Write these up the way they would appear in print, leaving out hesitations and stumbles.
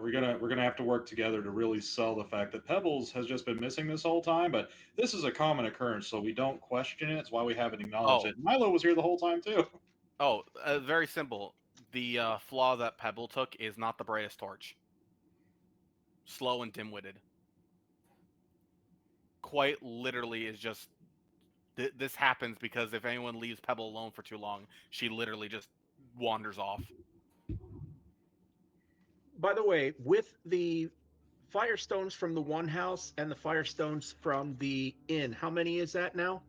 we're gonna have to work together to really sell the fact that Pebbles has just been missing this whole time. But this is a common occurrence, so we don't question it. It's why we haven't acknowledged Oh, it. Milo was here the whole time too. very simple. The flaw that Pebble took is not the brightest torch. Slow and dim-witted. Quite literally is just... this happens because if anyone leaves Pebble alone for too long, she literally just wanders off. By the way, with the firestones from the one house and the firestones from the inn, how many is that now?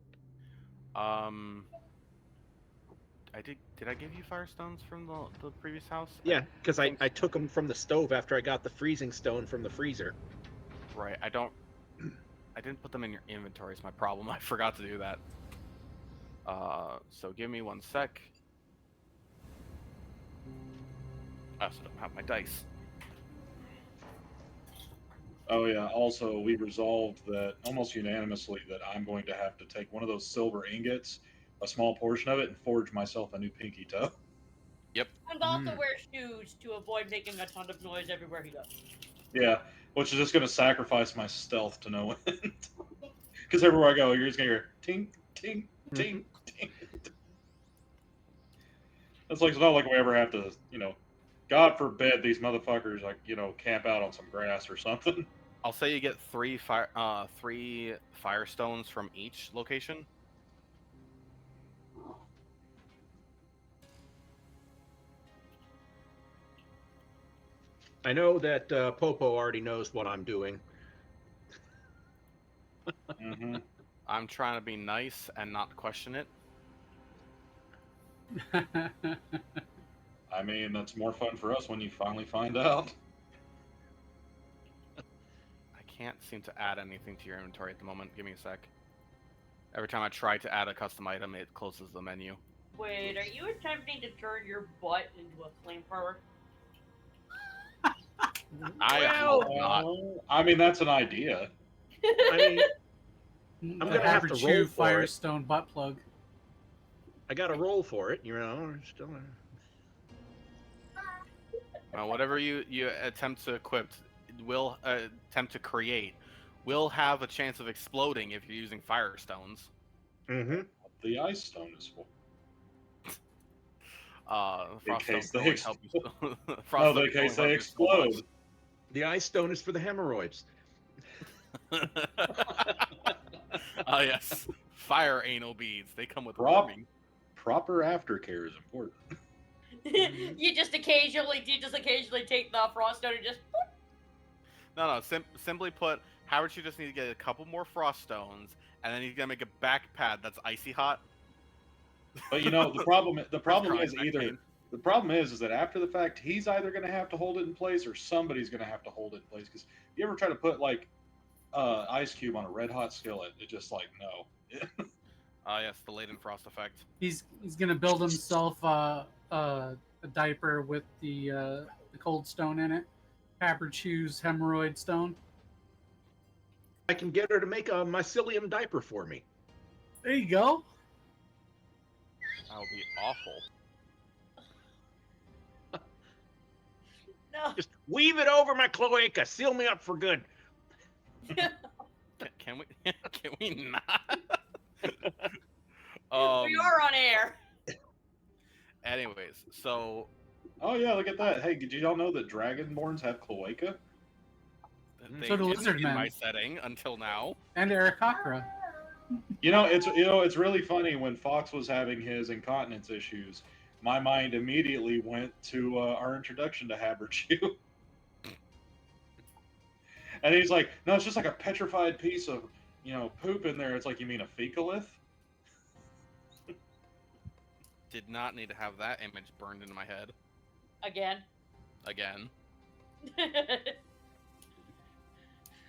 Did I give you firestones from the previous house? Yeah, because I took them from the stove after I got the freezing stone from the freezer. Right. I didn't put them in your inventory. Is my problem. I forgot to do that. So give me 1 sec. I also don't have my dice. Oh yeah. Also, we resolved that almost unanimously that I'm going to have to take one of those silver ingots, a small portion of it, and forge myself a new pinky toe. Yep. And also wear shoes to avoid making a ton of noise everywhere he goes. Yeah, which is just going to sacrifice my stealth to no end. Because everywhere I go, you're just going to hear tink, tink, tink, tink. It's like, it's not like we ever have to, God forbid these motherfuckers, like, camp out on some grass or something. I'll say you get three firestones from each location. I know that Popo already knows what I'm doing. Mm-hmm. I'm trying to be nice and not question it. I mean, that's more fun for us when you finally find out. I can't seem to add anything to your inventory at the moment. Give me a sec. Every time I try to add a custom item, it closes the menu. Wait, are you attempting to turn your butt into a flamethrower? I hope not. I mean, that's an idea. I mean, I'm gonna have to roll for it. Firestone butt plug. I got to roll for it, Still. Whatever you attempt to equip, will attempt to create, will have a chance of exploding if you're using firestones. Mm-hmm. The ice stone is for. Frost case stone they can help you. Oh, in case they explode. The ice stone is for the hemorrhoids. Oh yes, fire anal beads. They come with warming. Proper aftercare is important. you just occasionally take the frost stone and just. No. Simply put, Howard, you just need to get a couple more frost stones, and then he's gonna make a back pad that's icy hot. But the problem is that after the fact, he's either going to have to hold it in place or somebody's going to have to hold it in place. Because you ever try to put like ice cube on a red hot skillet, it just like no. Yes, the latent frost effect. He's gonna build himself a diaper with the cold stone in it. Pepper choose hemorrhoid stone. I can get her to make a mycelium diaper for me. There you go. That would be awful. No. Just weave it over my cloaca. Seal me up for good. Can we? Can we not? We are on air. Anyways, so. Oh yeah, look at that! Hey, did y'all know that dragonborns have cloaca? They So do didn't lizard in men. my setting until now. And Aarakocra. It's really funny when Fox was having his incontinence issues. My mind immediately went to our introduction to Haberchew. And he's like, no, it's just like a petrified piece of, poop in there. It's like, you mean a fecalith? Did not need to have that image burned into my head. Again.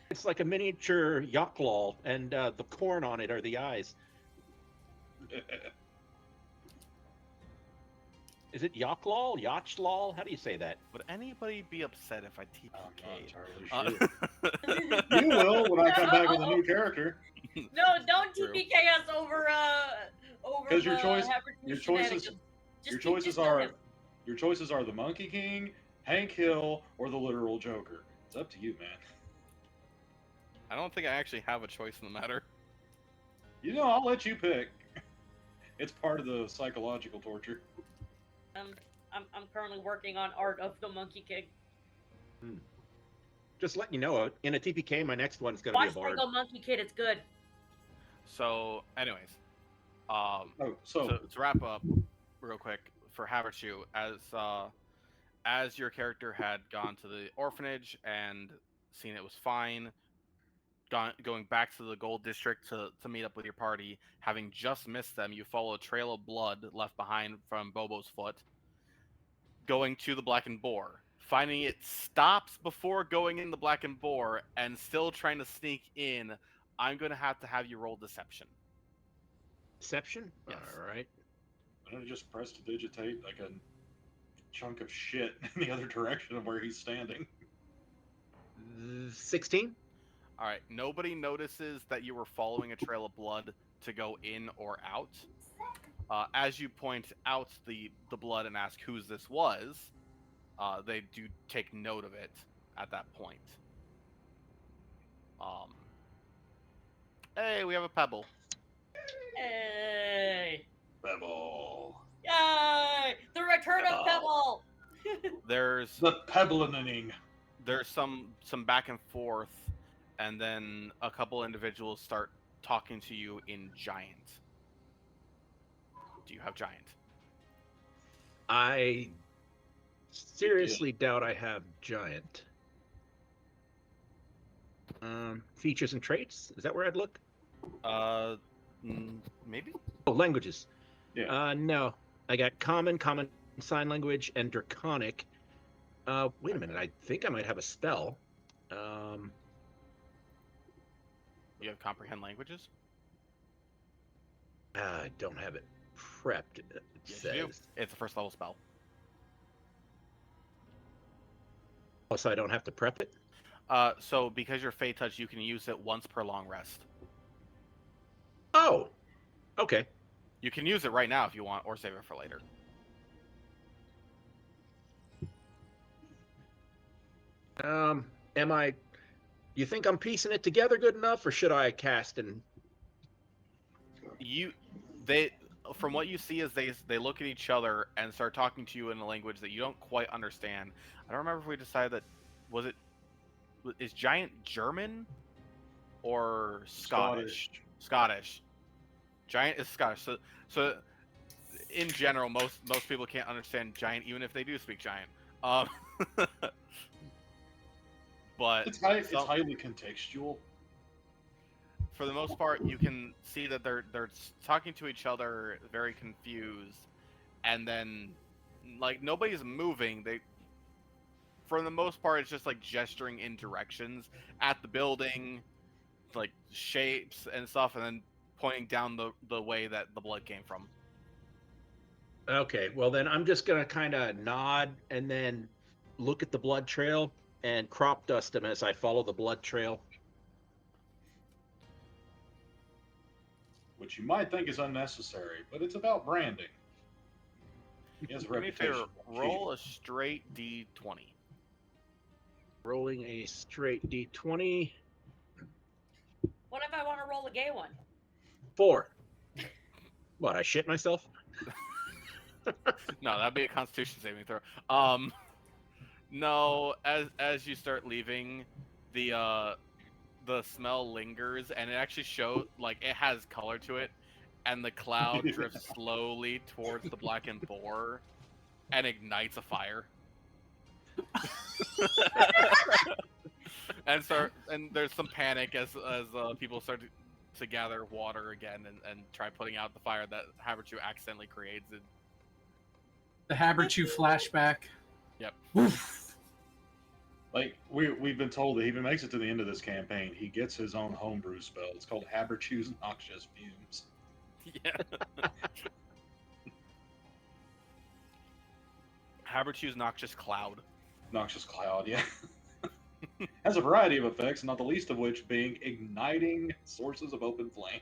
It's like a miniature Yaklal, and the corn on it are the eyes. Is it Yaklal? Yachlal? How do you say that? Would anybody be upset if I I'm TPK? not entirely sure. You will when I come back with a new character. No, don't True. TPK us over Because the your Haberchew choices shenanigans. Just your keep choices doing are it. your choices are the Monkey King, Hank Hill or the literal Joker. It's up to you, man. I don't think I actually have a choice in the matter. You know, I'll let you pick. It's part of the psychological torture. I'm currently working on Art of the Monkey King. Just letting you know, in a TPK, my next one's gonna be a Watch bard. Lego Monkey Kid, it's good. So, anyways, So to wrap up real quick for Haverchu, as your character had gone to the orphanage and seen it was fine, going back to the gold district to meet up with your party, having just missed them, you follow a trail of blood left behind from Bobo's foot, going to the Blackened Boar. Finding it stops before going in the Blackened Boar and still trying to sneak in, I'm going to have you roll deception. Deception? Yes. Alright. I'm gonna just press to digitate like a chunk of shit in the other direction of where he's standing. 16? All right. Nobody notices that you were following a trail of blood to go in or out. As you point out the blood and ask whose this was, they do take note of it at that point. Hey, we have a pebble. Hey! Pebble. Yay! The return of Pebble! There's The pebbling. there's some back and forth, and then a couple individuals start talking to you in Giant. Do you have Giant? I seriously doubt I have giant. Features and traits? Is that where I'd look? Maybe. Oh, languages. Yeah. No. I got common sign language, and draconic. Wait a minute. I think I might have a spell. You have comprehend languages? I don't have it prepped. It Yes, you do. says. It's a first level spell. Oh, so I don't have to prep it? So because you're Fey Touch, you can use it once per long rest. Oh! Okay. You can use it right now if you want, or save it for later. Am I... You think I'm piecing it together good enough, or should I cast and... From what you see is they look at each other and start talking to you in a language that you don't quite understand. I don't remember if we decided that is Giant German or Scottish? Scottish. Giant is Scottish. So in general, most people can't understand Giant, even if they do speak Giant. But It's highly contextual. for the most part, you can see that they're talking to each other, very confused, and then like nobody's moving. For the most part, it's just like gesturing in directions at the building, like shapes and stuff, and then pointing down the way that the blood came from. Okay, well then I'm just gonna kind of nod and then look at the blood trail and crop dust him as I follow the blood trail. Which you might think is unnecessary, but it's about branding. He has a Do me a favor, reputation. roll a straight D20. Rolling a straight D20. What if I want to roll a gay one? 4. What, I shit myself? No, that'd be a Constitution saving throw. No, as you start leaving, the smell lingers, and it actually shows like it has color to it, and the cloud drifts slowly towards the Blackened Boar, and ignites a fire. and there's some panic as people start to gather water again and try putting out the fire that Haberchu accidentally creates. The Haberchu flashback. Yep. Oof. Like we've been told that he even makes it to the end of this campaign, he gets his own homebrew spell. It's called Haberchu's Noxious Fumes. Yeah. Haberchu's Noxious Cloud. Noxious Cloud, yeah. Has a variety of effects, not the least of which being igniting sources of open flame.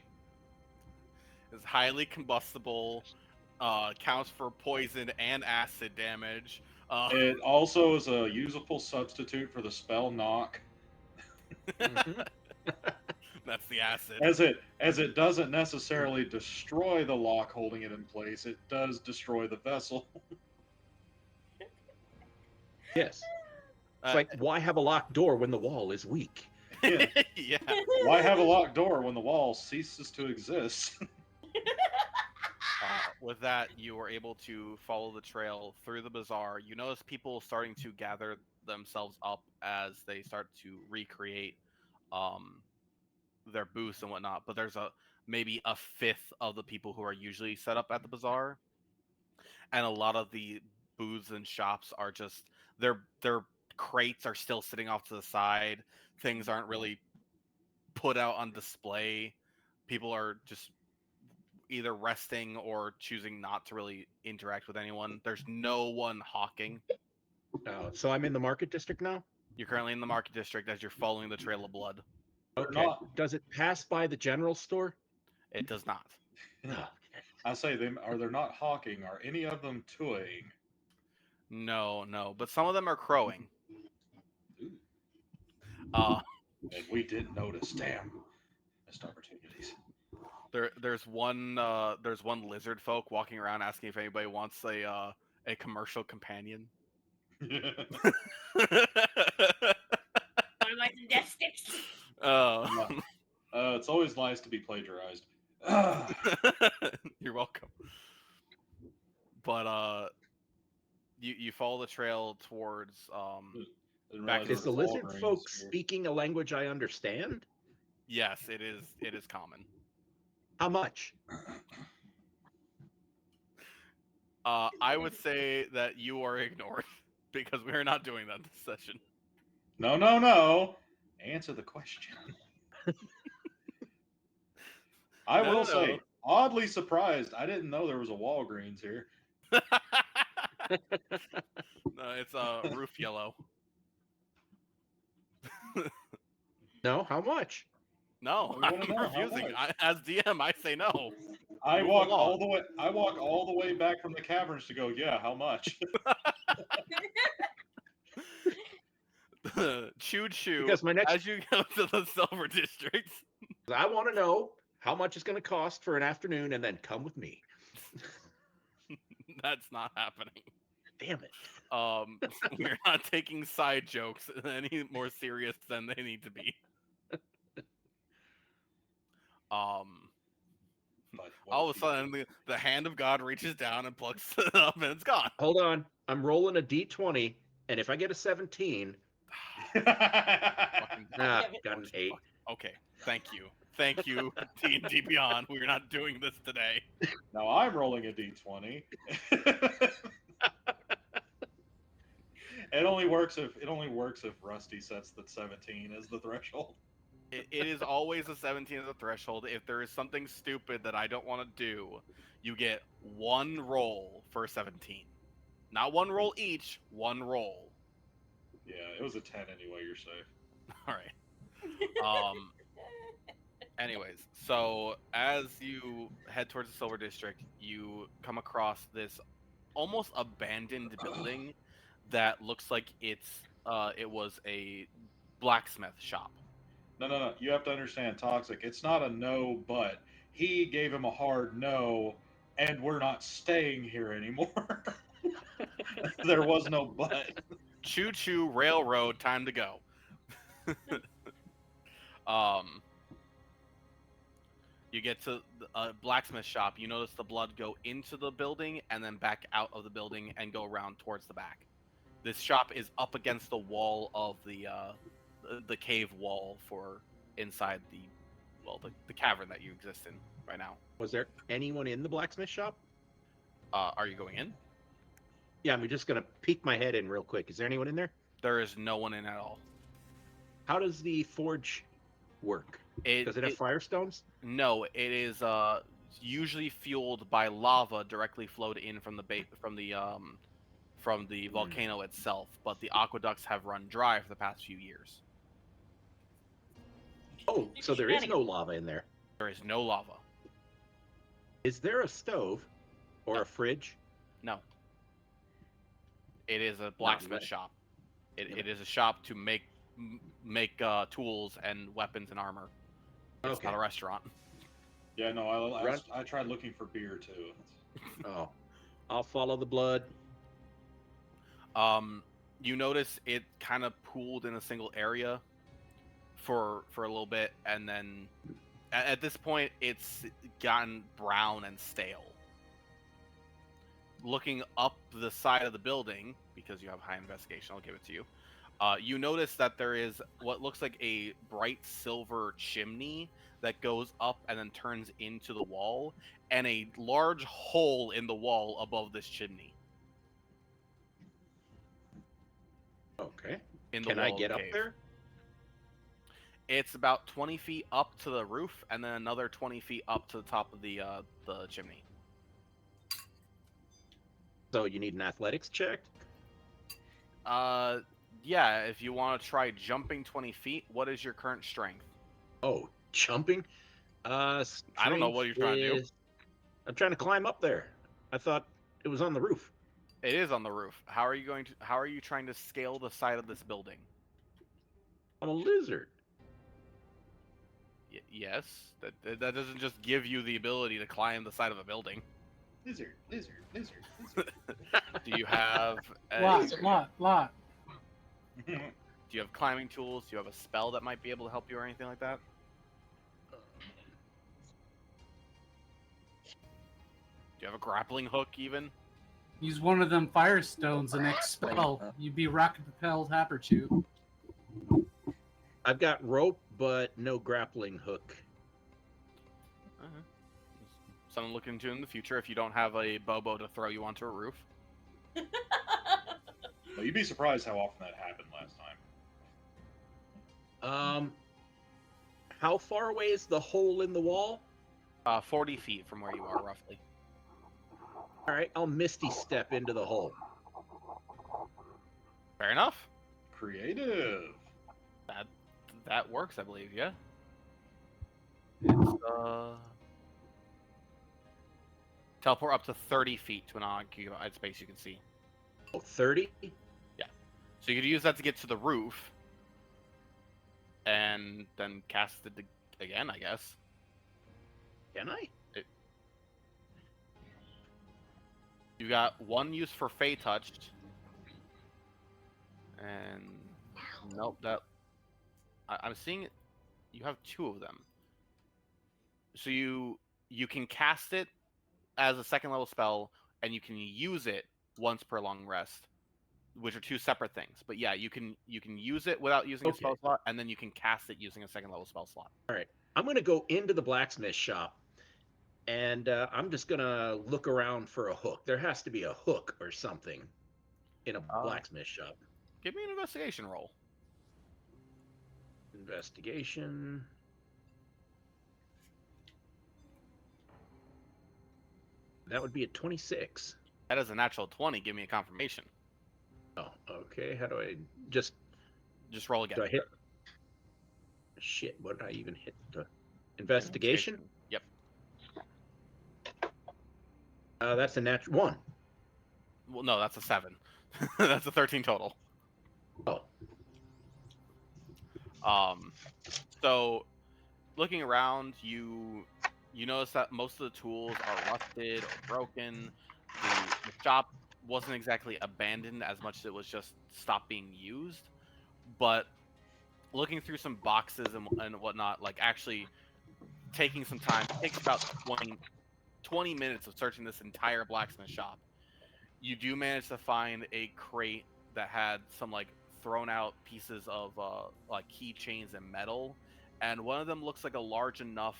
Is highly combustible, counts for poison and acid damage, It also is a useful substitute for the spell knock, Mhm. That's the acid. as it doesn't necessarily destroy the lock holding it in place. It does destroy the vessel. Yes. It's like, why have a locked door when the wall is weak? Yeah. Yeah. Why have a locked door when the wall ceases to exist? With that, you are able to follow the trail through the bazaar. You notice people starting to gather themselves up as they start to recreate their booths and whatnot. But there's maybe a fifth of the people who are usually set up at the bazaar, and a lot of the booths and shops are just their crates are still sitting off to the side. Things aren't really put out on display. People are just either resting or choosing not to really interact with anyone. There's no one hawking. Oh, so I'm in the market district now? You're currently in the market district as you're following the trail of blood. Okay. Does it pass by the general store? It does not. No. I say them. Are they not hawking? Are any of them toying? No. But some of them are crowing. Ooh. Uh, And we didn't notice. Damn. Missed opportunities. there's one lizard folk walking around asking if anybody wants a commercial companion. One of my suggestions. It's always nice to be plagiarized. You're welcome. But you follow the trail towards back Is to the lizard Walgreens folk here. speaking a language I understand? yes, it is common. How much? I would say that you are ignored because we are not doing that this session. No. Answer the question. I No, will no. say, oddly surprised. I didn't know there was a Walgreens here. No, it's roof yellow. No, how much? No, I wanna I'm know how refusing. much. As DM, I say no. I Move walk along. all the way. I walk all the way back from the caverns to go. Yeah, how much? Choo choo. Because my next, As you go to the Silver District. I want to know how much it's going to cost for an afternoon, and then come with me. That's not happening. Damn it. We're not taking side jokes any more serious than they need to be. But All of a sudden, the hand of God reaches down and plucks it up, and it's gone. Hold on. I'm rolling a d20, and if I get a 17, Fucking got an 8. Okay, thank you, D&D Beyond. We're not doing this today. Now I'm rolling a d20. It only works if Rusty sets the 17 as the threshold. It is always a 17 as a threshold. If there is something stupid that I don't want to do, you get one roll for 17. Not one roll each, one roll. Yeah, it was a 10 anyway. You're safe. All right. Anyways, so as you head towards the Silver District, you come across this almost abandoned building that looks like it was a blacksmith shop. No. You have to understand, Toxic. It's not a no, but he gave him a hard no, and we're not staying here anymore. There was no but. Choo choo railroad, time to go. You get to a blacksmith shop. You notice the blood go into the building and then back out of the building and go around towards the back. This shop is up against the wall of the cave wall for inside the cavern that you exist in right now. Was there anyone in the blacksmith shop? Are you going in? Yeah, I'm just going to peek my head in real quick. Is there anyone in there? There is no one in at all. How does the forge work? Does it have firestones? No, it is usually fueled by lava directly flowed in from the volcano itself, but the aqueducts have run dry for the past few years. Oh, so there is no lava in there. There is no lava. Is there a stove or No. a fridge? No. It is a blacksmith shop. It is a shop to make tools and weapons and armor. It's not a restaurant. Yeah, no, I tried looking for beer too. Oh, I'll follow the blood. You notice it kind of pooled in a single area for a little bit, and then at this point, it's gotten brown and stale. Looking up the side of the building, because you have high investigation, I'll give it to you. You notice that there is what looks like a bright silver chimney that goes up and then turns into the wall, and a large hole in the wall above this chimney. Okay. In the Can I get up there? It's about 20 feet up to the roof, and then another 20 feet up to the top of the chimney. So you need an athletics check? Yeah, if you want to try jumping 20 feet, what is your current strength? Oh, jumping? I don't know what you're trying to do. I'm trying to climb up there. I thought it was on the roof. It is on the roof. How are you trying to scale the side of this building? I'm a lizard. Yes, that doesn't just give you the ability to climb the side of a building. Lizard. Do you have lot? Do you have climbing tools? Do you have a spell that might be able to help you or anything like that? Do you have a grappling hook even? Use one of them firestones and expel. You'd be rocket propelled Haberchew. I've got rope, but no grappling hook. Something to look into in the future if you don't have a Bobo to throw you onto a roof. Well, you'd be surprised how often that happened last time. How far away is the hole in the wall? 40 feet from where you are, roughly. All right, I'll Misty Step into the hole. Fair enough. Creative. That works, I believe, yeah. It's, teleport up to 30 feet to an unoccupied space you can see. Oh, 30? Yeah. So you could use that to get to the roof, and then cast it again, I guess. Can I? You got one use for Fey Touched, and nope, I'm seeing it. You have two of them, so you can cast it as a second level spell, and you can use it once per long rest, which are two separate things. But yeah, you can use it without using a spell slot, and then you can cast it using a second level spell slot. All right, I'm gonna go into the blacksmith shop, and I'm just gonna look around for a hook. There has to be a hook or something in a blacksmith shop. Give me an investigation roll. Investigation. That would be a 26. That is a natural 20. Give me a confirmation. Oh, okay. How do I just roll again? Do I hit? Shit, what did I even hit? The investigation? Yep. That's a natural 1. Well, no, that's a 7. That's a 13 total. Oh. So looking around, you notice that most of the tools are rusted or broken. The shop wasn't exactly abandoned as much as it was just stopped being used. But looking through some boxes and whatnot, like actually taking some time, it takes about 20 minutes of searching this entire blacksmith shop. You do manage to find a crate that had some like thrown out pieces of like keychains and metal, and one of them looks like a large enough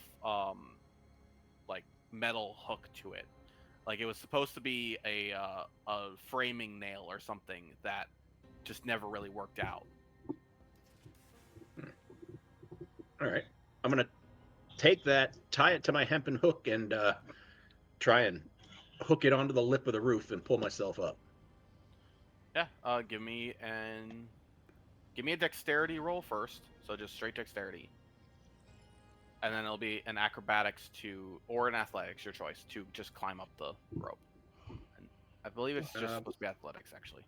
like metal hook to it. Like it was supposed to be a framing nail or something that just never really worked out. All right, I'm gonna take that, tie it to my hempen hook, and try and hook it onto the lip of the roof and pull myself up. Yeah, give me a dexterity roll first. So just straight dexterity. And then it'll be an acrobatics or an athletics, your choice, to just climb up the rope. And I believe it's just supposed to be athletics, actually.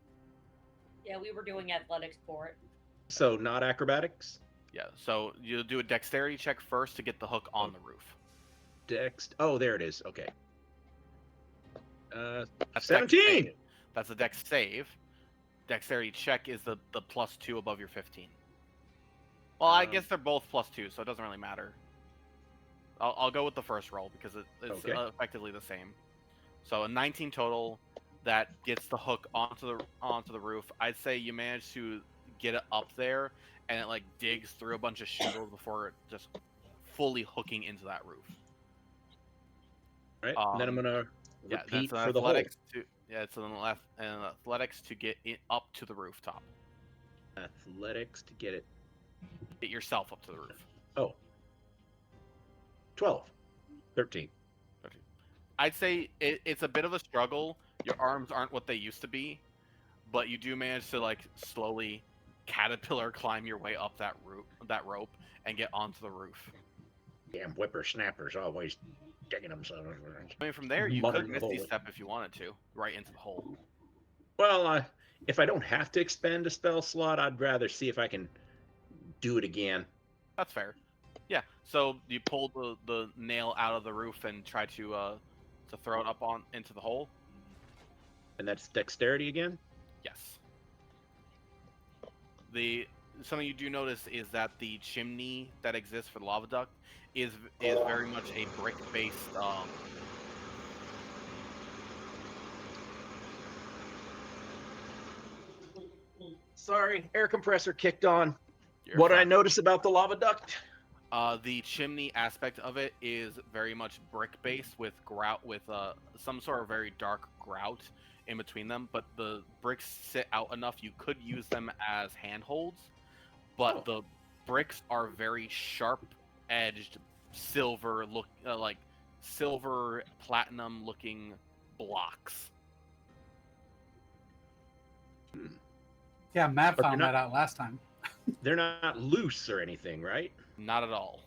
Yeah, we were doing athletics for it. So not acrobatics. Yeah, so you'll do a dexterity check first to get the hook on the roof. Dex. Oh, there it is. Okay. That's dex 17. save. That's a dex save. Dexterity check is the +2 above your 15. Well, I guess they're both +2, so it doesn't really matter. I'll go with the first roll because it's Okay. effectively the same. So a 19 total that gets the hook onto the roof. I'd say you manage to get it up there, and it like digs through a bunch of shingles before it just fully hooking into that roof. Right. And then I'm gonna repeat that's for the hole. athletics it's an athletics to get it up to the rooftop. Athletics to get it. Get yourself up to the roof. Oh. 12. 13. I'd say it's a bit of a struggle. Your arms aren't what they used to be, but you do manage to like slowly caterpillar climb your way up that rope and get onto the roof. Damn whippersnappers always digging themselves. I mean, from there you Muttering could the misty hole. step if you wanted to, right into the hole. Well, if I don't have to expend a spell slot, I'd rather see if I can do it again. That's fair. Yeah. So you pull the nail out of the roof and try to throw it up into the hole. And that's dexterity again? Yes. Something you do notice is that the chimney that exists for the lava duct is very much a brick-based. Sorry, air compressor kicked on. You're What did I fine. notice about the lava duct? The chimney aspect of it is very much brick-based with grout, with some sort of very dark grout in between them. But the bricks sit out enough you could use them as handholds. But the bricks are very sharp-edged, silver platinum-looking blocks. Yeah, Matt But found you're that out last time. They're not loose or anything, right? Not at all.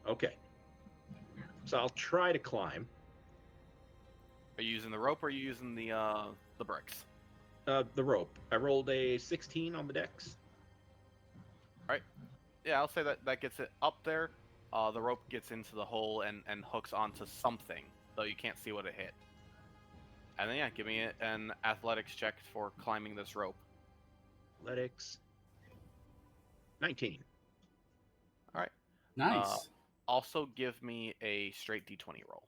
Okay. So I'll try to climb. Are you using the rope or are you using the bricks? The rope. I rolled a 16 on the dex. Yeah, I'll say that gets it up there. The rope gets into the hole and hooks onto something, though you can't see what it hit. And then yeah, give me an athletics check for climbing this rope. Athletics. 19. Nice. Also give me a straight d20 roll.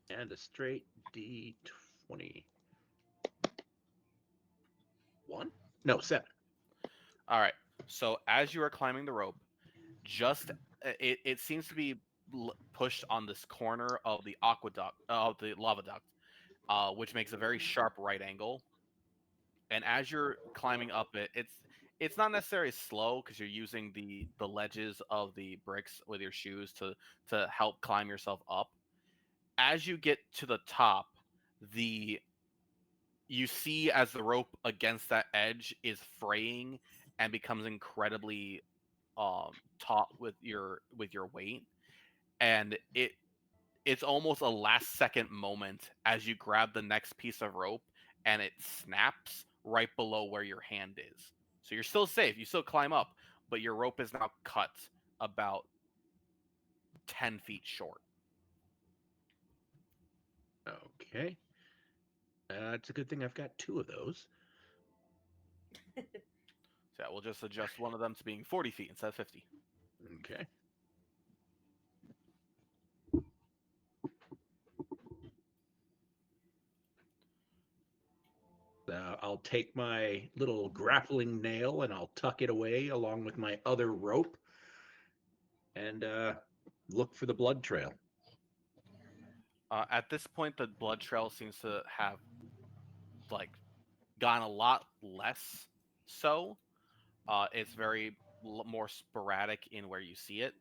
And a straight D20. 1? No, 7. All right. So as you are climbing the rope, it seems to be pushed on this corner of the the lava duct, which makes a very sharp right angle. And as you're climbing up it, it's not necessarily slow because you're using the ledges of the bricks with your shoes to help climb yourself up. As you get to the top, you see as the rope against that edge is fraying and becomes incredibly taut with your weight, and it's almost a last second moment as you grab the next piece of rope and it snaps right below where your hand is. So you're still safe, you still climb up, but your rope is now cut about 10 feet short. Okay. It's a good thing I've got 2 of those. So yeah, we'll just adjust one of them to being 40 feet instead of 50. Okay. I'll take my little grappling nail and I'll tuck it away along with my other rope and look for the blood trail. At this point, the blood trail seems to have like gone a lot less so. It's very more sporadic in where you see it,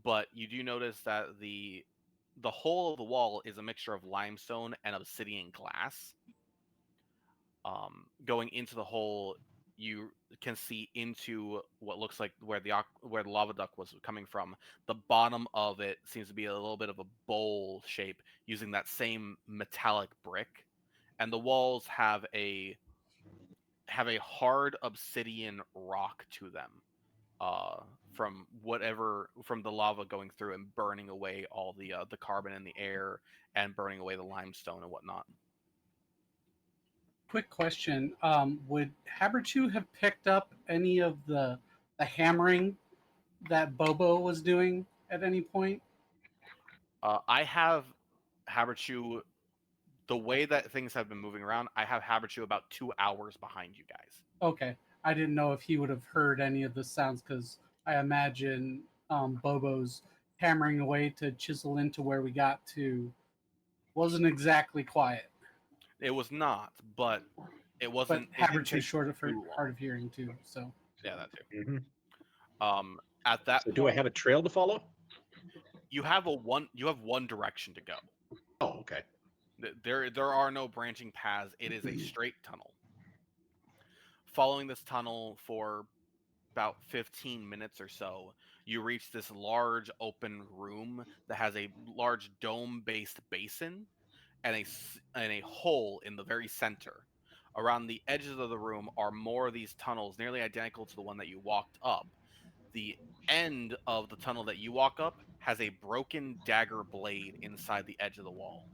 but you do notice that the hole of the wall is a mixture of limestone and obsidian glass. Going into the hole, you can see into what looks like where the lava duct was coming from. The bottom of it seems to be a little bit of a bowl shape using that same metallic brick, and the walls have have a hard obsidian rock to them, from the lava going through and burning away all the carbon in the air and burning away the limestone and whatnot. Quick question: would Haberchu have picked up any of the hammering that Bobo was doing at any point? I have Haberchu. The way that things have been moving around, I have Haberchu about 2 hours behind you guys. Okay, I didn't know if he would have heard any of the sounds because I imagine Bobo's hammering away to chisel into where we got to wasn't exactly quiet. It was not, but it But wasn't. It didn't Haberchu's take short of too long. hard of hearing too, so Yeah, that too. Mhm. At that So point, do I have a trail to follow? you have one direction to go. Oh, okay. There are no branching paths. It is a straight tunnel. Following this tunnel for about 15 minutes or so, you reach this large open room that has a large dome-based basin and a hole in the very center. Around the edges of the room are more of these tunnels, nearly identical to the one that you walked up. The end of the tunnel that you walk up has a broken dagger blade inside the edge of the wall.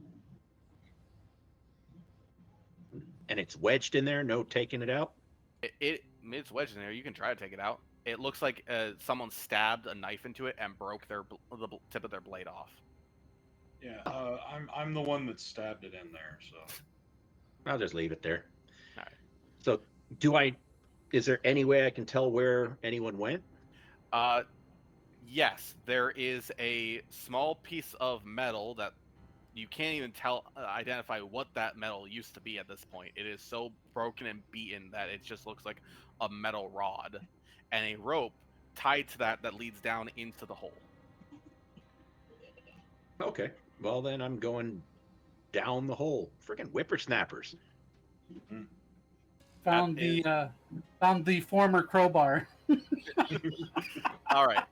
And it's wedged in there, no taking it out? It's wedged in there. You can try to take it out. It looks like someone stabbed a knife into it and broke the tip of their blade off. Yeah, I'm the one that stabbed it in there, so. I'll just leave it there. All right. So is there any way I can tell where anyone went? Yes, there is a small piece of metal that you can't even identify what that metal used to be at this point. It is so broken and beaten that it just looks like a metal rod, and a rope tied to that leads down into the hole. Okay. Well, then I'm going down the hole. Freaking whippersnappers. found the former crowbar. All right,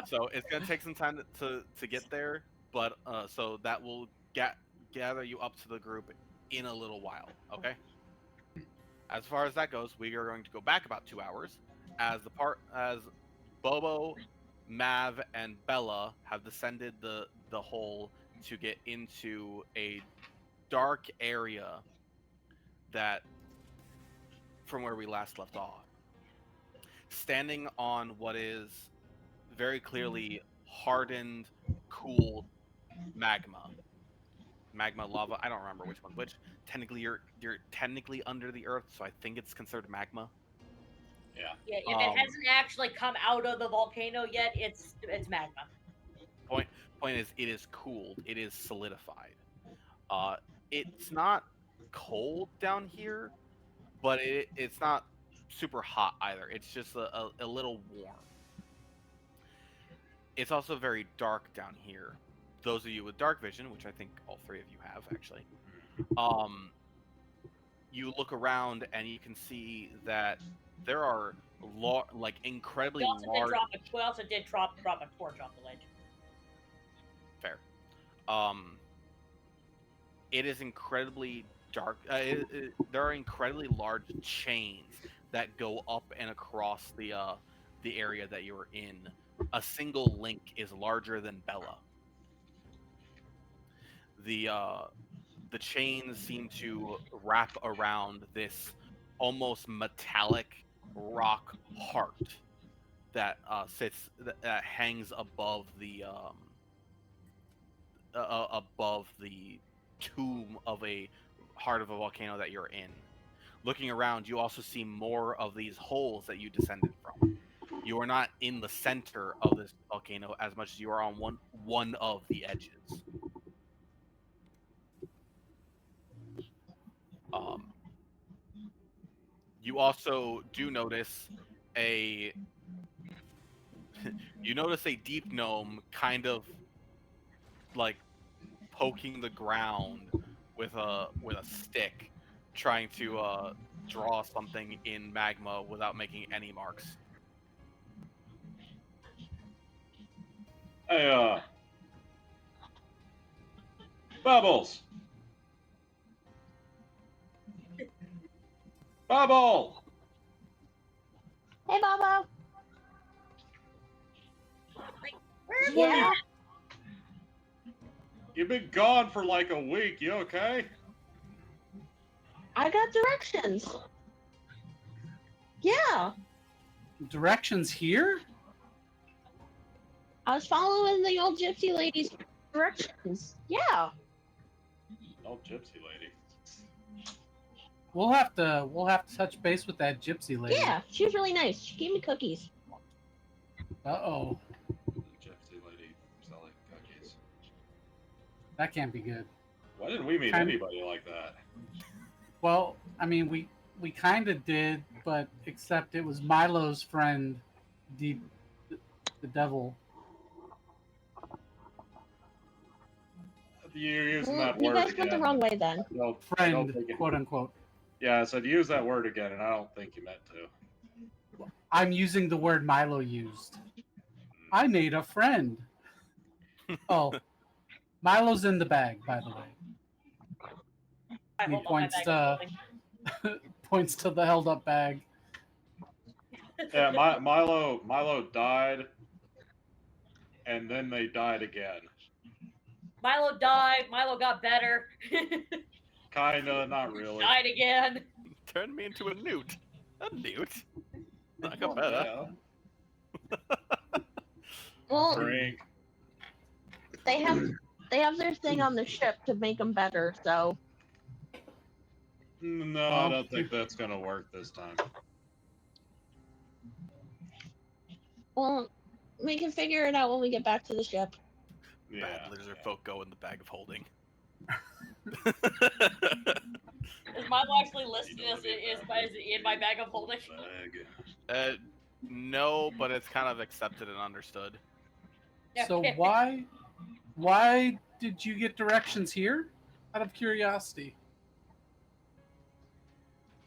so it's gonna take some time to get there, but so that will gather you up to the group in a little while. Okay. As far as that goes, we are going to go back about 2 hours, as Bobo, Mav, and Bella have descended the hole to get into a dark area that from where we last left off. Standing on what is very clearly hardened, cooled magma lava. I don't remember which one's which. Technically, you're technically under the earth, so I think it's considered magma. Yeah. Yeah, if it hasn't actually come out of the volcano yet, it's magma. Point is, it is cooled. It is solidified. It's not cold down here, but it's not super hot either. It's just a little warm. It's also very dark down here. Those of you with dark vision, which I think all three of you have actually, you look around and you can see that there are incredibly large. We also did drop a torch off the ledge. Fair. It is incredibly dark. There are incredibly large chains that go up and across the area that you're in. A single link is larger than Bella. The chains seem to wrap around this almost metallic rock heart that that hangs above the tomb of a heart of a volcano that you're in. Looking around, you also see more of these holes that you descended from. You are not in the center of this volcano as much as you are on one of the edges. You also do notice a deep gnome kind of like poking the ground with a stick, trying to draw something in magma without making any marks. Hey, Bubbles! Bubble! Hey, Bobo. Where's Yeah. You've been gone for like a week. You okay? I got directions. Yeah. Directions here? I was following the old gypsy lady's directions. Yeah. Old gypsy lady. We'll have to touch base with that gypsy lady. Yeah. She was really nice. She gave me cookies. Uh-oh. Gypsy lady selling cookies. That can't be good. Why didn't we meet Kind- anybody like that? Well, I mean, we kind of did, but except it was Milo's friend, the devil. You're using Well, that you word guys again. went the wrong way then. I don't Friend, think it- quote unquote. Yeah, I said use that word again, and I don't think you meant to. I'm using the word Milo used. I made a friend. Oh, Milo's in the bag, by the way. I He hold on, my points bag to is points to the held up bag. Yeah, Milo died, and then they died again. Milo died. Milo got better. Kinda, not really. Died again. Turned me into a newt. A newt? I Oh, got better. Well, Drink. they have their thing on the ship to make them better. So No, I Well, don't think that's gonna work this time. well, we can figure it out when we get back to the ship. Yeah. Bad lizard folk go in the bag of holding. Is Milo actually listed as in my bag of holding? Bag. No, but it's kind of accepted and understood. So Okay. why did you get directions here? Out of curiosity.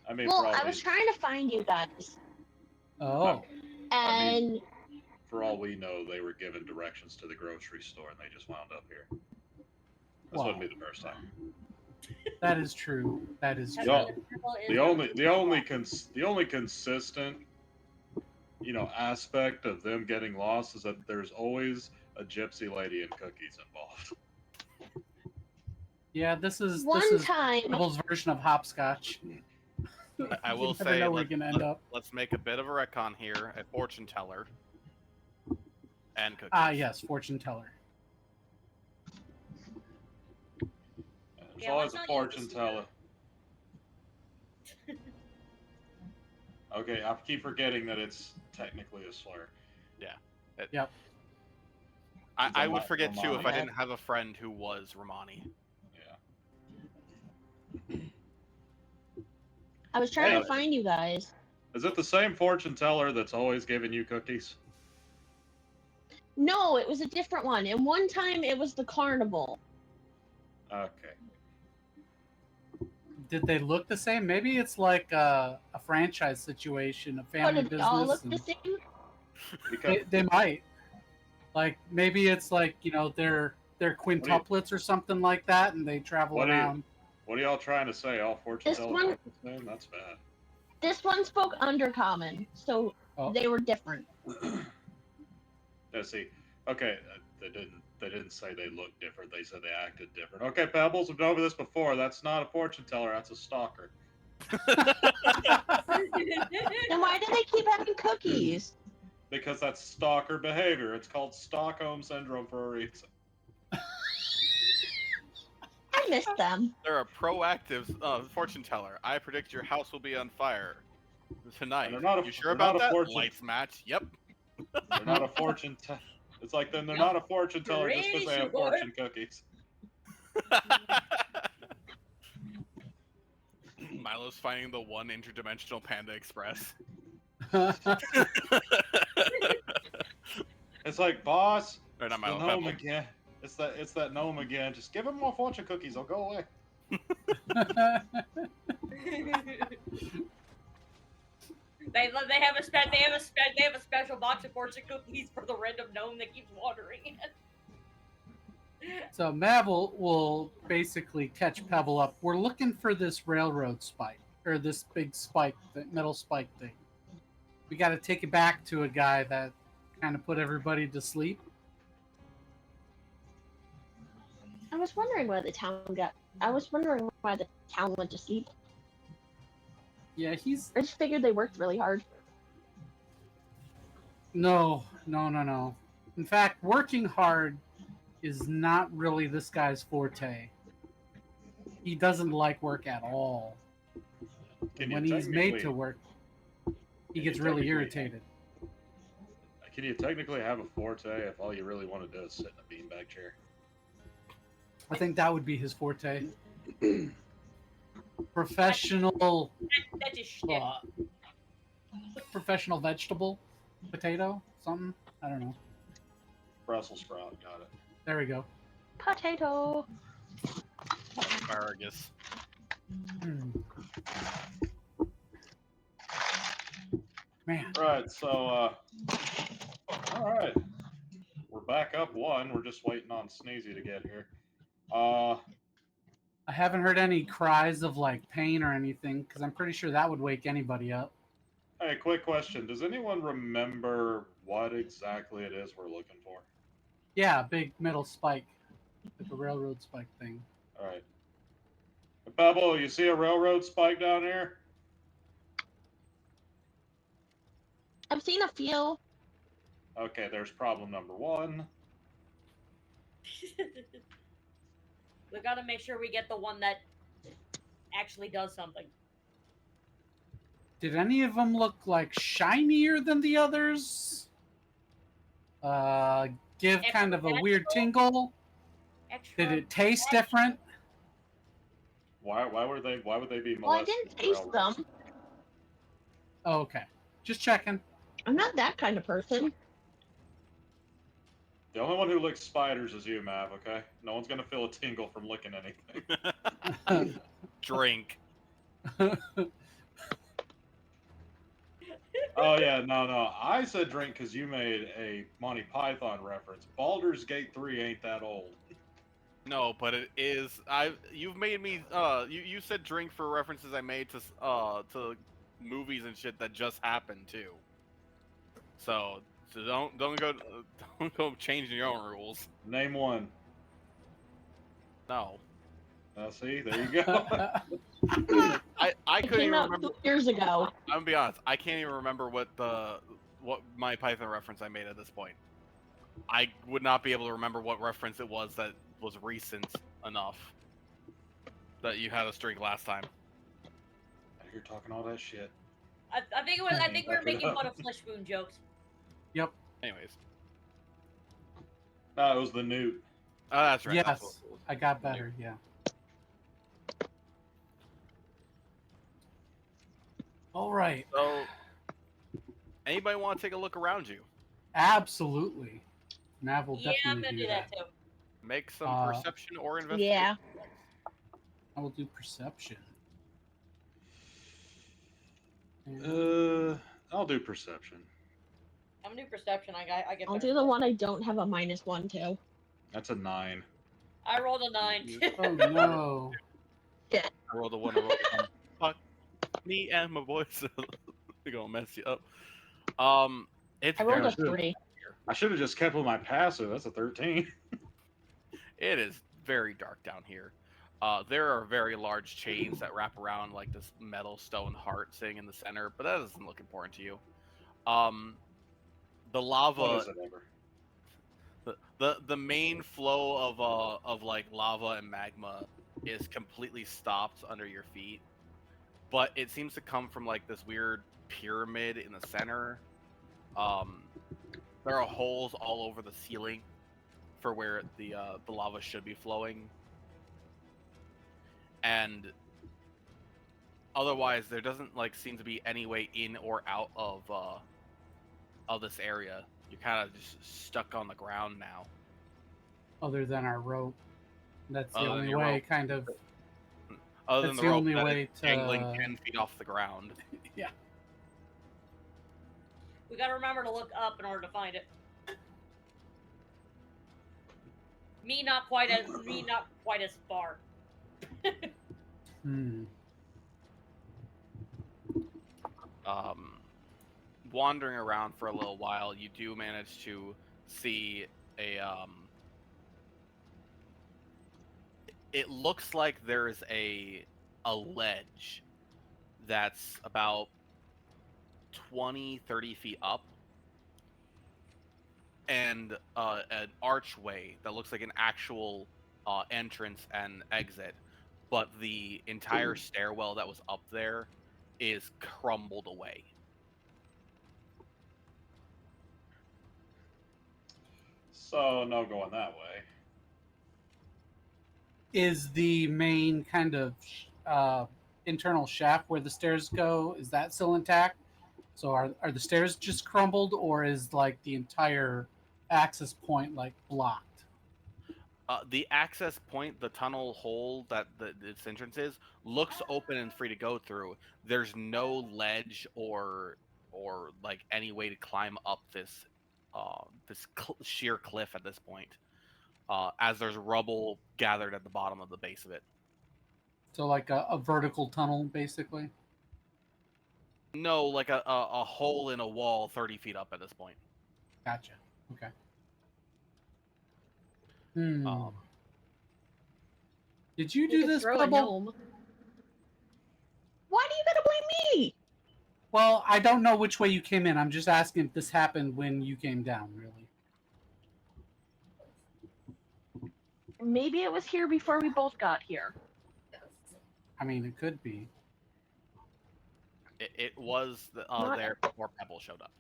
I mean, Well, for all I was trying to find you guys, Oh. I mean- and for all we know, they were given directions to the grocery store, and they just wound up here. This Wow. wouldn't be the first time. That is true. That is true. Yeah. The only consistent, aspect of them getting lost is that there's always a gypsy lady and cookies involved. Yeah, this is one time, Devil's version of hopscotch. I will You never say, know where you're gonna end up. let's make a bit of a retcon here. A fortune teller and cookies. Ah, yes, fortune teller. There's Yeah, always let's a not use fortune this teller. Okay, I keep forgetting that it's technically a slur. Yep. I would forget too if I Romani. didn't have a friend who was Romani. Yeah. I was trying Yeah. to find you guys. Is it the same fortune teller that's always giving you cookies? No, it was a different one. And one time it was the carnival. Okay. Did they look the same? Maybe it's like a franchise situation, a But family did they business. all look the and same? Because they might. Like maybe it's like they're quintuplets or something like that, and they travel What do you- around. what are y'all trying to say? All fortune This tellers one- look the same? That's bad. This one spoke undercommon, so Oh. they were different. Yeah, see, okay, they didn't say they looked different. They said they acted different. Okay, Pebbles, we've been over this before. That's not a fortune teller. That's a stalker. Then why do they keep having cookies? Because that's stalker behavior. It's called Stockholm syndrome for a reason. I missed them. They're a proactive fortune teller. I predict your house will be on fire tonight. And they're not a- You sure they're not about a that? fortune- Lights match. Yep. They're not a fortune. It's like then they're not a fortune teller just because they have Pretty sure. fortune cookies. Milo's finding the one interdimensional Panda Express. It's like, boss, Or not the Milo, gnome Pebble. again. It's that gnome again. Just give him more fortune cookies. I'll go away. They have a special box of fortune cookies for the random gnome that keeps wandering in. So Mav will basically catch Pebble up. We're looking for this railroad spike, or this big spike, the metal spike thing. we got to take it back to a guy that kind of put everybody to sleep. I was wondering why the town went to sleep. Yeah, I just figured they worked really hard. No. In fact, working hard is not really this guy's forte. He doesn't like work at all. And when he's made to work, he gets really irritated. Can you technically have a forte if all you really want to do is sit in a beanbag chair? I think that would be his forte. Professional. That's just shit. Professional vegetable, potato, something. I don't know. Brussels sprout, got it. There we go. Potato. Asparagus. Man. Right, so, all right. We're back up one. We're just waiting on Sneezy to get here. I haven't heard any cries of like pain or anything because I'm pretty sure that would wake anybody up. Hey, quick question. Does anyone remember what exactly it is we're looking for? Yeah, big metal spike. Like a railroad spike thing. All right. Pebble, you see a railroad spike down here? I've seen a few. Okay, there's problem number one. We gotta make sure we get the one that actually does something. Did any of them look like shinier than the others? Give kind of a weird tingle? Extra Did it taste different? Why would they be molested? Well, I didn't taste them. Oh, okay. Just checking. I'm not that kind of person. The only one who licks spiders is you, Mav, okay? No one's gonna feel a tingle from licking anything. Drink. Oh yeah, no. I said drink because you made a Monty Python reference. Baldur's Gate 3 ain't that old. No, but it is. You've made me. You said drink for references I made to movies and shit that just happened too. So don't go changing your own rules. Name one. No. See, there you go. I It couldn't came even out remember. 2 years ago. I'm gonna be honest. I can't even remember what my Python reference I made at this point. I would not be able to remember what reference it was that was recent enough that you had us drink last time. You're talking all that shit. I think we were making fun of flesh spoon jokes. Yep. Anyways. No, it was the newt. Oh, that's right. Yes, That's what it was. I got better. Yeah. All right. So, anybody want to take a look around you? Absolutely. Mav will Yeah, I'm definitely gonna do that too. Make some perception or investigation. Yeah. I will do perception. I'll do perception. I'm gonna do perception. I get. I'll better. do the one I don't have a -1 to. That's a 9. I rolled a 9. Oh no. I rolled a 1. Fuck me and my voice. They're gonna mess you up. It's I rolled very a 3. I should have just kept with my passive. That's a 13. It is very dark down here. There are very large chains that wrap around like this metal stone heart sitting in the center, but that doesn't look important to you. The lava, What is it ever? the main flow of like lava and magma is completely stopped under your feet, but it seems to come from like this weird pyramid in the center. There are holes all over the ceiling for where the lava should be flowing. And otherwise, there doesn't like seem to be any way in or out of this area. You're kind of just stuck on the ground now. Other than our rope. That's the Other than only your way, rope. kind of. Other That's than the rope only that way is dangling to- 10 feet off the ground. Yeah. We gotta remember to look up in order to find it. Me not quite as far. wandering around for a little while, you do manage to see a it looks like there's a ledge that's about 20-30 feet up, and an archway that looks like an actual entrance and exit, but the entire stairwell that was up there is crumbled away. So no going that way. Is the main kind of internal shaft where the stairs go, is that still intact? So are the stairs just crumbled, or is like the entire access point like blocked? The access point, the tunnel hole that its entrance is, looks open and free to go through. There's no ledge or like any way to climb up this sheer cliff at this point, as there's rubble gathered at the bottom of the base of it. So like a vertical tunnel, basically. No, like a hole in a wall 30 feet up at this point. Gotcha. Okay. Did you do could this, throw a Bubble? gnome. Why do you gotta blame me? Well, I don't know which way you came in. I'm just asking if this happened when you came down, really. Maybe it was here before we both got here. I mean, it could be. It was there before Pebble showed up.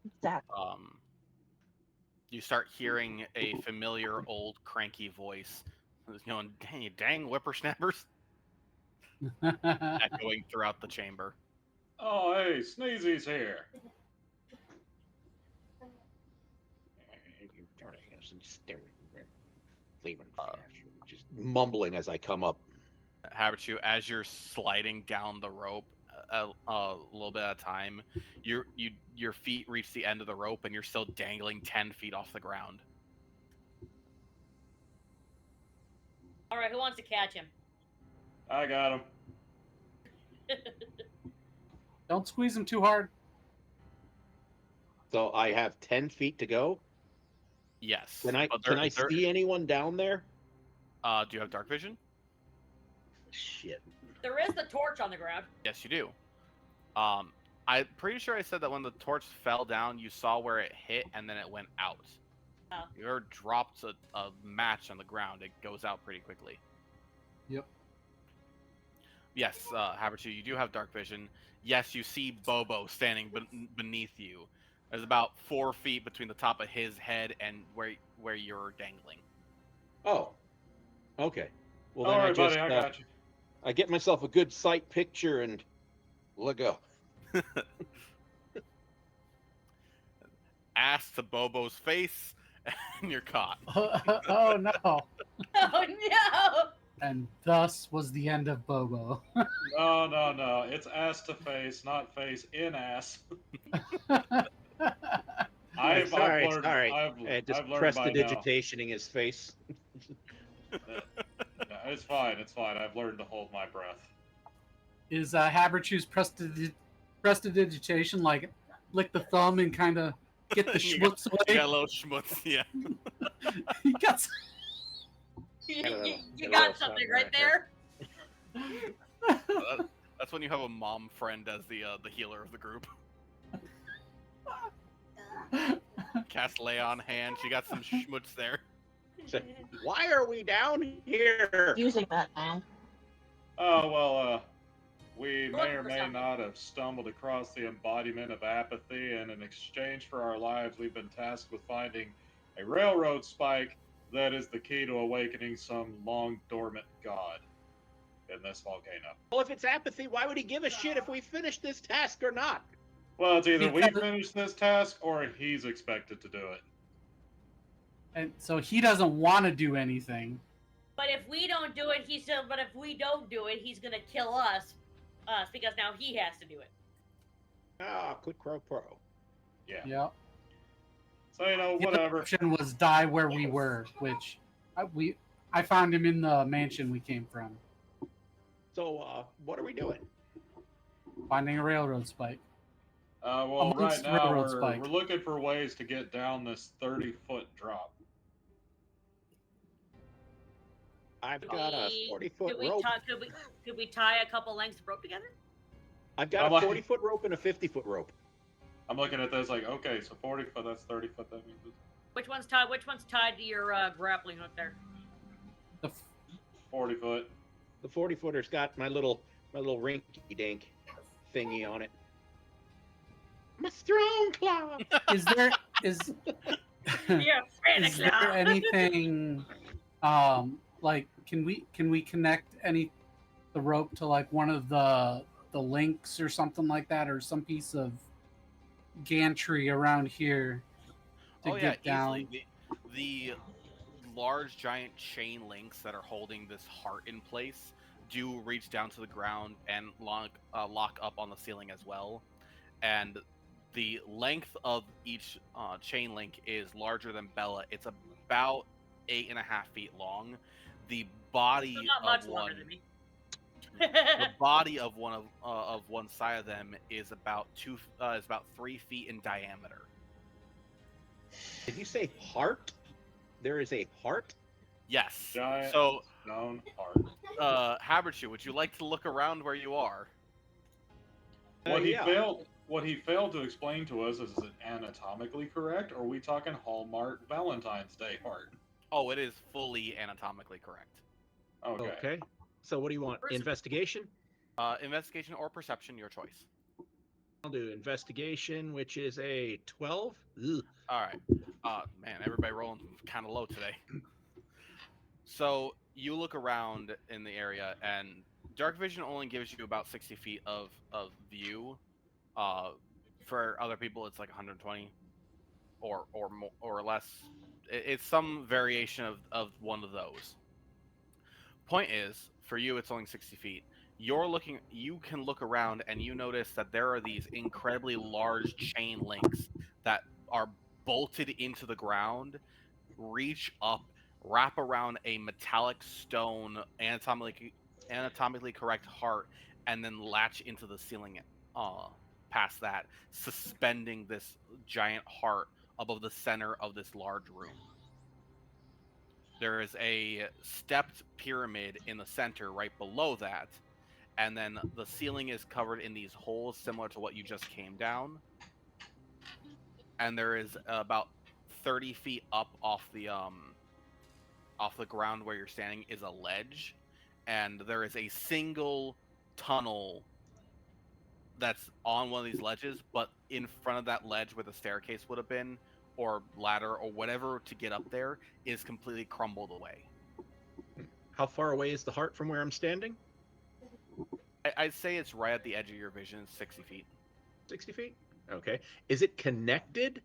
Exactly. You start hearing a familiar old cranky voice, going, "Dang, you dang whippersnappers," echoing throughout the chamber. Oh, hey, Sneezy's here. Just mumbling as I come up. Habitu, as you're sliding down the rope a little bit at a time, your feet reach the end of the rope and you're still dangling 10 feet off the ground. All right, who wants to catch him? I got him. Don't squeeze him too hard. So I have 10 feet to go. Yes. Can I see anyone down there? Do you have dark vision? Shit. There is the torch on the ground. Yes, you do. I'm pretty sure I said that when the torch fell down, you saw where it hit and then it went out. Oh. You ever dropped a match on the ground, it goes out pretty quickly. Yep. Yes, Habertu, you do have dark vision. Yes, you see Bobo standing beneath you. There's about 4 feet between the top of his head and where you're dangling. Oh. Okay. Well, Don't then worry, I just buddy, I got you. I get myself a good sight picture and let go. Ass to Bobo's face, and you're caught. Oh no! Oh no! And thus was the end of Bobo. No. It's ass to face, not face in ass. I've learned. I just I've learned pressed by the now. digitation in his face. No, it's fine. It's fine. I've learned to hold my breath. Is Habertu's prestidigitation like lick the thumb and kind of get the schmutz You away? got a little schmutz, yeah. He got s- You got something right there. That's when you have a mom friend as the healer of the group. Cast lay on hand. She got some schmutz there. Why are we down here? Using that now. Oh, well, we may or for may something. not have stumbled across the embodiment of apathy, and in exchange for our lives, we've been tasked with finding a railroad spike that is the key to awakening some long dormant god in this volcano. Well, if it's apathy, why would he give a shit if we finish this task or not? Well, it's either we Because- finish this task or he's expected to do it. and so he doesn't want to do anything. But if we don't do it, he's still. But if we don't do it, he's gonna kill us because now he has to do it. Ah, quid pro pro. Yeah. Yep. So, you know, The other whatever. option was die where we were, which I found him in the mansion we came from. So, what are we doing? Finding a railroad spike. Well, Amongst right now railroad spike. we're looking for ways to get down this 30-foot drop. I've got a 40-foot rope. Could we tie a couple lengths of rope together? I've got a 40-foot rope and a 50-foot rope. I'm looking at this like, okay, so 40 foot, that's 30 foot. That means Which one's tied? Which one's tied to your grappling hook there? The 40 foot. The 40-footer's got my little rinky-dink thingy on it. My strong claw. is there Yeah, is there anything like can we connect the rope to like one of the links or something like that, or some piece of gantry around here to get down? Easily. The large giant chain links that are holding this heart in place do reach down to the ground and lock up on the ceiling as well, and the length of each chain link is larger than Bella. It's about 8.5 feet long. The body not much of longer one, than me. the body of one side of them is about 3 feet in diameter. Did you say heart? There is a heart? Yes. Giant So, stone heart. Haberchu, would you like to look around where you are? What Yeah. he failed to explain to us is it anatomically correct, or are we talking Hallmark Valentine's Day heart? Oh, it is fully anatomically correct. Okay. Okay. So what do you want? Investigation? Investigation or perception, your choice. I'll do investigation, which is a 12. Ugh. All right. Man, everybody rolling kind of low today. So you look around in the area, and dark vision only gives you about 60 feet of view. For other people, it's like 120 or more or less. It's some variation of one of those. Point is, for you, it's only 60 feet. You can look around and you notice that there are these incredibly large chain links that are bolted into the ground, reach up, wrap around a metallic stone anatomically correct heart, and then latch into the ceiling past that, suspending this giant heart above the center of this large room. There is a stepped pyramid in the center right below that, and then the ceiling is covered in these holes similar to what you just came down. And there is about 30 feet up off the ground where you're standing is a ledge, and there is a single tunnel that's on one of these ledges, but in front of that ledge where the staircase would have been, or ladder, or whatever to get up there, is completely crumbled away. How far away is the heart from where I'm standing? I'd say it's right at the edge of your vision, 60 feet. 60 feet? Okay. Is it connected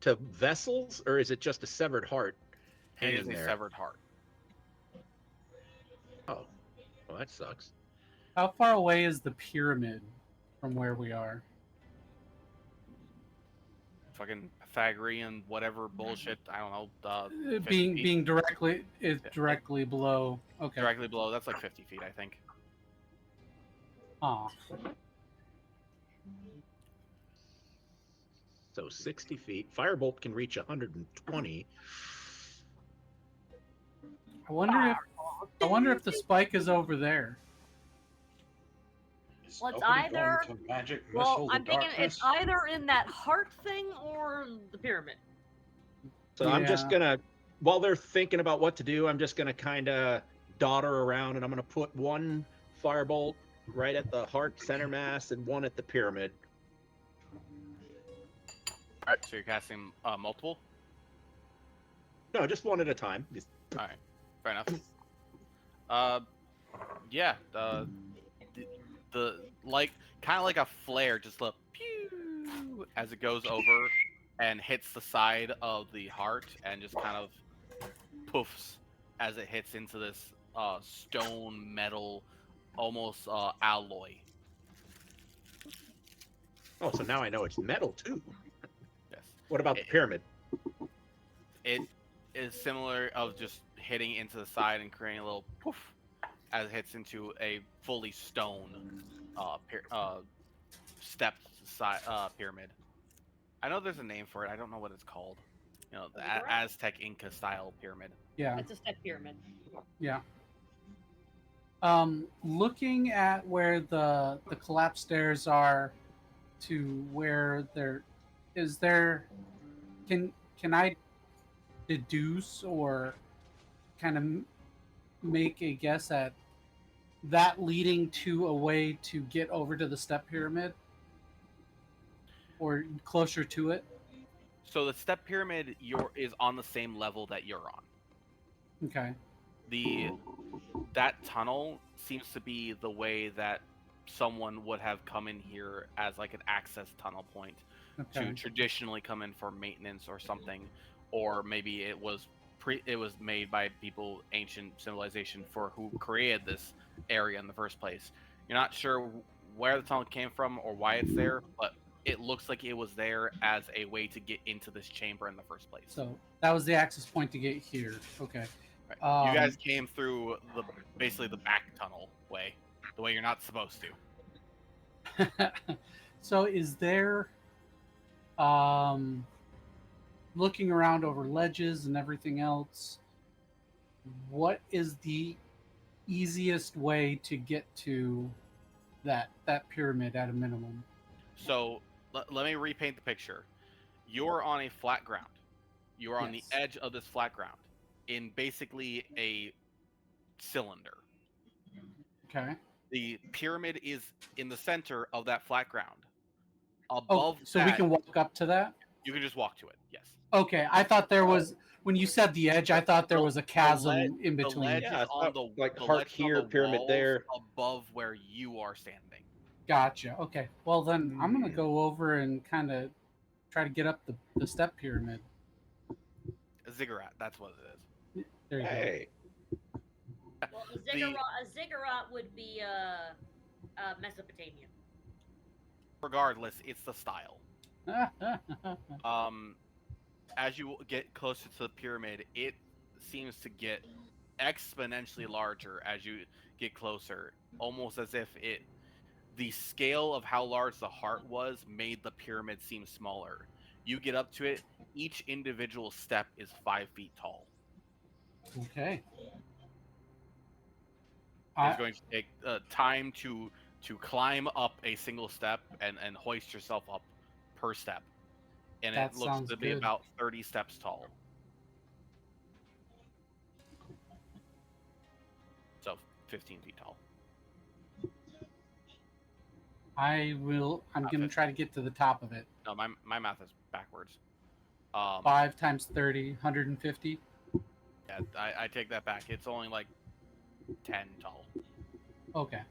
to vessels, or is it just a severed heart It hanging is a there? severed heart. Oh, well, that sucks. How far away is the pyramid from where we are? Fucking Pythagorean, whatever bullshit. I don't know. 50 feet? Being directly below. Okay. Directly below. That's like 50 feet, I think. Aw. So 60 feet. Firebolt can reach 120. I wonder if the spike is over there. Is Well, it's nobody either- going to magic Well, missile I'm the thinking darkness? it's either in that heart thing or the pyramid. So I'm just Yeah. gonna, while they're thinking about what to do, I'm just gonna kind of dodder around, and I'm gonna put one firebolt right at the heart center mass and one at the pyramid. All right, so you're casting multiple? No, just one at a time. Just- All right, fair enough. Yeah, the like kind of like a flare, just a pew as it goes over and hits the side of the heart, and just kind of poofs as it hits into this stone metal, almost alloy. Oh, so now I know it's metal too. Yes, What about the pyramid? it is similar of just hitting into the side and creating a little poof as it hits into a fully stone stepped pyramid. I know there's a name for it. I don't know what it's called. You know, the Ziggurat? Aztec Inca style pyramid. Yeah. It's a step pyramid. Yeah. Looking at where the collapsed stairs are to where can I deduce or kind of make a guess at that leading to a way to get over to the step pyramid or closer to it? So the step pyramid is on the same level that you're on. Okay. That tunnel seems to be the way that someone would have come in here as like an access tunnel point Okay. to traditionally come in for maintenance or something, or maybe it was made by people ancient civilization for who created this area in the first place. You're not sure where the tunnel came from or why it's there, but it looks like it was there as a way to get into this chamber in the first place. So that was the access point to get here. Okay. Right. You guys came through basically the back tunnel way, the way you're not supposed to. So is there looking around over ledges and everything else, what is the easiest way to get to that pyramid at a minimum? So let me repaint the picture. You're on a flat ground. You are on the Yes. edge of this flat ground in basically a cylinder. Okay. The pyramid is in the center of that flat ground. Oh, Above so we that, can walk up to that? you can just walk to it. Yes. Okay, I thought there was, when you said the edge, I thought there was a chasm in The between. ledge Yeah, is I on thought, the like, the heart ledge is on here, the pyramid walls there. above where you are standing. Gotcha. Okay. Well, then I'm going to go over and kind of try to get up the step pyramid. A ziggurat, that's what it is. There you Hey, Well, a ziggurat would be Mesopotamia. Regardless, it's the style. go. As you get closer to the pyramid, it seems to get exponentially larger as you get closer, almost as if the scale of how large the heart was made the pyramid seem smaller. You get up to it, each individual step is 5 feet tall. Okay. It's going to take time to climb up a single step and hoist yourself up per step. And That it looks sounds to be good. about 30 steps tall. So 15 feet tall. I'm going to try to get to the top of it. No, my math is backwards. 5 times 30, 150. Yeah, I take that back. It's only like 10 tall. Okay.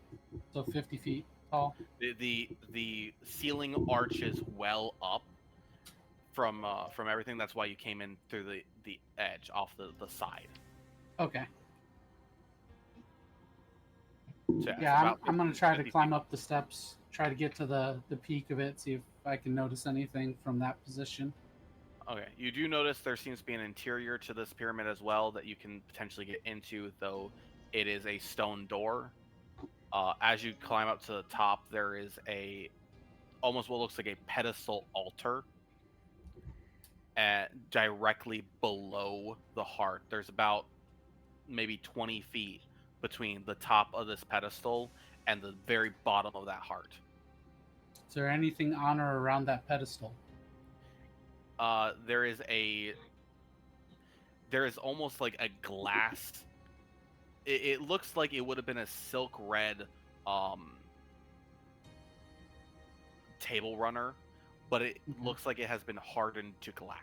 So 50 feet tall. The ceiling arches well up from everything. That's why you came in through the edge off the side. Okay. So Yeah, I'm going to try to climb up the steps, try to get to the peak of it, see if I can notice anything from that position. Okay, you do notice there seems to be an interior to this pyramid as well that you can potentially get into, though it is a stone door. As you climb up to the top, there is almost what looks like a pedestal altar directly below the heart. There's about maybe 20 feet between the top of this pedestal and the very bottom of that heart. Is there anything on or around that pedestal? There is almost like a glass. It looks like it would have been a silk red table runner, but it looks like it has been hardened to glass.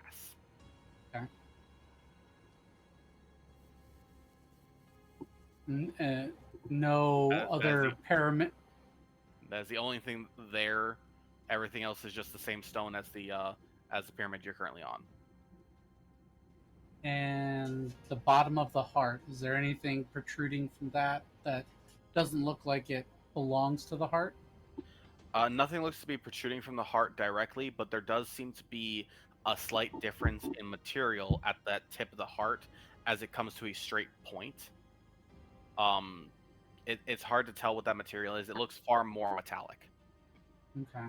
Okay. No other pyramid. That's the only thing there. Everything else is just the same stone as the pyramid you're currently on. And the bottom of the heart, is there anything protruding from that doesn't look like it belongs to the heart? Nothing looks to be protruding from the heart directly, but there does seem to be a slight difference in material at that tip of the heart as it comes to a straight point. It's hard to tell what that material is. It looks far more metallic. Okay.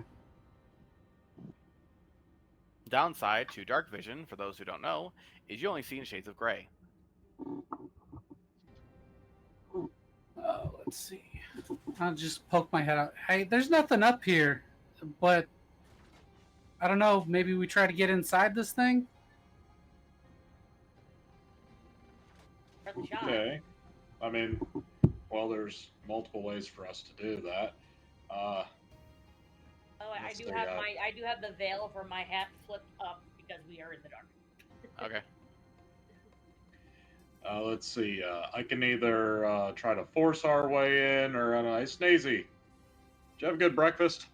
Downside to dark vision, for those who don't know, is you only see in shades of gray. Let's see. I'll just poke my head out. Hey, there's nothing up here, but I don't know. Maybe we try to get inside this thing. For the shot. Okay. I mean, well, there's multiple ways for us to do that. Oh, I Let's do see, have I do have the veil for my hat flipped up because we are in the dark. Okay. Let's see. I can either try to force our way in, or hey, Sneezy, did you have a good breakfast?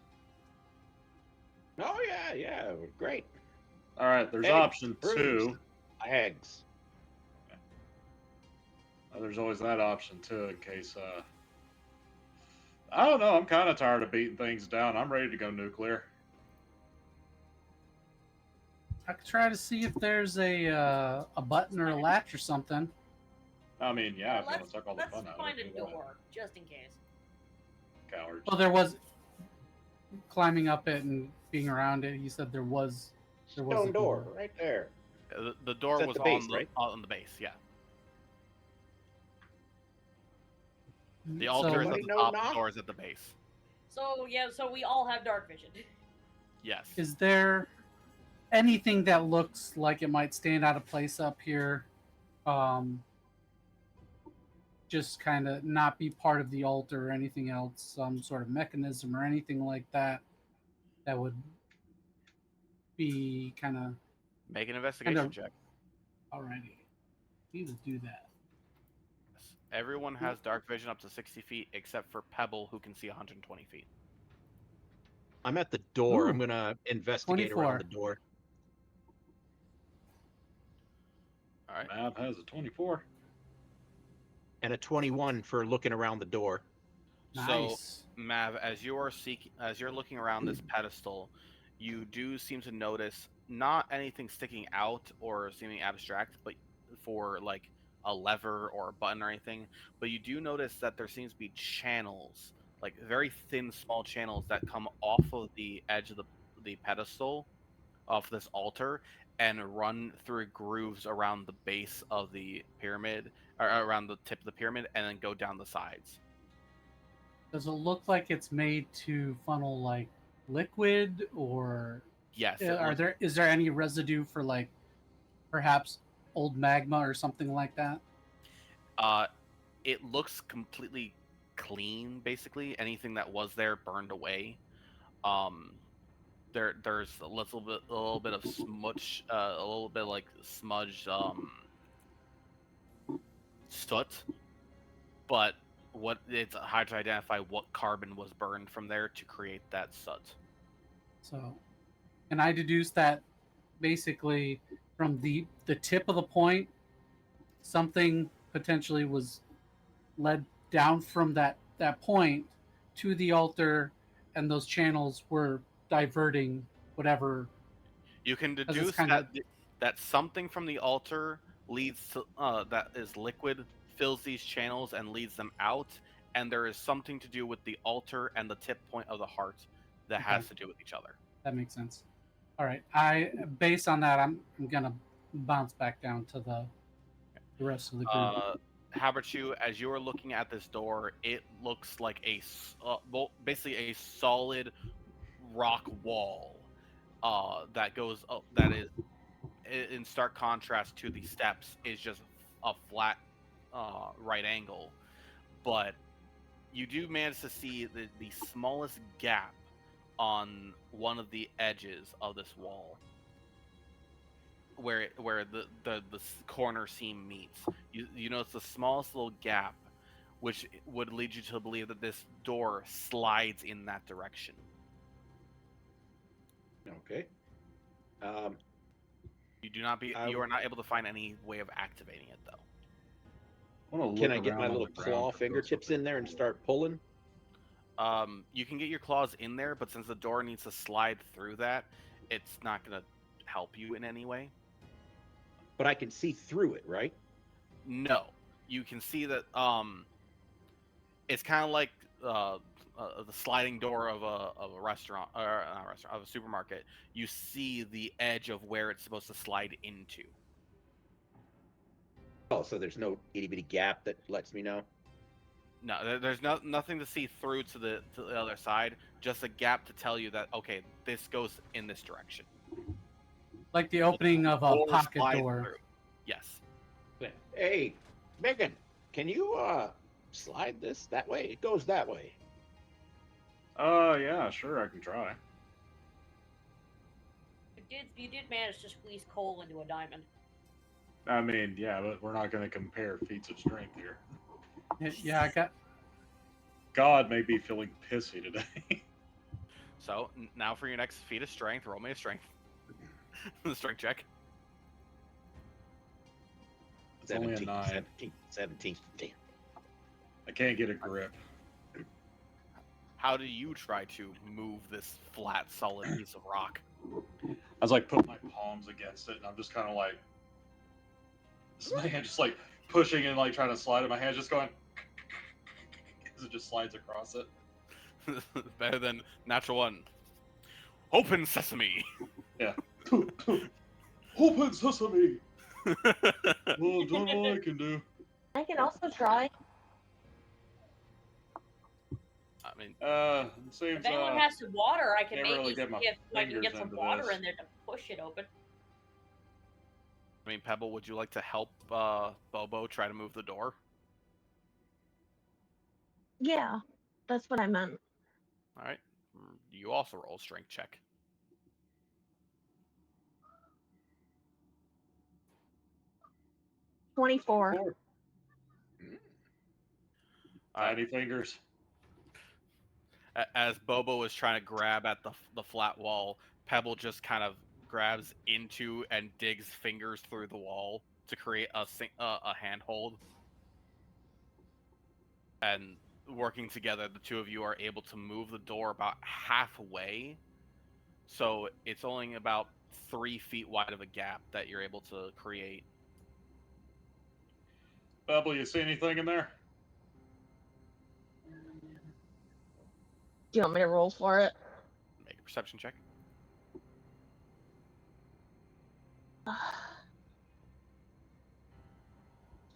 Oh yeah, great. All right. There's Eggs, option bruised, 2. eggs. There's always that option too, in case. I don't know. I'm kind of tired of beating things down. I'm ready to go nuclear. I could try to see if there's a button or a latch or something. I mean, yeah, if you want Let's to suck all the let's fun out find of a it, do that. door just in case. Cowards. Well, there was climbing up it and being around it. He said there was a Stone door right there. The door It's at was the base, on the right? on the base. Yeah. The So- altar is at Anybody the know top. knock? The door is at the base. So yeah, so we all have dark vision. Yes. Is there anything that looks like it might stand out of place up here? Just kind of not be part of the altar or anything else, some sort of mechanism or anything like that that would be kind of Make an investigation check. alrighty. Need to do that. Yes. Everyone has dark vision up to 60 feet, except for Pebble, who can see 120 feet. I'm at the door. Ooh, I'm gonna investigate 24. around the door. All right. Mav has a 24. And a 21 for looking around the door. So, Nice. Mav, as you're looking around this pedestal, you do seem to notice not anything sticking out or seeming abstract, but for like a lever or a button or anything. But you do notice that there seems to be channels, like very thin, small channels that come off of the edge of the pedestal, off this altar, and run through grooves around the base of the pyramid, or around the tip of the pyramid, and then go down the sides. Does it look like it's made to funnel like liquid, or Yes. is there any residue for like perhaps old magma or something like that? It looks completely clean. Basically, anything that was there burned away. There's a little bit of smudge, a little bit like smudged soot, but it's hard to identify what carbon was burned from there to create that soot. So, and I deduce that basically from the tip of the point, something potentially was led down from that point to the altar, and those channels were diverting whatever. You can it's deduce kinda- that something from the altar leads to that is liquid, fills these channels and leads them out, and there is something to do with the altar and the tip point of the heart that Okay. has to do with each other. That makes sense. All right, based on that, I'm gonna bounce back down to the rest of the group. Haberchu, as you are looking at this door, it looks like basically a solid rock wall that goes that is in stark contrast to the steps is just a flat right angle, but you do manage to see the smallest gap on one of the edges of this wall where the corner seam meets. You notice the smallest little gap, which would lead you to believe that this door slides in that direction. Okay. You are not able to find any way of activating it though. Can I get my little claw fingertips in there and start pulling? You can get your claws in there, but since the door needs to slide through that, it's not going to help you in any way. But I can see through it, right? No, you can see that. It's kind of like the sliding door of a restaurant, or not a restaurant, of a supermarket, you see the edge of where it's supposed to slide into. Oh, so there's no itty bitty gap that lets me know. No, there's nothing to see through to the other side. Just a gap to tell you that okay, this goes in this direction. Like the opening of a Or pocket slide door. through. Yes. Hey, Megan, can you slide this that way? It goes that way. Yeah, sure, I can try. You did manage to squeeze coal into a diamond. I mean, yeah, but we're not going to compare feats of strength here. Yeah, I got. God may be feeling pissy today. So now for your next feat of strength, roll me a strength. The strength check. It's only a 9. 17. Damn. I can't get a grip. How do you try to move this flat, solid piece of rock? I was like, put my palms against it, and I'm just kind of like, this is my hand just like pushing and like trying to slide it. My hand just going, as it just slides across it. Better than natural one. Open sesame. Yeah. Open sesame. Well, don't know what I can do. I can also try. I mean, It seems. If anyone has some water, I can can't maybe really get my see if I can get fingers some into water this. in there to push it open. I mean, Pebble, would you like to help Bobo try to move the door? Yeah, that's what I meant. All right. You also roll a strength check. $24. All right. Tiny fingers. As Bobo is trying to grab at the flat wall, Pebble just kind of grabs into and digs fingers through the wall to create a handhold. And working together, the two of you are able to move the door about halfway. So it's only about 3 feet wide of a gap that you're able to create. Bubble, you see anything in there? Do you want me to roll for it? Make a perception check.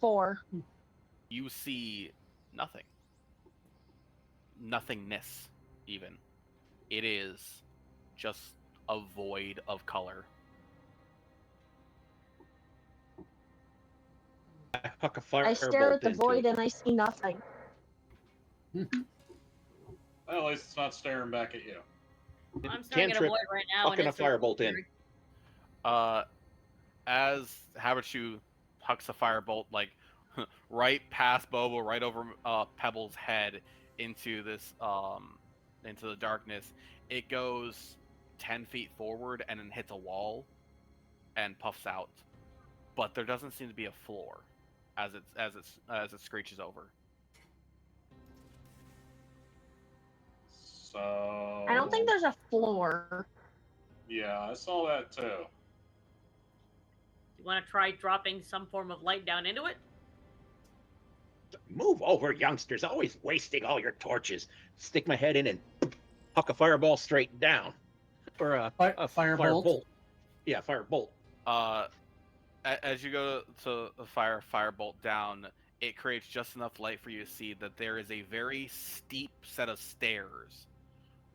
4. You see nothing. Nothingness, even. It is just a void of color. I huck a fire. I stare at the void and I see nothing. Well, at least it's not staring back at you. I'm staring at a void right now, and Hucking a it's firebolt in. As Haberchu hucks a firebolt, like right past Bobo, right over Pebble's head into this into the darkness, it goes 10 feet forward and then hits a wall and puffs out. But there doesn't seem to be a floor as it screeches over. So I don't think there's a floor. Yeah, I saw that too. You want to try dropping some form of light down into it? Move over, youngsters. Always wasting all your torches. Stick my head in and huck a fireball straight down. Or a firebolt. Yeah, firebolt. As you go to firebolt down, it creates just enough light for you to see that there is a very steep set of stairs,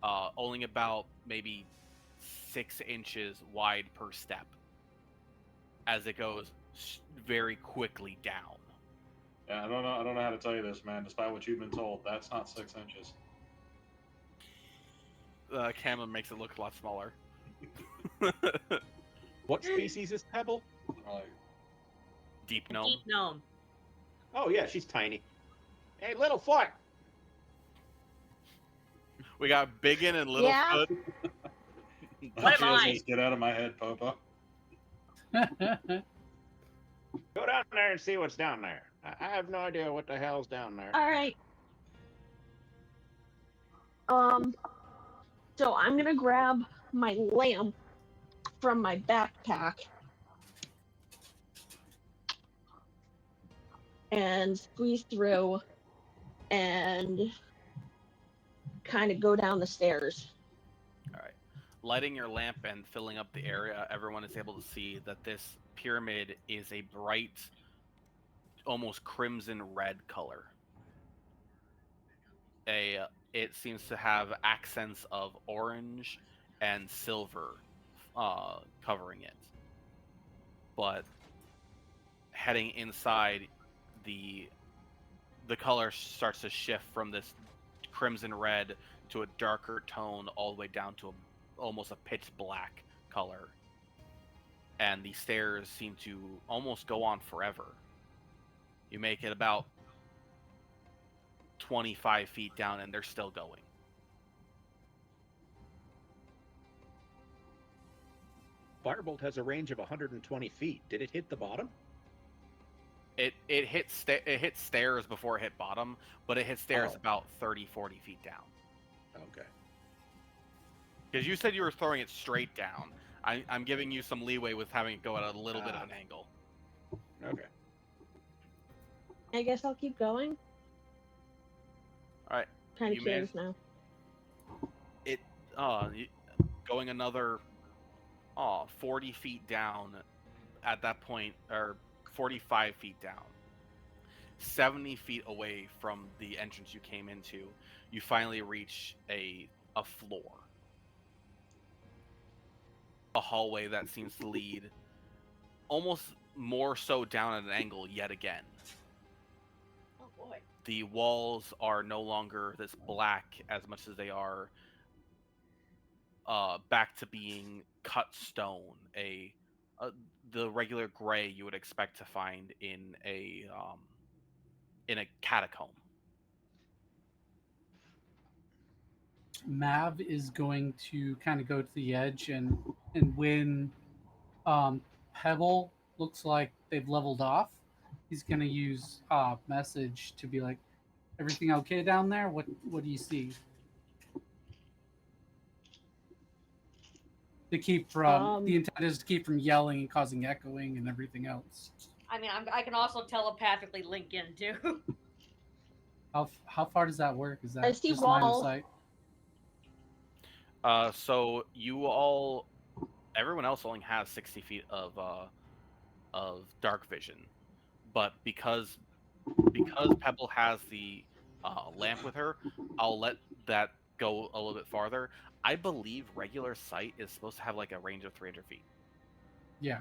only about maybe 6 inches wide per step, as it goes very quickly down. Yeah, I don't know how to tell you this, man. Despite what you've been told, that's not 6 inches. Camera makes it look a lot smaller. What species is Pebble? Like, Deep gnome. Deep gnome. Oh yeah, she's tiny. Hey, Littlefoot. We got Biggin and Littlefoot. Yeah. What am I? Just get out of my head, Popo. Go down there and see what's down there. I have no idea what the hell's down there. All right. So I'm gonna grab my lamp from my backpack and squeeze through and kind of go down the stairs. All right. Lighting your lamp and filling up the area, everyone is able to see that this pyramid is a bright, almost crimson red color. It seems to have accents of orange and silver covering it. But heading inside, the color starts to shift from this crimson red to a darker tone all the way down to almost a pitch black color. And the stairs seem to almost go on forever. You make it about 25 feet down and they're still going. Firebolt has a range of 120 feet. Did it hit the bottom? It hit stairs before it hit bottom, but it hit stairs about 30, 40 feet down. Okay. Because you said you were throwing it straight down. I'm giving you some leeway with having it go at a little bit of an angle. Okay. I guess I'll keep going. All right. Kind You of curious now. Going another 40 feet down at that point, or 45 feet down, 70 feet away from the entrance you came into, you finally reach a floor. A hallway that seems to lead almost more so down at an angle yet again. Oh boy. The walls are no longer this black as much as they are back to being cut stone, the regular gray you would expect to find in a catacomb. Mav is going to kind of go to the edge, and when Pebble looks like they've leveled off, he's going to use message to be like, "Everything okay down there? What do you see?" To keep from the intent is to keep from yelling and causing echoing and everything else. I mean, I can also telepathically link in too. How far does that work? Is that I see just line of walls. sight? So everyone else only has 60 feet of dark vision, but because Pebble has the lamp with her, I'll let that go a little bit farther. I believe regular sight is supposed to have like a range of 300 feet. Yeah.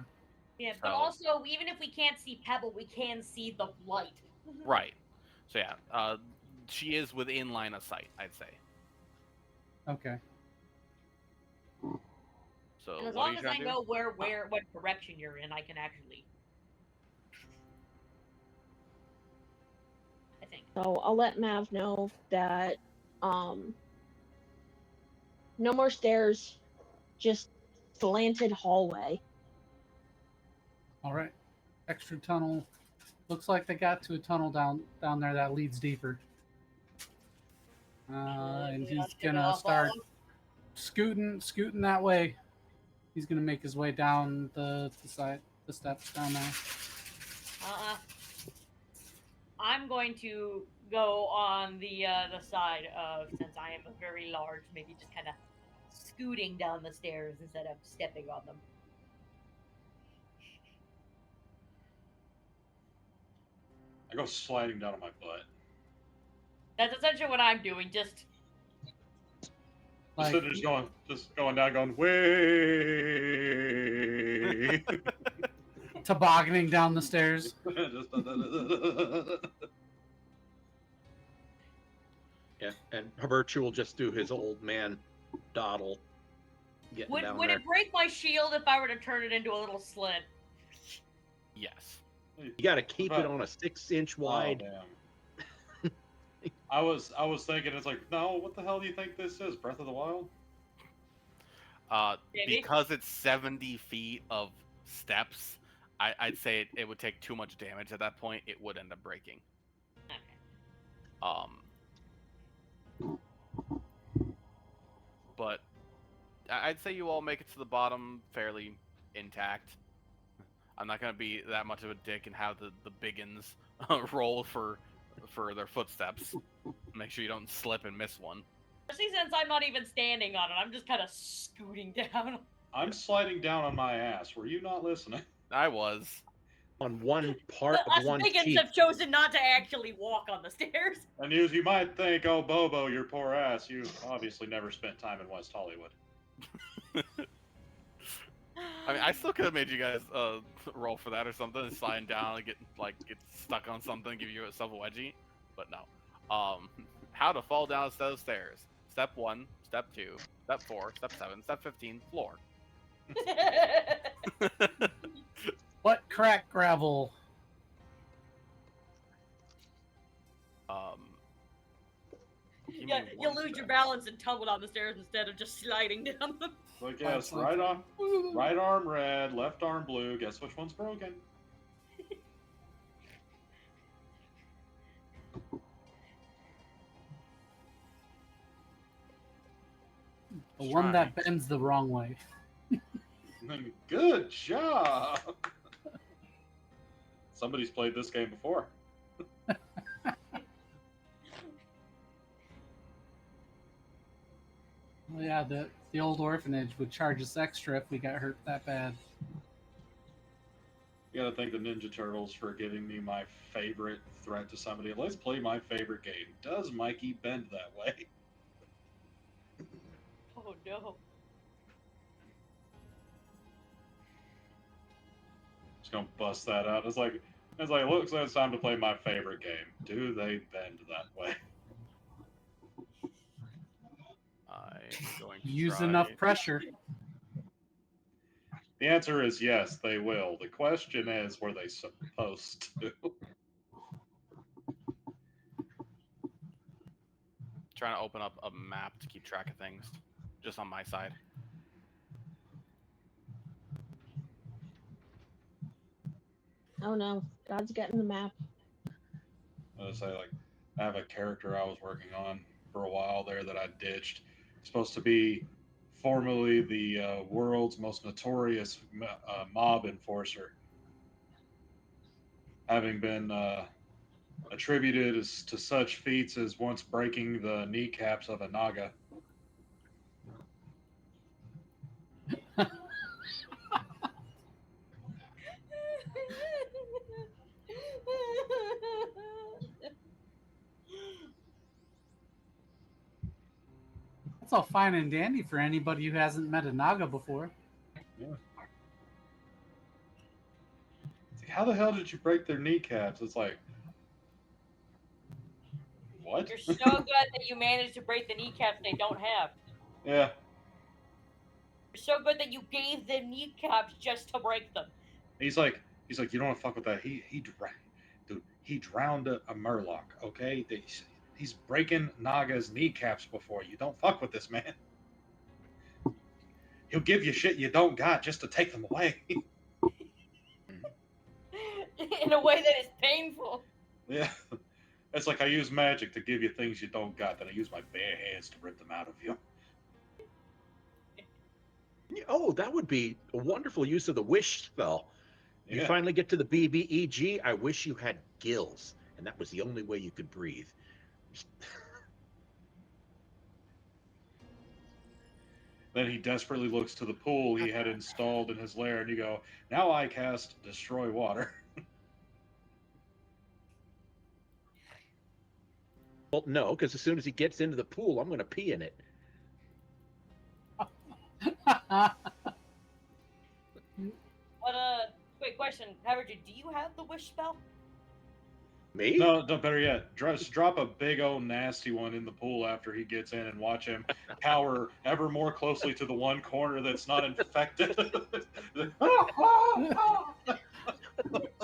Yeah, but also, even if we can't see Pebble, we can see the light. Right. So yeah, she is within line of sight, I'd say. Okay. So And as what are long you as trying I to do? know what direction you're in, I can actually. I think. So I'll let Mav know that no more stairs, just slanted hallway. All right. Extra tunnel. Looks like they got to a tunnel down there that leads deeper. And he's gonna start scooting that way. He's gonna make his way down the steps down there. I'm going to go on the side of, since I am a very large, maybe just kind of scooting down the stairs instead of stepping on them. I go sliding down on my butt. That's essentially what I'm doing. Just Like, Just going down, going way. tobogganing down the stairs. Yeah, and Herbertu will just do his old man dawdle. would Down it there. break my shield if I were to turn it into a little slit? Yes. You got to keep it on a 6-inch wide. Oh, damn. I was thinking, it's like, no, what the hell do you think this is? Breath of the Wild? Maybe. Because it's 70 feet of steps, I'd say it would take too much damage at that point. It would end up breaking. Okay. But I'd say you all make it to the bottom fairly intact. I'm not gonna be that much of a dick and have the biggins roll for their footsteps. Make sure you don't slip and miss one. Especially since I'm not even standing on it. I'm just kind of scooting down. I'm sliding down on my ass. Were you not listening? I was. On one part of Us one Biggins cheek. have chosen not to actually walk on the stairs. And you might think, oh, Bobo, your poor ass. You obviously never spent time in West Hollywood. I mean, I still could have made you guys roll for that or something, and sliding down and get stuck on something, give you yourself a wedgie, but no. How to fall down a set of stairs. Step 1, step 2, step 4, step 7, step 15, floor. What crack gravel? Give Yeah, me you'll one lose your sec. balance and tumble down the stairs instead of just sliding down them. Like, yes, right arm red, left arm blue. Guess which one's broken? The one that bends the wrong way. Good job. Somebody's played this game before. Well, yeah, the old orphanage would charge us extra if we got hurt that bad. You gotta thank the Ninja Turtles for giving me my favorite threat to somebody. Let's play my favorite game. Does Mikey bend that way? Oh no. Just gonna bust that out. It's like, looks like it's time to play my favorite game. Do they bend that way? I'm going to Use try. enough pressure. The answer is yes, they will. The question is, were they supposed to? Trying to open up a map to keep track of things, just on my side. Oh no, God's getting the map. I was say, like, I have a character I was working on for a while there that I ditched. Supposed to be formerly the world's most notorious mob enforcer, having been attributed to such feats as once breaking the kneecaps of a Naga. That's all fine and dandy for anybody who hasn't met a Naga before. Yeah. It's like, how the hell did you break their kneecaps? It's like, what? You're so good that you managed to break the kneecaps they don't have. Yeah. You're so good that you gave them kneecaps just to break them. He's like, you don't want to fuck with that. He drowned a Murloc. Okay, he's breaking Naga's kneecaps before. You don't fuck with this man. He'll give you shit you don't got just to take them away. In a way that is painful. Yeah. It's like I use magic to give you things you don't got, then I use my bare hands to rip them out of you. Oh, that would be a wonderful use of the wish spell. You Yeah. finally get to the BBEG. I wish you had gills, and that was the only way you could breathe. Then he desperately looks to the pool he had installed in his lair, and you go, now I cast Destroy Water. Well, no, because as soon as he gets into the pool, I'm going to pee in it. But quick question, Havergy, do you have the wish spell? Me? No, better yet, just drop a big old nasty one in the pool after he gets in and watch him cower ever more closely to the one corner that's not infected.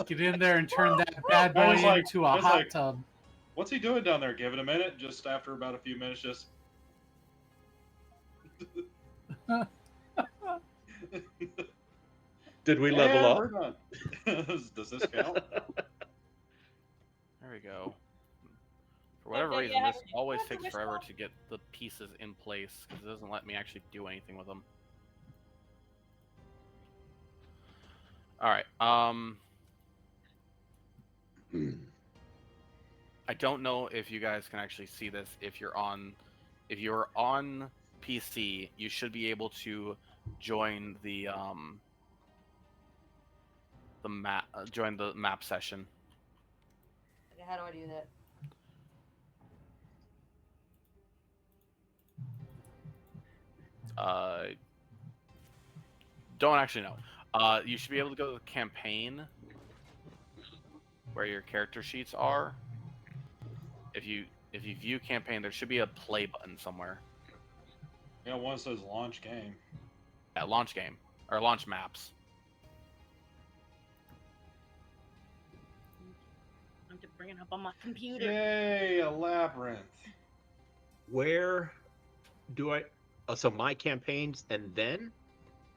Get in there and turn that bad boy It's like- into a it's hot like- tub. What's he doing down there? Give it a minute. Just after about a few minutes, just. Did we level up? We're done. Does this count? There we go. For whatever Okay, reason, yeah, this Havergy, always what's the takes wish forever spell? to get the pieces in place because it doesn't let me actually do anything with them. All right. I don't know if you guys can actually see this if you're on if you're on PC, you should be able to join the map session. Okay, how do I do that? Don't actually know. You should be able to go to the campaign where your character sheets are. If you view campaign, there should be a play button somewhere. Yeah, one says launch game. Yeah, launch game or launch maps. I'm to bring it up on my computer. Yay, a labyrinth. Where do I? Oh, so my campaigns and then?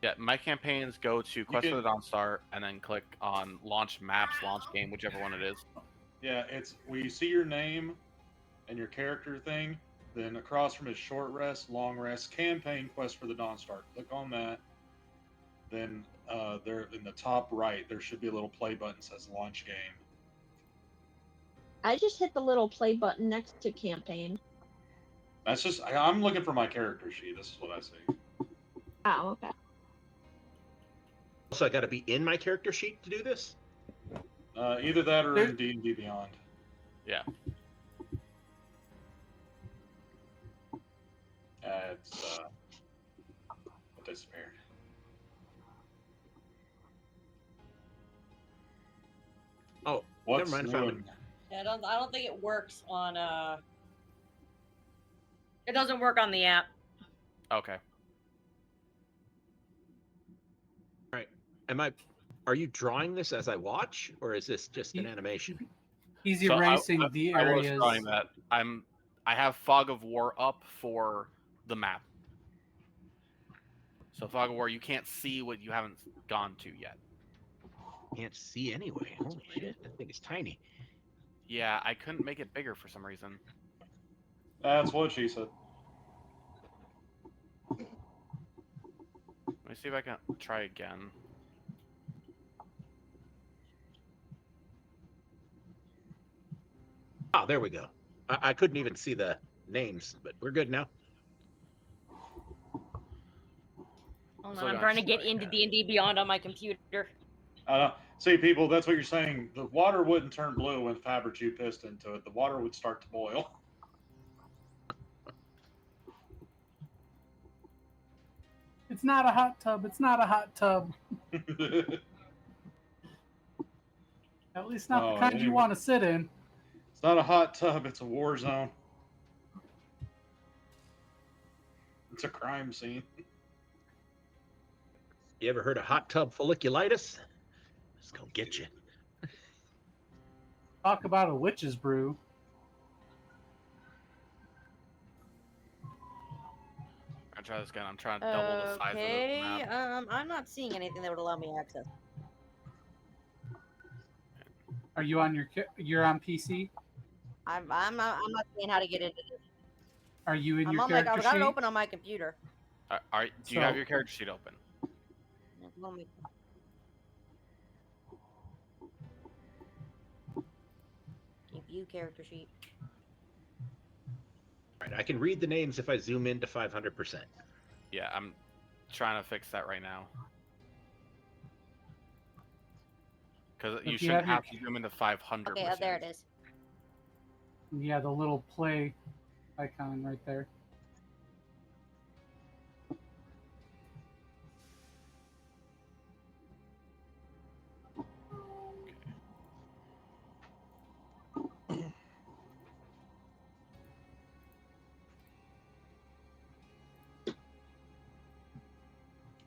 Yeah, my campaigns go to Quest for can- the Dawnstar and then click on launch maps, launch game, whichever one it is. Yeah, it's where you see your name and your character thing, then across from it, short rest, long rest, campaign, Quest for the Dawnstar. Click on that. Then there in the top right, there should be a little play button that says launch game. I just hit the little play button next to campaign. That's just, I'm looking for my character sheet. This is what I see. Oh, okay. So I got to be in my character sheet to do this? Either that or in D&D Beyond. Yeah. It's it disappeared. Oh, What's never mind. I found it. new? Yeah, I don't think it works on It doesn't work on the app. Okay. Are you drawing this as I watch, or is this just an animation? He's So erasing the I was areas. drawing that. I have Fog of War up for the map. So Fog of War, you can't see what you haven't gone to yet. Can't see anyway. Holy shit, that thing is tiny. Yeah, I couldn't make it bigger for some reason. That's what she said. Let me see if I can try again. Oh, there we go. I couldn't even see the names, but we're good now. Hold So on, I'm that's trying to get like into that. D&D Beyond on my computer. See, people, that's what you're saying. The water wouldn't turn blue when Faberge pissed into it. The water would start to boil. It's not a hot tub. It's not a hot tub. At least not Oh, the kind you anyway. want to sit in. It's not a hot tub, it's a war zone. It's a crime scene. You ever heard of hot tub folliculitis? Let's go get you. Talk about a witch's brew. I'll try this again. I'm trying to double the size of the map. I'm not seeing anything that would allow me access. Are you on you're on PC? I'm not seeing how to get into this. Are you in I'm your on my, character I've got sheet? it open on my computer. Do you have So- your character sheet open? Let me- View character sheet. All right, I can read the names if I zoom in to 500%. Yeah, I'm trying to fix that right now. Because you you shouldn't have your- have to zoom into 500%. Okay, there it is. Yeah, the little play icon right there.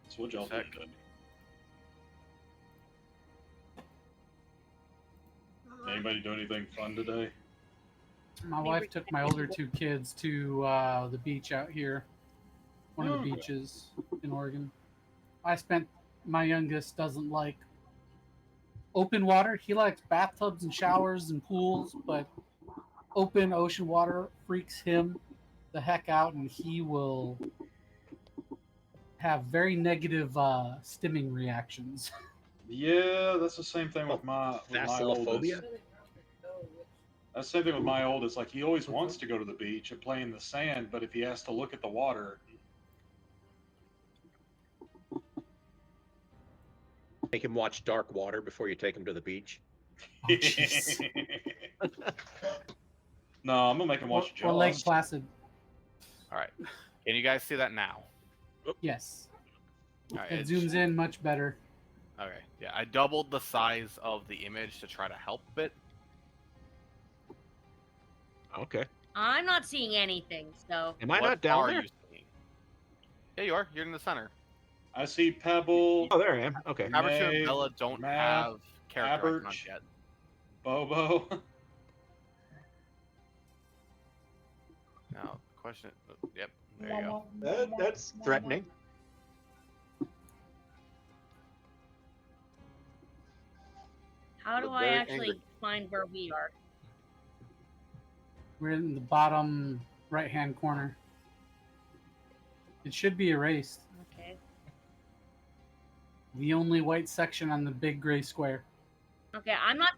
So what y'all do Sec. today? Anybody do anything fun today? My wife took my older two kids to the beach out here, one of the beaches in Oregon. My youngest doesn't like open water. He likes bathtubs and showers and pools, but open ocean water freaks him the heck out, and he will have very negative stimming reactions. Yeah, that's the same thing with my oldest. Thalassophobia? That's the same thing with my old. It's like he always wants to go to the beach and play in the sand, but if he has to look at the water, Make him watch Dark Water before you take him to the beach. Oh, jeez. no, I'm gonna make him watch Or Lake Jaws. Placid. All right. Can you guys see that now? Yes. All right. It zooms in much better. Okay. Yeah, I doubled the size of the image to try to help it. Okay. I'm not seeing anything, so. Am I What not down are there? you seeing? Yeah, you are. You're in the center. I see Pebble, Oh, there I am. Okay. Habertu and Maeve, Bella don't Matt, have character icons Aberch. yet. Bobo. Now, the question. Yep. There you go. That's threatening. How do Look I very actually angry. find where we are? We're in the bottom right-hand corner. It should be erased. Okay. The only white section on the big gray square. Okay, I'm not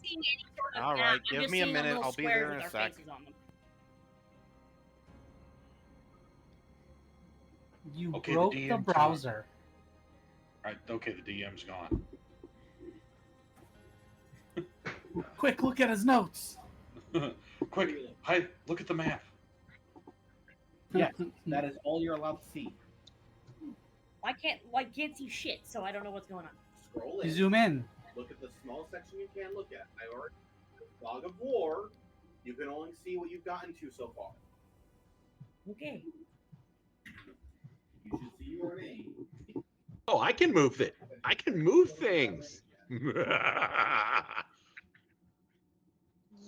seeing any sort of All map. right, I'm give just me a seeing minute, little I'll be squares there in with a our sec. faces on them. You Okay, the broke the DM browser. Right, okay, the DM's gone. Quick, look at his notes. Quick, hi, look at the map. Yes, that is all you're allowed to see. I can't see shit, so I don't know what's going on. Scroll You in. zoom in. Look at the small section you can look at. I already the Fog of War. You can only see what you've gotten to so far. Okay. You should see your name. Oh, I can move it. I can move things.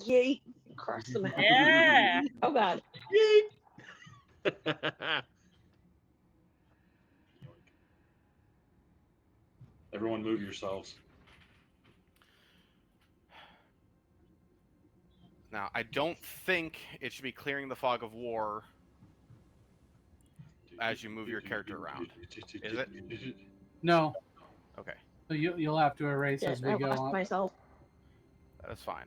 Yeet. Across the map. Yeah. Oh god. Everyone move yourselves. Now, I don't think it should be clearing the fog of war as you move your character around. Is it? No. Okay, So you'll have to erase Shit, as we I go lost on. myself. that is fine.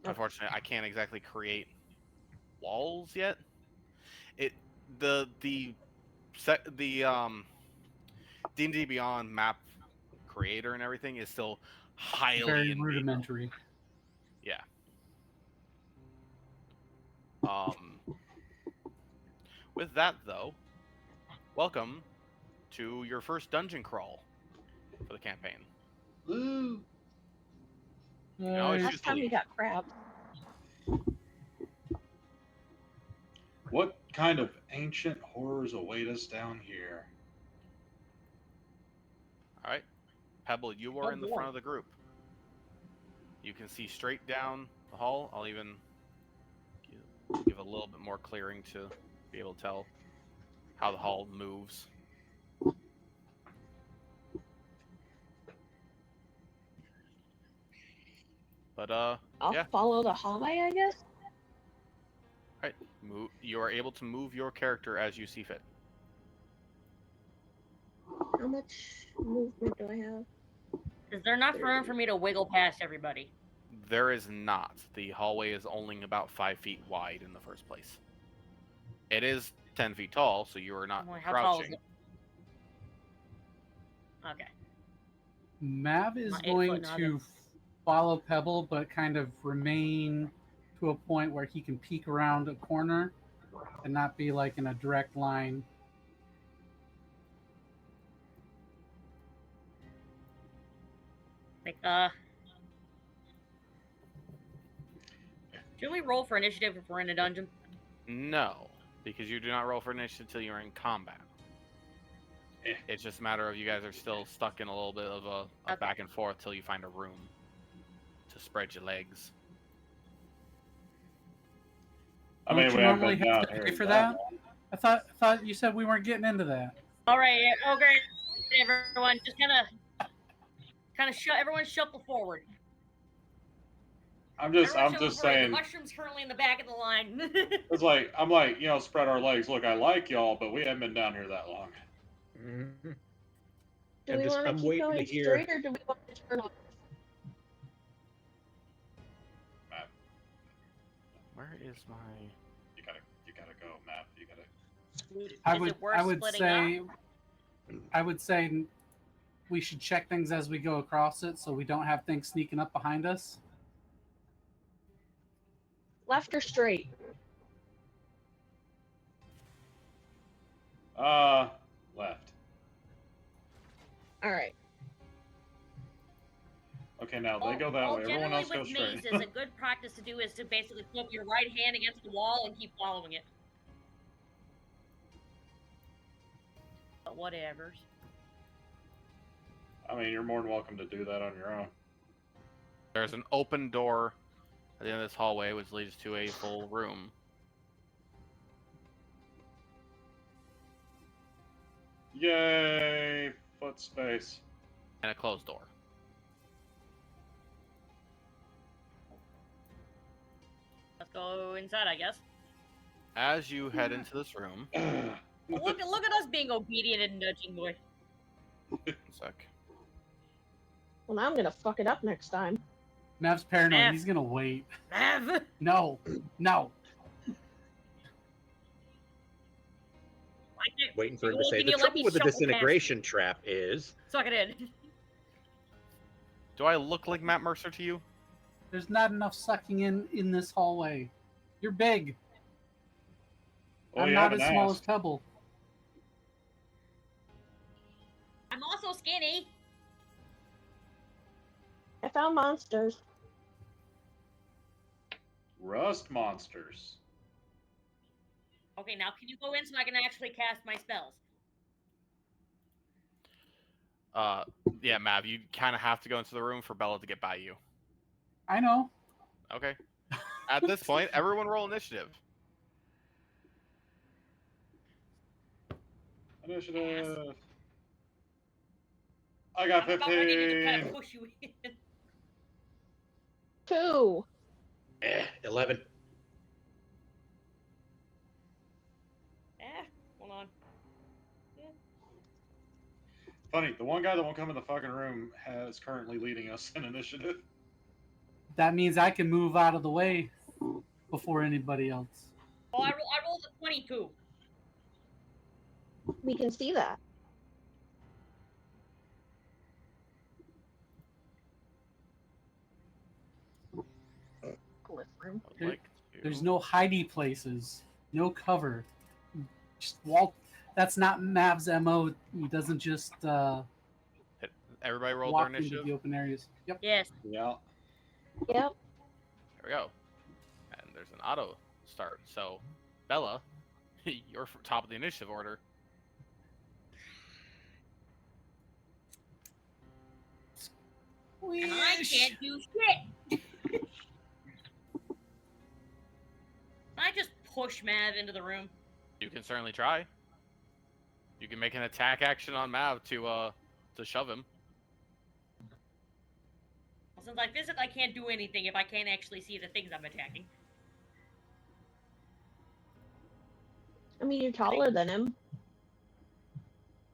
Unfortunately, I can't exactly create walls yet. The D&D Beyond map creator and everything is still highly Very in beta. rudimentary. Yeah. With that though, welcome to your first dungeon crawl for the campaign. Woo! No, it's Last time we got crabs. What kind of ancient horrors await us down here? All right, Pebble, you are in the front of the group. You can see straight down the hall. I'll even give a little bit more clearing to be able to tell how the hall moves. But I'll yeah. follow the hallway, I guess. All right, you are able to move your character as you see fit. How much movement do I have? Is there enough room for me to wiggle past everybody? There is not. The hallway is only about 5 feet wide in the first place. It is 10 feet tall, so you are not Well, how tall is crouching. it? Okay. Mav is My 8 going foot to noggin. follow Pebble, but kind of remain to a point where he can peek around a corner and not be like in a direct line. Like, should we roll for initiative if we're in a dungeon? No, because you do not roll for initiative until you're in combat. Eh. It's just a matter of you guys are still stuck in a little bit of a Okay. back and forth till you find a room to spread your legs. I Don't mean, you we haven't normally been have down to here pay for that that? long. I thought you said we weren't getting into that. All right. Oh, great. Everyone, just kind of everyone shuffle forward. I'm just Everyone shuffle forward. saying. The mushroom's currently in the back of the line. It's like I'm like, spread our legs. Look, I like y'all, but we haven't been down here that long. Mhm. Do we want to I'm keep waiting to going hear. straight, or do we want to turn off? Matt, Where is my? you gotta go, Matt. You gotta. Is it worth splitting up? I would say we should check things as we go across it, so we don't have things sneaking up behind us. Left or straight? Left. All right. Okay, now they go that way. Everyone else Generally goes with straight. mazes, a good practice to do is to basically put your right hand against the wall and keep following it. But whatevers. I mean, you're more than welcome to do that on your own. There's an open door at the end of this hallway, which leads to a full room. Yay! Foot space. And a closed door. Let's go inside, I guess. As you head into this room, Look at us being obedient and nudging boy. one sec. Well, now I'm gonna fuck it up next time. Mav's paranoid. Mav. He's gonna wait. Mav! No. Waiting for him to Oh, say. can The you let trouble me with the shuffle past disintegration trap is. Suck it in. Do I look like Matt Mercer to you? There's not enough sucking in this hallway. You're big. Well, I'm you not as haven't small as asked. Pebble. I'm also skinny. I found monsters. Rust monsters. Okay, now can you go in so I can actually cast my spells? Yeah, Mav, you kind of have to go into the room for Bella to get by you. I know. Okay. At this point, everyone roll initiative. Initiative. I got I'm about ready to just kind 15. of push you in. 2. 11. Hold on. Funny, the one guy that won't come in the fucking room is currently leading us in initiative. That means I can move out of the way before anybody else. Oh, I rolled a 22. We can see that. Glycerin. I would like to... There's no hidey places, no cover. Just walk. That's not Mav's MO. He doesn't just Everybody roll their walk into initiative. the open areas. Yep. Yes. Yeah. Yep. There we go. And there's an auto start. So, Bella, you're top of the initiative order. And I can't do shit. I just push Mav into the room. You can certainly try. You can make an attack action on Mav to shove him. Well, since I physically can't do anything if I can't actually see the things I'm attacking. I mean, you're taller than him.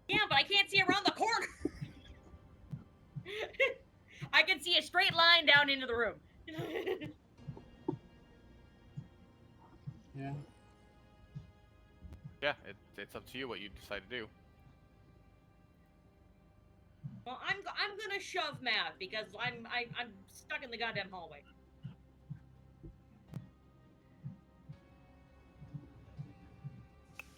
Yeah, but I can't see around the corner. I can see a straight line down into the room. Yeah. Yeah, it's up to you what you decide to do. Well, I'm gonna shove Mav because I'm stuck in the goddamn hallway.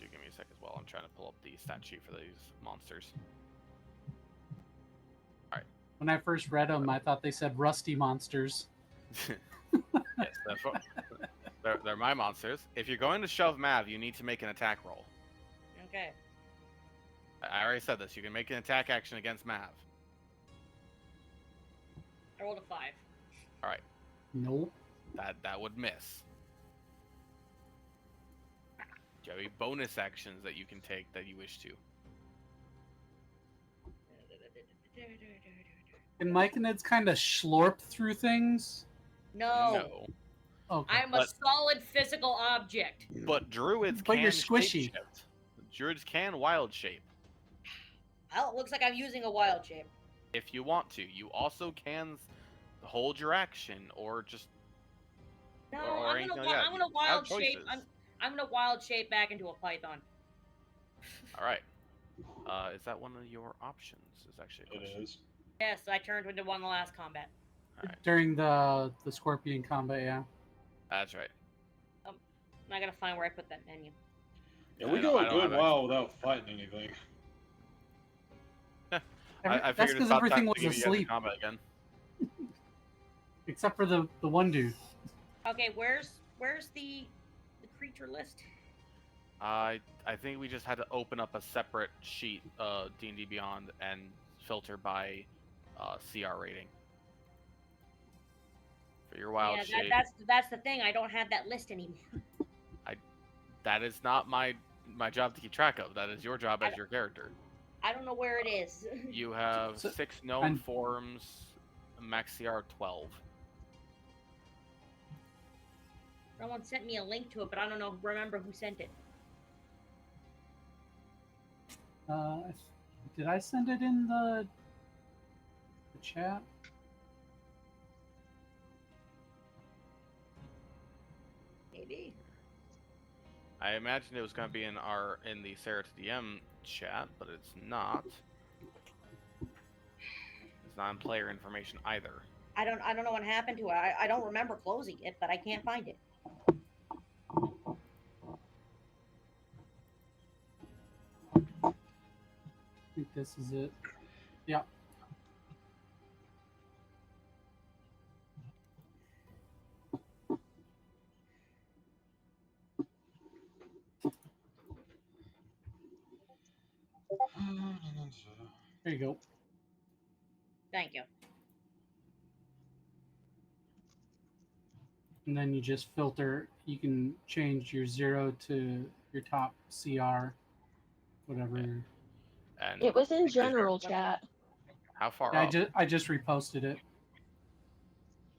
Do give me a sec as well. I'm trying to pull up the stat sheet for these monsters. When I first read them, I thought they said rusty monsters. Yes, they're my monsters. If you're going to shove Mav, you need to make an attack roll. Okay. I already said this. You can make an attack action against Mav. I rolled a 5. All right, Nope. that would miss. Do you have any bonus actions that you can take that you wish to? Can Mike and Ned's kind of schlorp through things? No. Okay. I'm a But- solid physical object. But druids But can you're squishy. shapeshift. Druids can wild shape. Well, it looks like I'm using a wild shape. If you want to, you also can hold your action or just No, or I'm anything gonna like that. I'm gonna You have wild shape. choices. I'm gonna wild shape back into a python. All right. Is that one of your options? Is actually a It question. is. Yes, I turned into one in the last combat. All right. During the scorpion combat, yeah. That's right. I gotta find where I put that menu. Yeah, we I go a don't good have while without fighting anything. I That's figured it's because about everything time was to give you guys asleep, a combat again. except for the one dude. Okay, where's the creature list? I think we just had to open up a separate sheet, D&D Beyond, and filter by CR rating. For your wild Yeah, shape, that's the thing. I don't have that list anymore. that is not my job to keep track of. That is your job as your character. I don't know where it is. You have So- 6 known and- forms, max CR 12. Someone sent me a link to it, but I don't know. Remember who sent it? Did I send it in the chat? Maybe. I imagined it was going to be in the Sarah to DM chat, but it's not. It's not in player information either. I don't know what happened to it. I don't remember closing it, but I can't find it. I think this is it. Yeah. There you go. Thank you. And then you just filter. You can change your 0 to your top CR, whatever. Okay. And It was in because you're- general chat. How far Yeah, up? I just reposted it.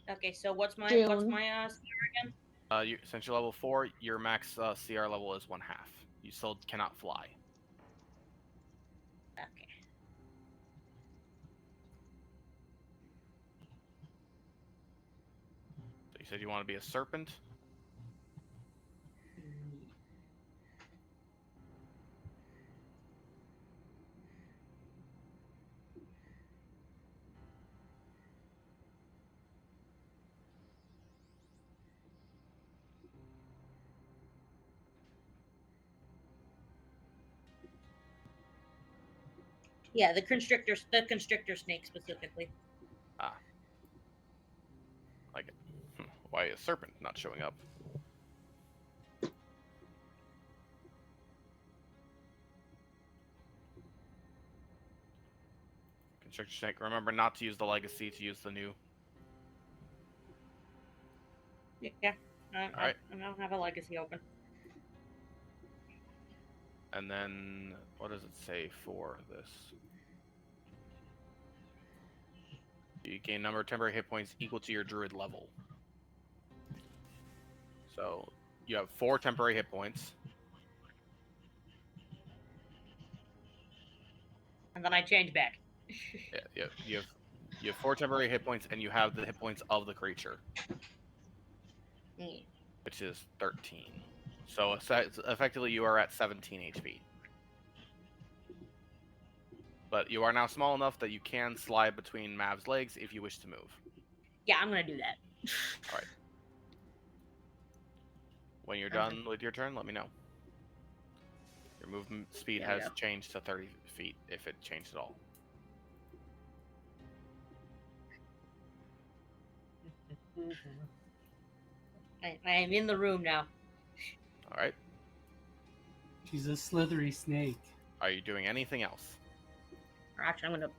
Okay, so what's my June. CR again? Since you're level 4, your max CR level is 1/2. You still cannot fly. Okay. So you said you want to be a serpent? Yeah, the constrictor snake specifically. Like it. Why is serpent not showing up? Constrictor snake. Remember not to use the legacy, to use the new. Yeah. Alright. I don't have a legacy open. And then, what does it say for this? You gain number of temporary hit points equal to your druid level. So, you have 4 temporary hit points. And then I change back. Yeah, you have 4 temporary hit points, and you have the hit points of the creature, Mm. which is 13. So, effectively, you are at 17 HP. But you are now small enough that you can slide between Mav's legs if you wish to move. Yeah, I'm gonna do that. All right. When you're Okay. done with your turn, let me know. Your movement speed There we has go. changed to 30 feet, if it changed at all. I am in the room now. All right. She's a slithery snake. Are you doing anything else? Actually, I'm gonna.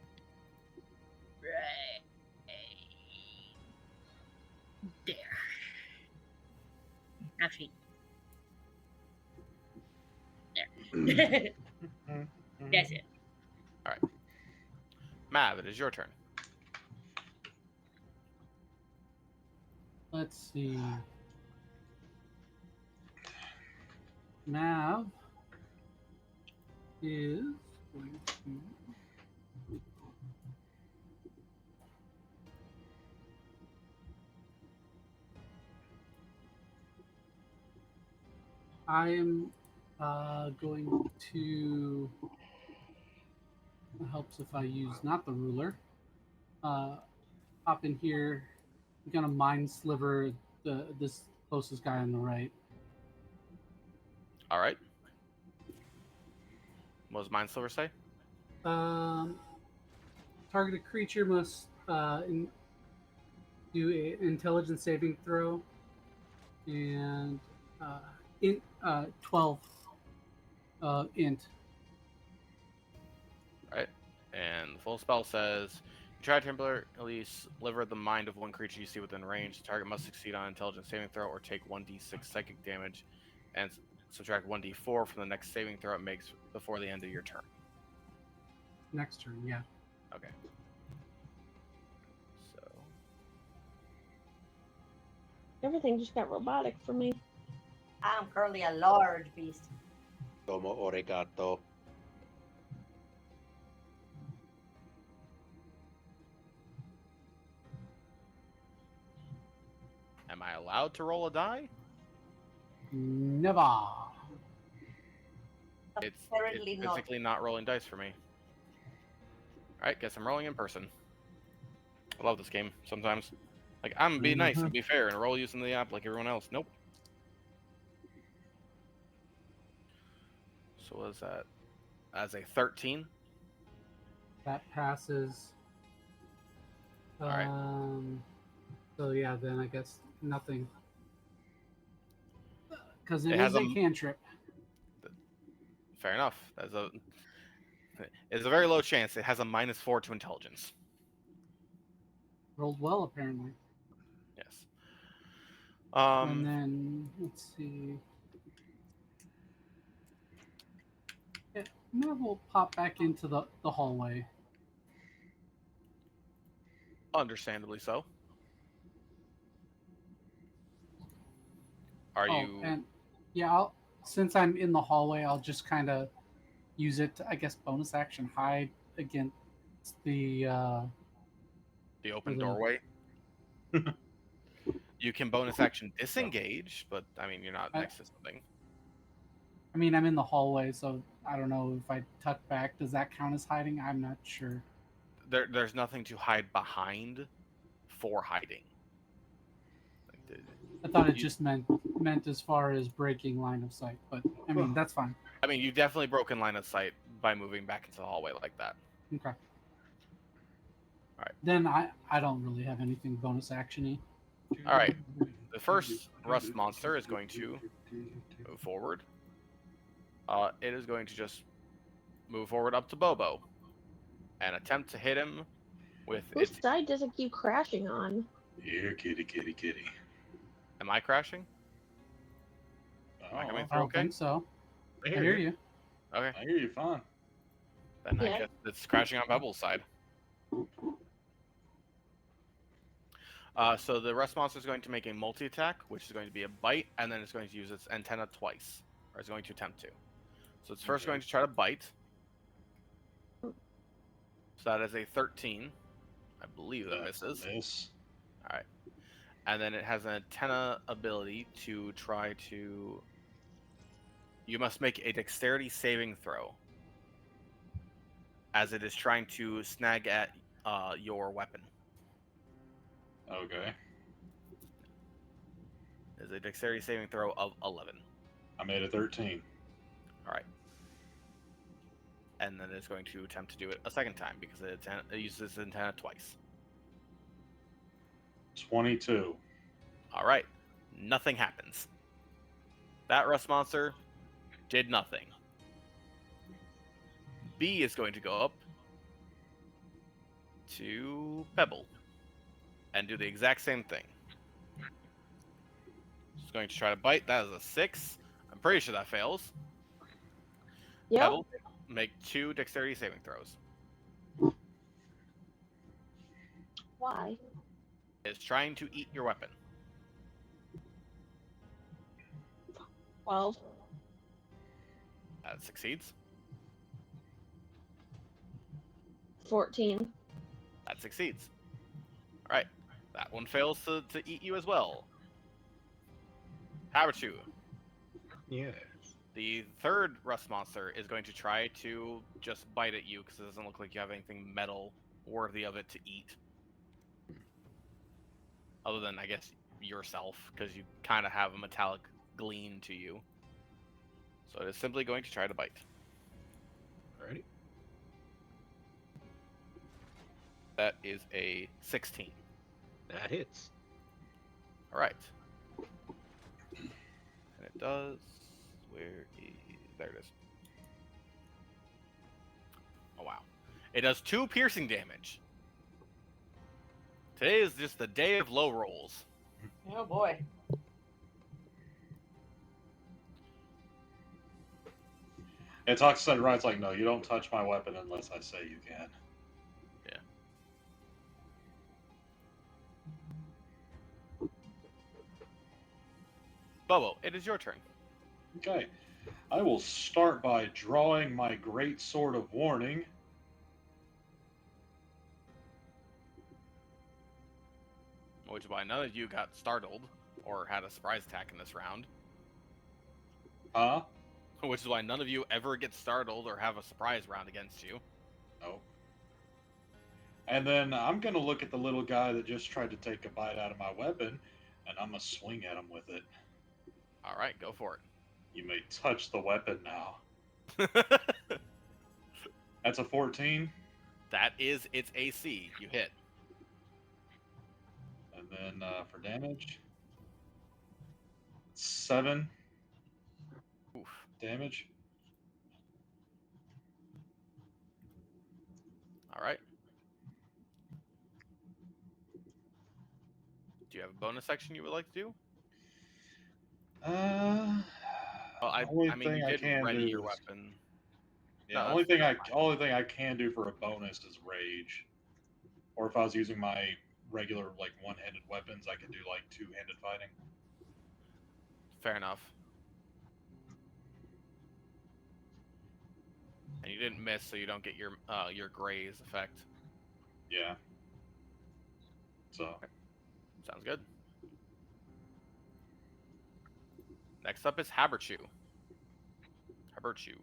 There. Actually. There. That's it. Mav, it is your turn. Let's see. Mav is going to I am going to. It helps if I use not the ruler. Hop in here. I'm gonna mind sliver this closest guy on the right. All right. What does Mind Silver say? Targeted creature must do an intelligence saving throw, and int 12 int. Right. And the full spell says, you try to temporarily sliver the mind of one creature you see within range. The target must succeed on an intelligence saving throw or take 1d6 psychic damage and subtract 1d4 from the next saving throw it makes before the end of your turn. Next turn, yeah. Okay. So, Everything just got robotic for me. I'm currently a large beast. Como origato. am I allowed to roll a die? Never. It's Apparently not. physically not rolling dice for me. Alright, guess I'm rolling in person. I love this game sometimes. Like, I'm gonna be nice and be fair and roll using the app like everyone else. Nope. So what is that? As a 13? That passes. All right. So yeah, then I guess nothing. Because it has is a cantrip. Fair enough. It's a very low chance. It has a -4 to intelligence. Rolled well, apparently. Yes. And then let's see. Yeah, maybe we'll pop back into the hallway. Understandably so. Are you? And yeah, since I'm in the hallway, I'll just kind of use it to, I guess, bonus action hide against the open doorway. You can bonus action disengage, but I mean, you're not next to something. I mean, I'm in the hallway, so I don't know if I tuck back. Does that count as hiding? I'm not sure. There's nothing to hide behind for hiding. I thought it just meant as far as breaking line of sight, but I mean, that's fine. I mean, you definitely broken line of sight by moving back into the hallway like that. Okay. All right. Then I don't really have anything bonus action-y. All right. The first rust monster is going to move forward. It is going to just move forward up to Bobo and attempt to hit him with Whose side does it keep crashing on? Here, kitty, kitty, kitty. Am I crashing? Am I coming through okay? I think so. I hear you. Okay. I hear you fine. Then I guess it's crashing on Bebble's side. So the rust monster is going to make a multi-attack, which is going to be a bite, and then it's going to use its antenna twice. Or it's going to attempt to. So it's first going to try to bite. So that is a 13. I believe that misses. Miss. Alright. And then it has an antenna ability to try to... You must make a dexterity saving throw. As it is trying to snag at your weapon. Okay. Is a dexterity saving throw of 11. I made a 13. Alright. And then it's going to attempt to do it a second time because it uses its antenna twice. 22. Alright. Nothing happens. That rust monster did nothing. B is going to go up to Pebble and do the exact same thing. It's going to try to bite. That is a 6. I'm pretty sure that fails. Yep. Pebble, make 2 dexterity saving throws. Why? It's trying to eat your weapon. 12. That succeeds. 14. That succeeds. Alright. That one fails to eat you as well. How about you? Yes. The third rust monster is going to try to just bite at you because it doesn't look like you have anything metal worthy of it to eat. Other than, I guess, yourself, because you kind of have a metallic gleam to you. So it is simply going to try to bite. Alrighty. That is a 16. That hits. All right. And it does. There it is. Oh, wow. It does 2 piercing damage. Today is just the day of low rolls. Oh boy. And Tox said, right, it's like, no, you don't touch my weapon unless I say you can. Yeah. Bobo, it is your turn. Okay. I will start by drawing my Great Sword of Warning. Which is why none of you got startled or had a surprise attack in this round. Huh? Which is why none of you ever get startled or have a surprise round against you. Nope. And then I'm going to look at the little guy that just tried to take a bite out of my weapon, and I'm going to swing at him with it. All right, go for You may touch the weapon now. it. That's a 14. That is its AC. You hit. And then for damage, 7 Oof. damage. All right. Do you have a bonus action you would like to do? Well, I mean, thing you I did can ready do your is- weapon. Yeah, No, only thing that's I can do for a bonus is rage. Or if I was using my regular like one-handed weapons, I could do like two-handed fighting. Fair enough. And you didn't miss, so you don't get your graze effect. Yeah. So Sounds good. Next up is Haberchew. Haberchew.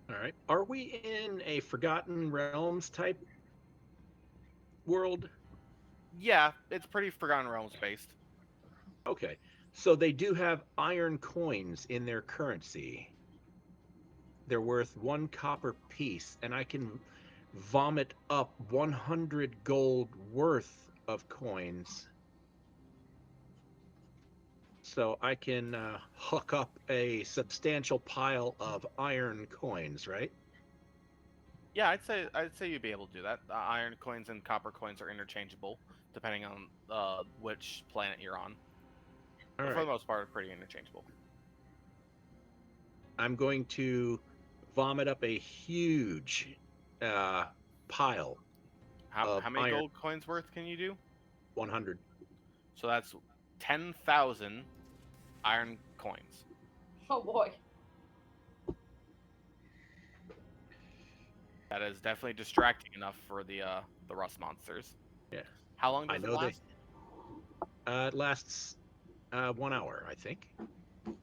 All right. Are we in a Forgotten Realms type world? Yeah, it's pretty Forgotten Realms based. Okay. So they do have iron coins in their currency. They're worth 1 copper piece, and I can vomit up 100 gold worth of coins. So I can hook up a substantial pile of iron coins, right? Yeah, I'd say you'd be able to do that. Iron coins and copper coins are interchangeable, depending on which planet you're on. All But for right. the most part, pretty interchangeable. I'm going to vomit up a huge pile. How many iron. gold coins worth can you do? 100. So that's 10,000 iron coins. Oh boy. That is definitely distracting enough for the rust monsters. Yeah. How long I does it know last? It lasts 1 hour, I think. Fair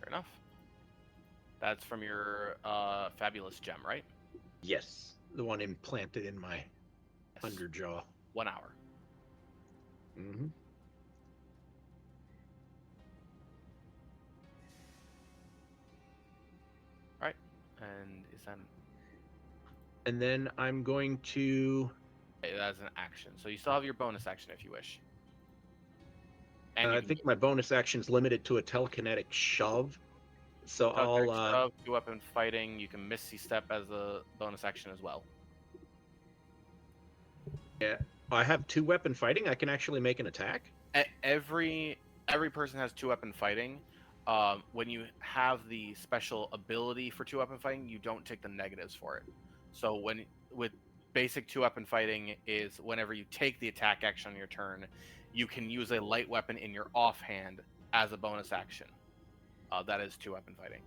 enough. That's from your fabulous gem, right? Yes. The one implanted in my Yes. underjaw. 1 hour. Mm-hmm. Right. And is that And then I'm going to... that's an action. So you still have your bonus action if you wish. And I you can think my bonus action is limited to a telekinetic shove. So I'll... shove, two-weapon fighting. You can Misty Step as a bonus action as well. Yeah, I have 2-weapon fighting. I can actually make an attack. Every person has two-weapon fighting. When you have the special ability for two-weapon fighting, you don't take the negatives for it. So with basic two-weapon fighting is whenever you take the attack action on your turn, you can use a light weapon in your offhand as a bonus action. That is two-weapon fighting.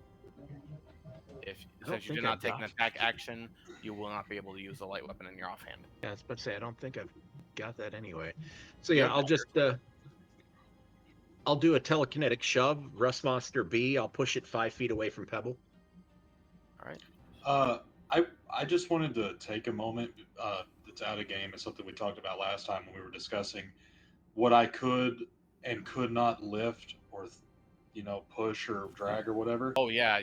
Since you did not take an attack action, you will not be able to use a light weapon in your offhand. Yeah, I was about to say, I don't think I've got that anyway. So yeah, I'll just... I'll do a telekinetic shove. Rust Monster B. I'll push it 5 feet away from Pebble. All right. I just wanted to take a moment. It's out of game. It's something we talked about last time when we were discussing what I could and could not lift or, push or drag or whatever. Oh yeah,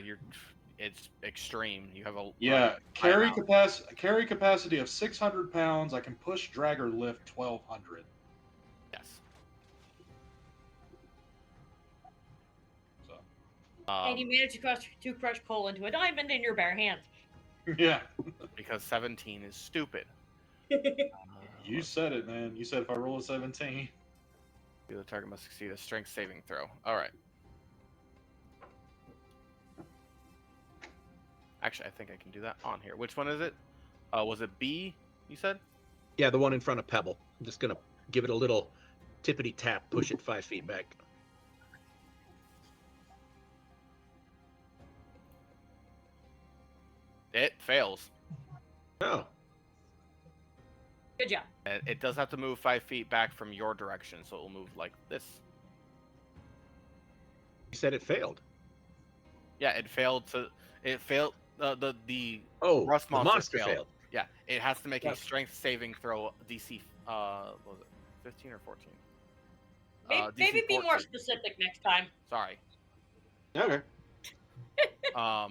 it's extreme. You have a Yeah, high amount. carry capacity of 600 pounds. I can push, drag, or lift 1,200. Yes. So, And you managed to crush coal into a diamond in your bare hands. yeah, because 17 is stupid. you said it, man. You said if I roll a 17. The target must succeed a strength saving throw. All right. Actually, I think I can do that on here. Which one is it? Was it B, you said? Yeah, the one in front of Pebble. I'm just going to give it a little tippity tap, push it 5 feet back. It fails. Oh, Good job. And it does have to move 5 feet back from your direction, so it will move like this. you said it failed. Yeah, it failed to. It failed. The Oh, Rust the monster failed. Yeah, it has to make a Yes. strength saving throw DC. What was it 15 or 14? Maybe DC be more 14. specific next time. Sorry. Okay. Yeah,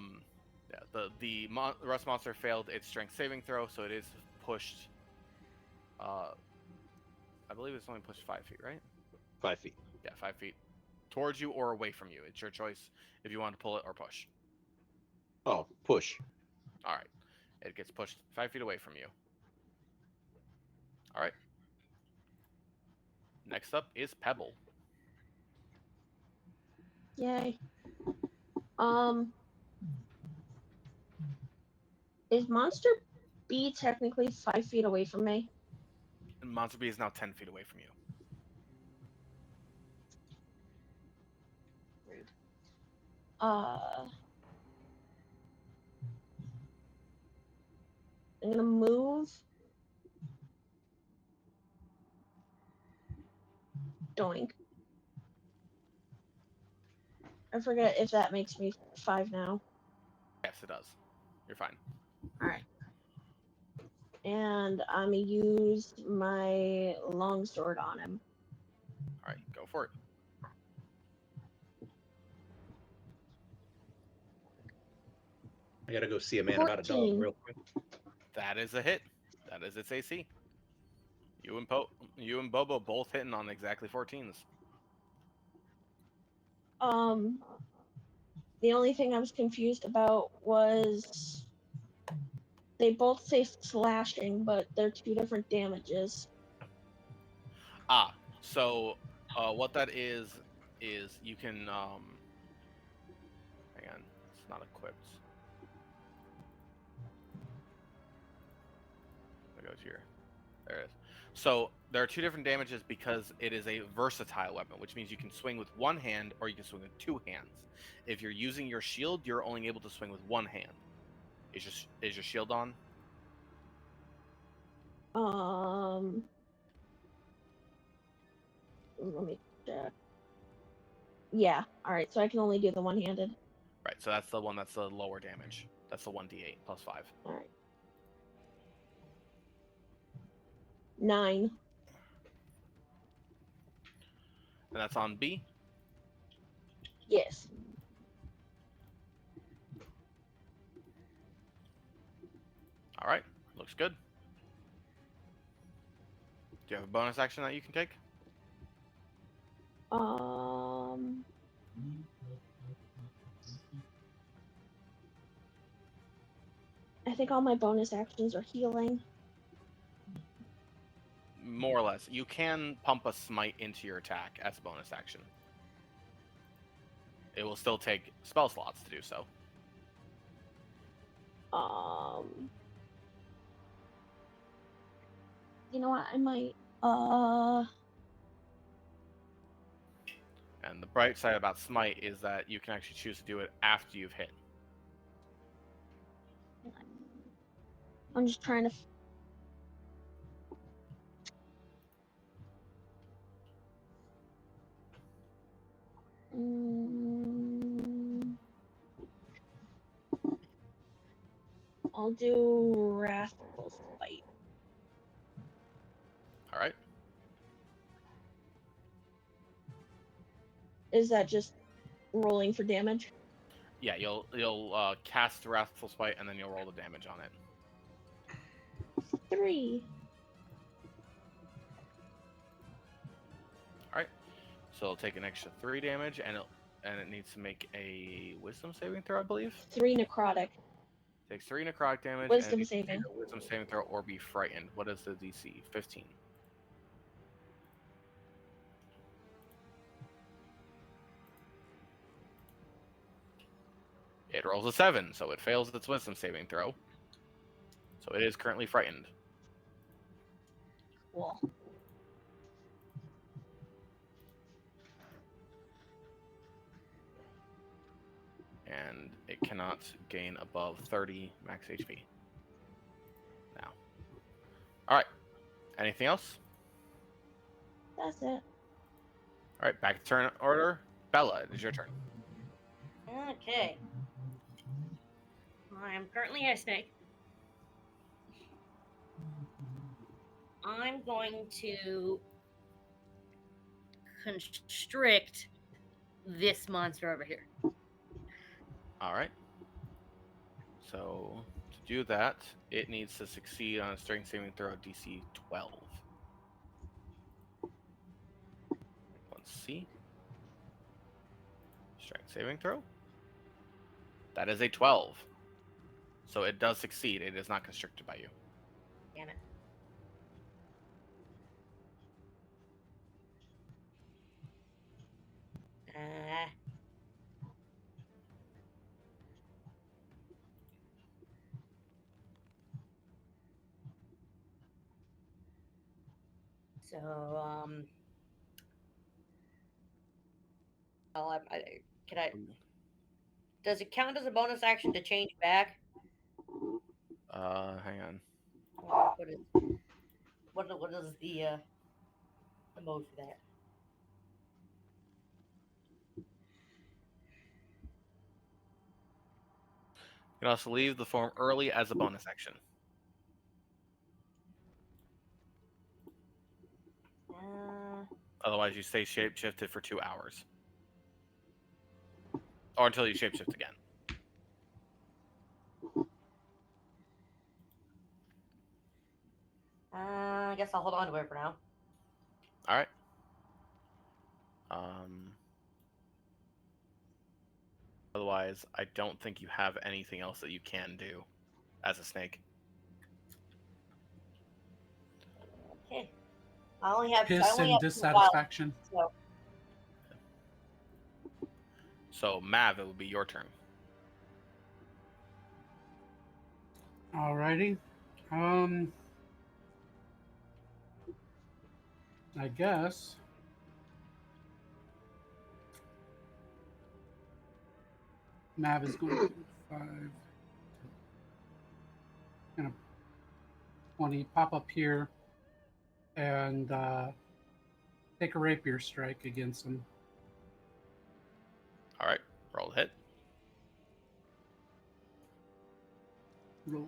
the Rust monster failed its strength saving throw, so it is pushed. I believe it's only pushed 5 feet, right? 5 feet. Yeah, 5 feet towards you or away from you. It's your choice if you want to pull it or push. Oh, push. All right, it gets pushed 5 feet away from you. All right. Next up is Pebble. Yay. Is Monster B technically 5 feet away from me? And Monster B is now 10 feet away from you. I'm gonna move. Doink. I forget if that makes me 5 now. Yes, it does. You're fine. Alright. And I'm gonna use my longsword on him. All right, go for it. I gotta go see a man about a dog 14. real quick. That is a hit. That is its AC. You and Bobo both hitting on exactly 14s. The only thing I was confused about was they both say slashing, but they're 2 different damages. So what that is you can hang on, it's not equipped. Let me go to here. There it is. So there are 2 different damages because it is a versatile weapon, which means you can swing with one hand or you can swing with 2 hands. If you're using your shield, you're only able to swing with one hand. Is your shield on? Let me check. Yeah, alright, so I can only do the one-handed. Right, so that's the one that's the lower damage. That's the 1d8 plus 5. Alright. 9. And that's on B. Yes. All right, looks good. Do you have a bonus action that you can take? I think all my bonus actions are healing. More or less. You can pump a smite into your attack as a bonus action. It will still take spell slots to do so. You know what? I might. And the bright side about smite is that you can actually choose to do it after you've hit. I'm just trying to. Mm, I'll do Wrathful Spite. All right. Is that just rolling for damage? Yeah, you'll cast Wrathful Spite and then you'll roll the damage on it. 3. All right. So it'll take an extra 3 damage, and it needs to make a Wisdom saving throw, I believe. 3 necrotic. Takes 3 necrotic damage. Wisdom and it needs to saving. make a Wisdom saving throw or be frightened. What is the DC? 15. It rolls a 7, so it fails its Wisdom saving throw. So it is currently frightened. Cool. And it cannot gain above 30 max HP. Now. Alright. Anything else? That's it. Alright, back to turn order. Bella, it is your turn. Okay. I am currently a snake. I'm going to constrict this monster over here. Alright. So, to do that, it needs to succeed on a strength saving throw DC 12. Let's see. Strength saving throw? That is a 12. So it does succeed. It is not constricted by you. Damn it. So, well, can I? Does it count as a bonus action to change back? Hang on. What is the mode for that? You can also leave the form early as a bonus action. Otherwise, you stay shapeshifted for 2 hours. Or until you shapeshift again. I guess I'll hold on to it for now. Alright. Otherwise, I don't think you have anything else that you can do as a snake. Okay. I only have Piss and 2 dissatisfaction. wild, So, Mav, it will be your turn. Alrighty. I guess. Mav is going to do 5. Gonna 20. Pop up here and take a rapier strike against him. Alright, roll the hit. Roll.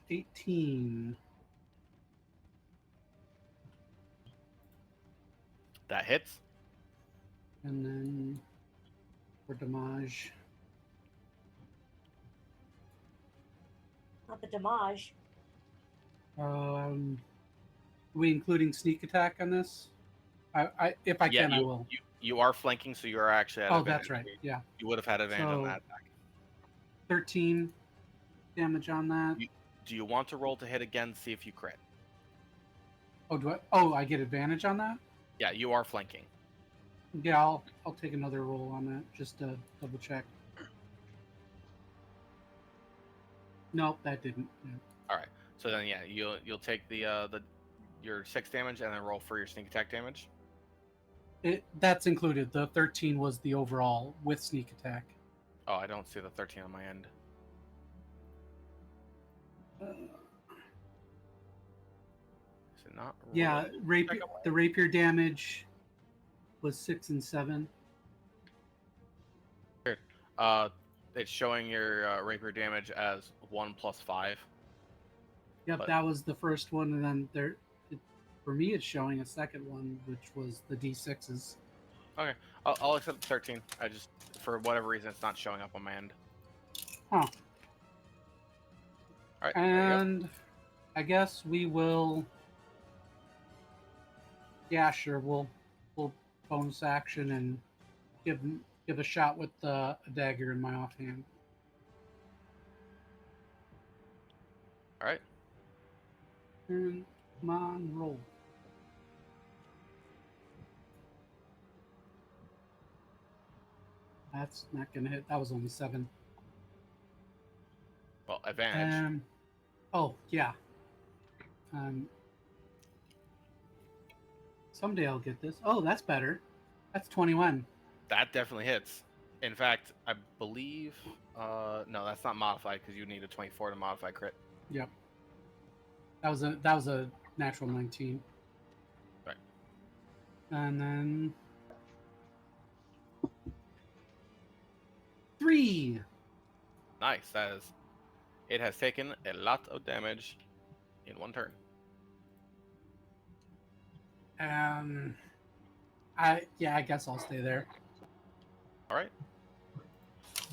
18. That hits. And then for damage. not the damage. We including sneak attack on this? If I can, I will. You are flanking, so you are actually at Oh, advantage. that's right. Yeah. You would have had advantage on So- that attack. 13 damage on that. Do you want to roll to hit again, see if you crit? Oh, do I? Oh, I get advantage on that? Yeah, you are flanking. Yeah, I'll take another roll on that just to double check. Nope, that didn't. Yeah. All right. So then, yeah, you'll take your 6 damage and then roll for your sneak attack damage. That's included. The 13 was the overall with sneak attack. Oh, I don't see the 13 on my end. not. Yeah, rolling. rapier. The rapier damage was 6 and 7. It's showing your rapier damage as 1 plus 5. Yep, But- that was the first one, and then for me, it's showing a second one, which was the D6s. Okay, I'll accept 13. I just, for whatever reason, it's not showing up on my end. Huh. All right. there you go. And I guess we will. Yeah, sure. We'll bonus action and give a shot with a dagger in my offhand. All right. And come on, roll. That's not gonna hit. That was only 7. Well, advantage. Oh yeah. Someday I'll get this. Oh, that's better. That's 21. That definitely hits. In fact, I believe. No, that's not modified because you need a 24 to modify crit. Yep. That was a natural 19. Right. And then 3. Nice. It has taken a lot of damage in one turn. I guess I'll stay there. All right.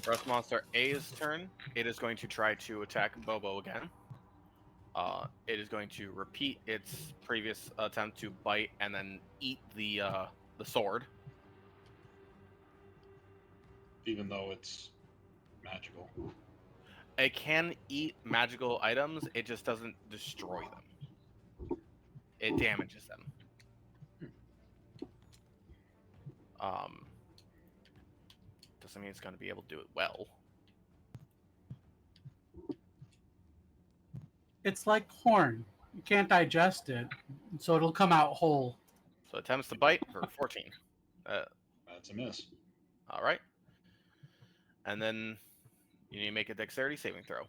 Rust Monster A's turn. It is going to try to attack Bobo again. It is going to repeat its previous attempt to bite and then eat the sword. Even though it's magical. It can eat magical items. It just doesn't destroy them. It damages them. Doesn't mean it's going to be able to do it well. It's like corn. You can't digest it, so it'll come out whole. So attempts to bite for 14. That's a miss. All right. And then you need to make a dexterity saving throw.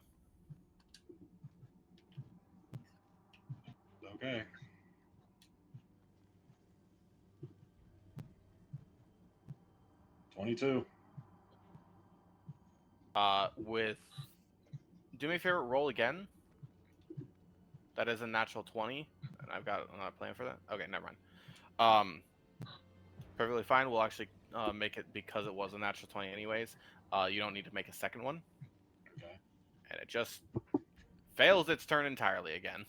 Okay. $22. Do me a favor, roll again. That is a natural 20, and I'm not playing for that. Okay, never mind. Perfectly fine. We'll actually make it because it was a natural 20 anyways. You don't need to make a second one. Okay. And it just fails its turn entirely again.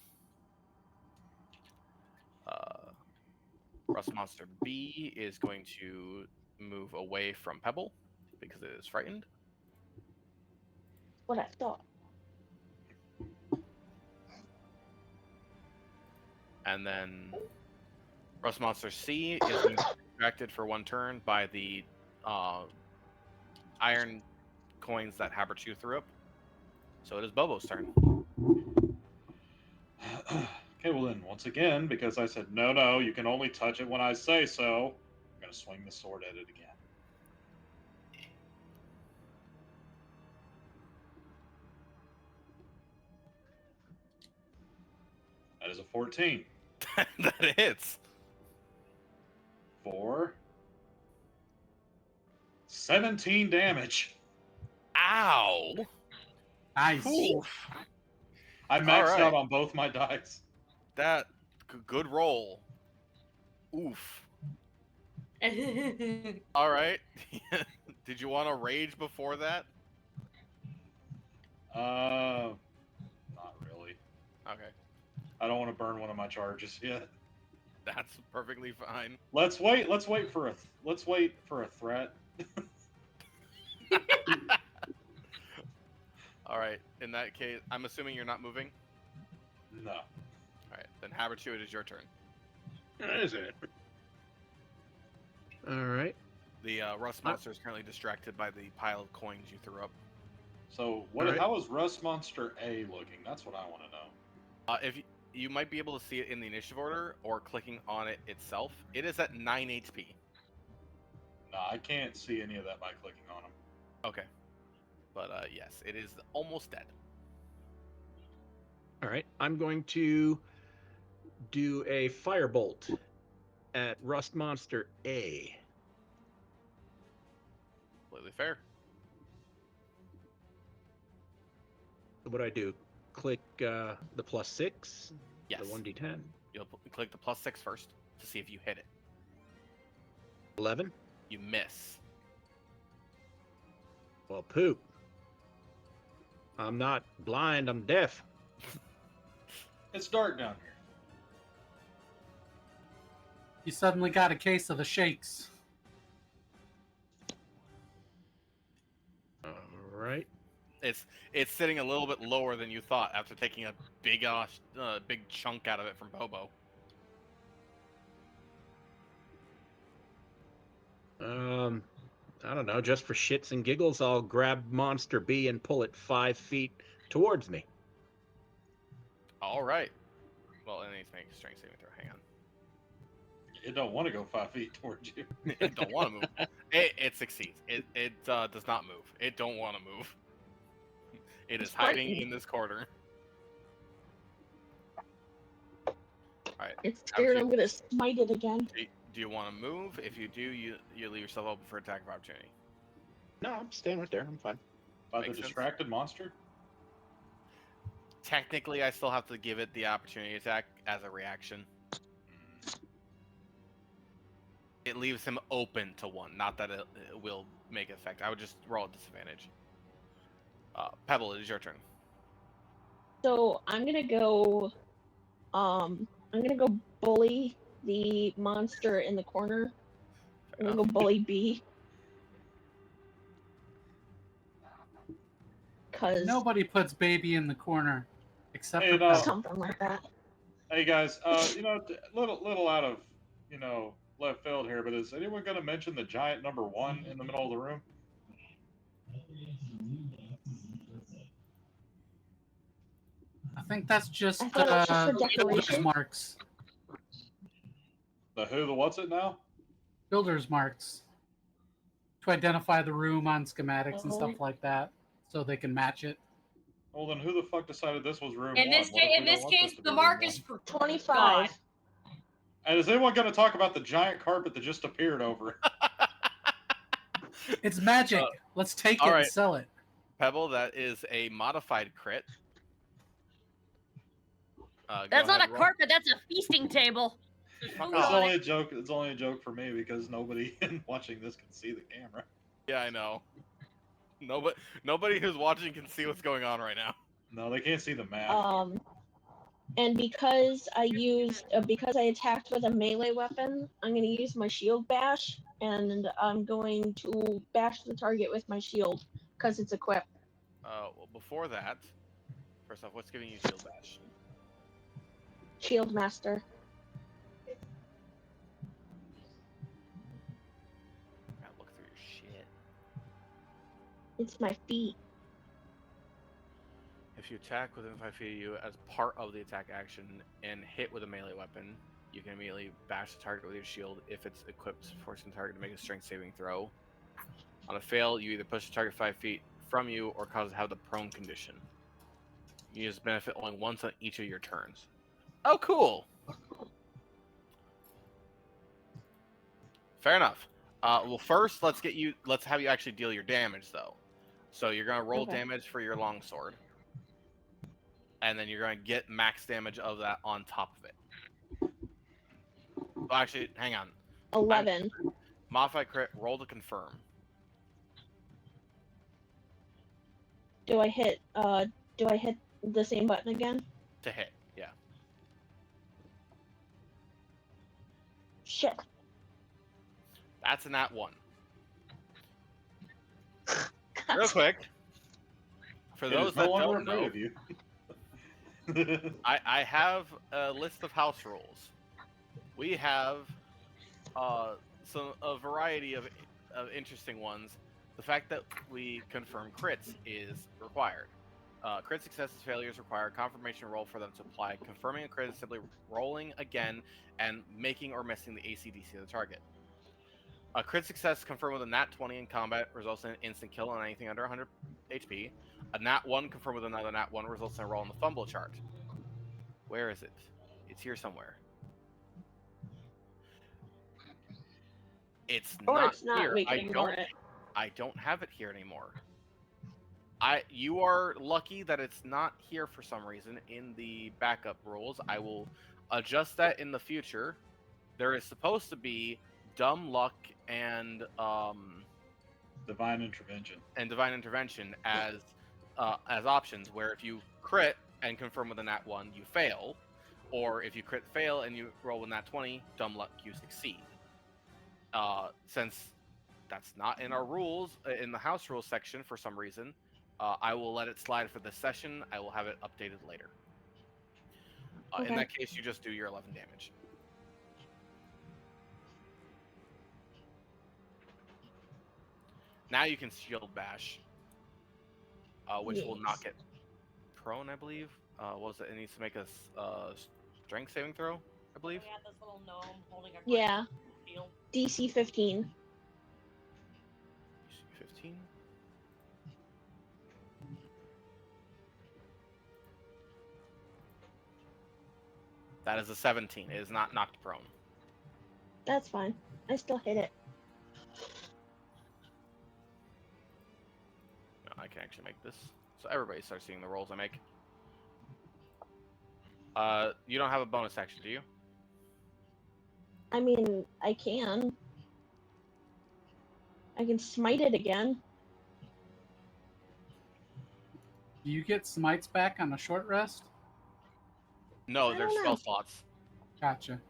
Rust Monster B is going to move away from Pebble because it is frightened. What I thought. And then Rust Monster C is going to be distracted for one turn by the iron coins that Haberchew threw up. So it is Bobo's turn. Okay, well then, once again, because I said, no, you can only touch it when I say so, I'm going to swing the sword at it again. That is a 14. That hits. For 17 damage. Ow! Nice. Oof. I maxed Alright. out on both my dice. That good roll. Oof. All right. Did you want to rage before that? Not really. Okay, I don't want to burn one of my charges yet. that's perfectly fine. Let's wait for a threat. All right. In that case, I'm assuming you're not moving. No. All right. Then Haberchew, it is your turn. Is it? All right. The Rust Monster is currently distracted by the pile of coins you threw up. So Alright. how is Rust Monster A looking? That's what I want to know. If you might be able to see it in the initiative order or clicking on it itself. It is at 9 HP. No, I can't see any of that by clicking on them. Okay. But yes, it is almost dead. All right. I'm going to do a firebolt at Rust Monster A. Completely fair. What do I do? Click the +6, Yes. the 1d10. You'll click the +6 first to see if you hit it. 11. You miss. Well, poop. I'm not blind, I'm deaf. It's dark down here. You suddenly got a case of the shakes. All right. It's sitting a little bit lower than you thought after taking a big chunk out of it from Bobo. I don't know, just for shits and giggles, I'll grab Monster B and pull it 5 feet towards me. All right. Well, it needs to make a strength saving throw. Hang on. It don't want to go 5 feet towards you. It don't want to move. It succeeds. It does not move. It don't want to move. It is hiding in this corner. All right. It's scared I'm gonna smite it again. Do you want to move? If you do, you leave yourself open for attack of opportunity. No, I'm staying right there. I'm fine. By Makes the sense. distracted monster? Technically, I still have to give it the opportunity attack as a reaction. It leaves him open to 1, not that it will make effect. I would just roll a disadvantage. Pebble, it is your turn. So I'm gonna go bully the monster in the corner. I'm gonna go bully B. Cause Nobody puts baby in the corner except Hey, for no. Pebble. something like that. Hey guys, little out of left field here, but is anyone going to mention the giant number 1 in the middle of the room? I think that's just I thought it was just for builder's decoration. marks. The who, the what's it now? Builder's marks to identify the room on schematics and Oh. stuff like that, so they can match it. Well, then who the fuck decided this was room In 1? this What if case, we in don't this want case, to be the room mark 1? is for 25. And is anyone going to talk about the giant carpet that just appeared over it? It's magic. Let's take it all right. and sell it. Pebble, that is a modified crit. Go That's not ahead, a roll. carpet. That's a feasting table. Fuck Food It's off. on only it. a joke. It's only a joke for me because nobody watching this can see the camera. Yeah, I know. Nobody who's watching can see what's going on right now. No, they can't see the map. And because I attacked with a melee weapon, I'm going to use my shield bash, and I'm going to bash the target with my shield because it's equipped. Well, before that, first off, what's giving you shield bash? Shield master. Gotta look through your shit. It's my feet. If you attack within 5 feet of you as part of the attack action and hit with a melee weapon, you can immediately bash the target with your shield if it's equipped, forcing the target to make a strength saving throw. On a fail, you either push the target 5 feet from you or cause it to have the prone condition. You use benefit only once on each of your turns. Oh, cool! Fair enough. Well, first, let's have you actually deal your damage, though. So you're gonna roll Okay. damage for your longsword, and then you're gonna get max damage of that on top of it. Well, actually, hang on. 11. Modify crit. Roll to confirm. Do I hit the same button again? To hit. Yeah. Shit. That's a nat 1. Real quick. For It those is no that longer don't afraid know, of you. I have a list of house rules. We have a variety of interesting ones. The fact that we confirm crits is required. Crit successes, failures require a confirmation roll for them to apply. Confirming a crit is simply rolling again and making or missing the AC/DC of the target. A crit success confirmed with a nat 20 in combat results in an instant kill on anything under 100 HP. A nat 1 confirmed with another nat 1 results in a roll on the fumble chart. Where is it? It's here somewhere. It's Or not it's not, here. we can ignore it. I don't have it here anymore. You are lucky that it's not here for some reason in the backup rules. I will adjust that in the future. There is supposed to be dumb luck and Divine intervention. divine intervention as options, where if you crit and confirm with a nat 1, you fail, or if you crit fail and you roll with nat 20, dumb luck, you succeed. Since that's not in our rules, in the house rules section for some reason, I will let it slide for this session. I will have it updated later. In Okay. that case, you just do your 11 damage. Now you can shield bash, which will knock Yes. it prone, I believe. What was it? It needs to make a strength saving throw, I believe. We had this little gnome holding a Yeah. shield. DC 15. 15. That is a 17. It is not knocked prone. That's fine. I still hit it. No, I can actually make this. So everybody starts seeing the rolls I make. You don't have a bonus action, do you? I mean, I can. I can smite it again. Do you get smites back on a short rest? No, I they're don't spell know. slots. Gotcha.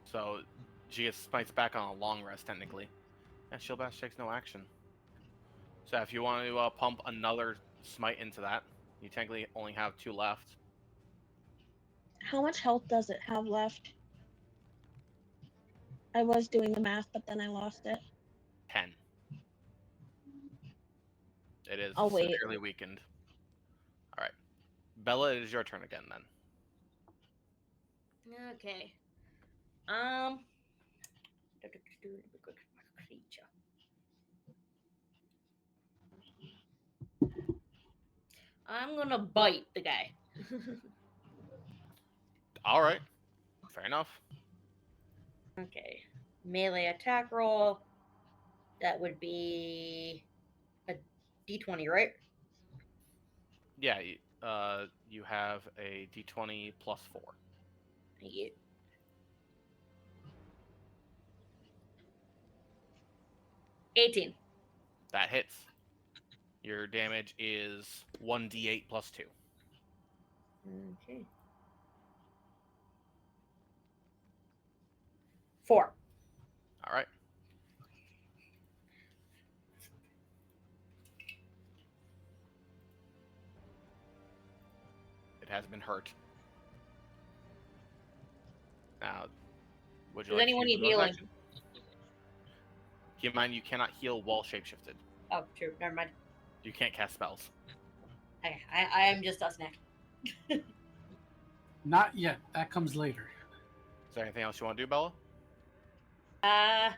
So she gets smites back on a long rest, technically. And shield bash takes no action. So if you want to pump another smite into that, you technically only have 2 left. How much health does it have left? I was doing the math, but then I lost it. 10. It is I'll wait. severely weakened. All right, Bella, it is your turn again then. Okay. Creature. I'm gonna bite the guy. All right, fair enough. Okay. Melee attack roll. That would be a d20, right? Yeah, you have a d20 plus 4. Yeah. $18. That hits. Your damage is 1d8 plus 2. Okay. 4. All right. It has been hurt. Now, would you Does like anyone to use need the bonus healing? action? Keep in mind, you cannot heal while shapeshifted. Oh, true. Never mind. You can't cast spells. I am just a snack. Not yet. That comes later. Is there anything else you want to do, Bella? Well,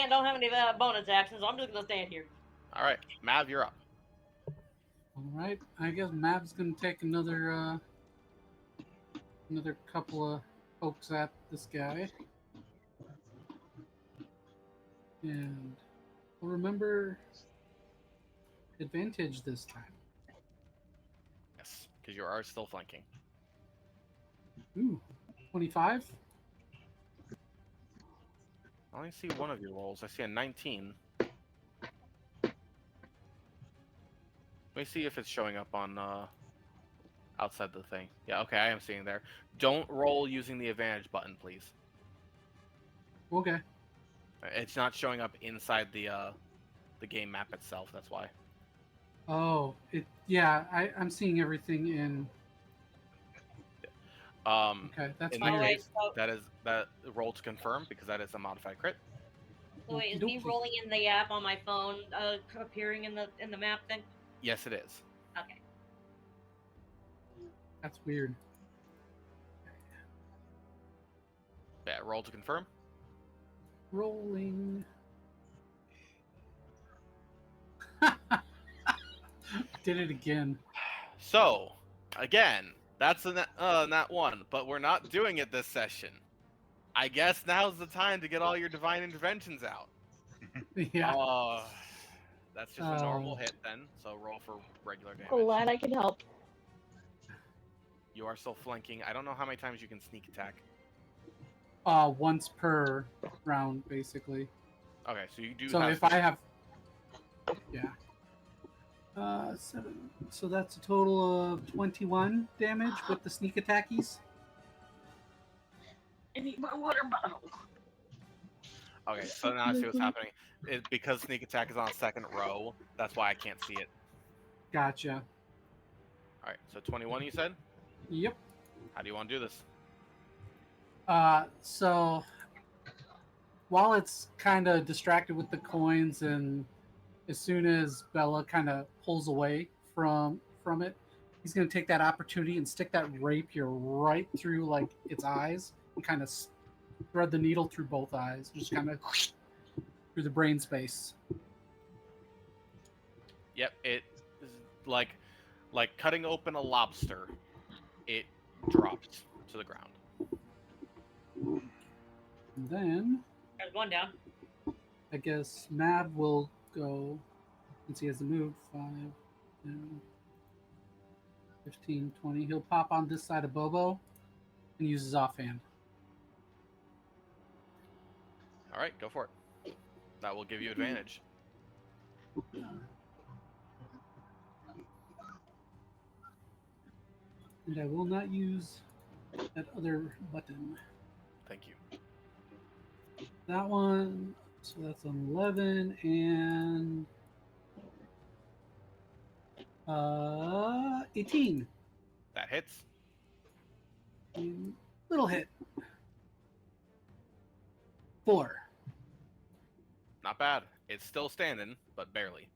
don't have any bonus actions, so I'm just gonna stand here. All right, Mav, you're up. All right. I guess Mav's gonna take another couple of pokes at this guy, and we'll remember advantage this time. Yes, because you are still flanking. Ooh, 25. I only see one of your rolls. I see a 19. Let me see if it's showing up on outside the thing. Yeah, okay, I am seeing there. Don't roll using the advantage button, please. Okay. It's not showing up inside the game map itself. That's why. Oh, yeah. I'm seeing everything in. Okay, that's In fine. that wait, case, so- that roll to confirm because that is a modified crit. So wait, is me Okey-dokey. rolling in the app on my phone appearing in the map thing? Yes, it is. Okay. That's weird. Yeah, roll to confirm. Rolling. Did it again. So, again, that's a nat 1, but we're not doing it this session. I guess now's the time to get all your divine interventions out. Yeah. That's just a normal Oh. hit then, so roll for regular damage. Glad I could help. You are still flanking. I don't know how many times you can sneak attack. Once per round, basically. Okay, so you do So have if sneak. I have, yeah. 7. So that's a total of 21 damage with the sneak attackies. I need my water bottle. Okay, so now I see what's happening. Because sneak attack is on a second row, that's why I can't see it. Gotcha. Alright, so 21 you said? Yep. How do you want to do this? So while it's kind of distracted with the coins, and as soon as Bella kind of pulls away from it, he's going to take that opportunity and stick that rapier right through like its eyes and kind of thread the needle through both eyes, just kind of through the brain space. Yep, it is like cutting open a lobster. It drops to the ground. And then There's one down. I guess Mab will go, since he has to move 5, 10, 15, 20. He'll pop on this side of Bobo and use his offhand. All right, go for it. That will give you advantage. And I will not use that other button. Thank you. That one, so that's an 11 and 18. That hits. Little hit. 4. Not bad. It's still standing, but barely.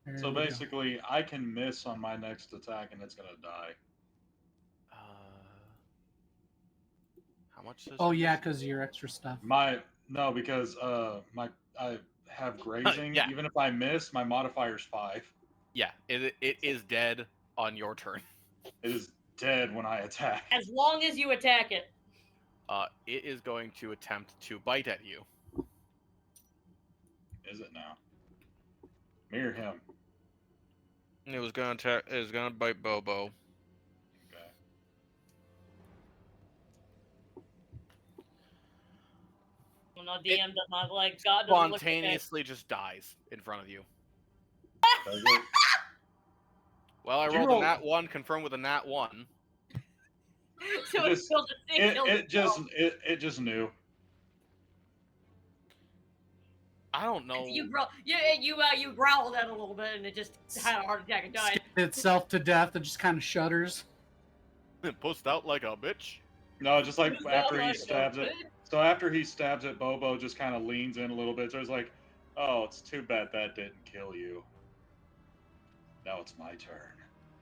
There So we go. basically, I can miss on my next attack and it's gonna die. How much does Oh your yeah, miss? because your extra stuff. Because I have grazing. Yeah. Even if I miss, my modifier's 5. Yeah, it is dead on your turn. It is dead when I attack. As long as you attack it. It is going to attempt to bite at you. Is it now? Mirror him. It was gonna bite Bobo. Okay. Well, no, DM does not like God. Doesn't look at that. Spontaneously just dies in front of you. Does it? Well, I Did you rolled a roll- nat 1, confirmed with a nat 1. So Just- It just knew. I don't know. You growled at it a little bit, and it just had a heart attack and died. Skinned itself to death and just kind of shudders. Pussed out like a bitch. No, just like It's after not he like stabs a it. So after he stabs it, Bobo just kind of leans in a little bit. So he's like, "Oh, it's too bad that didn't kill you. Now it's my turn."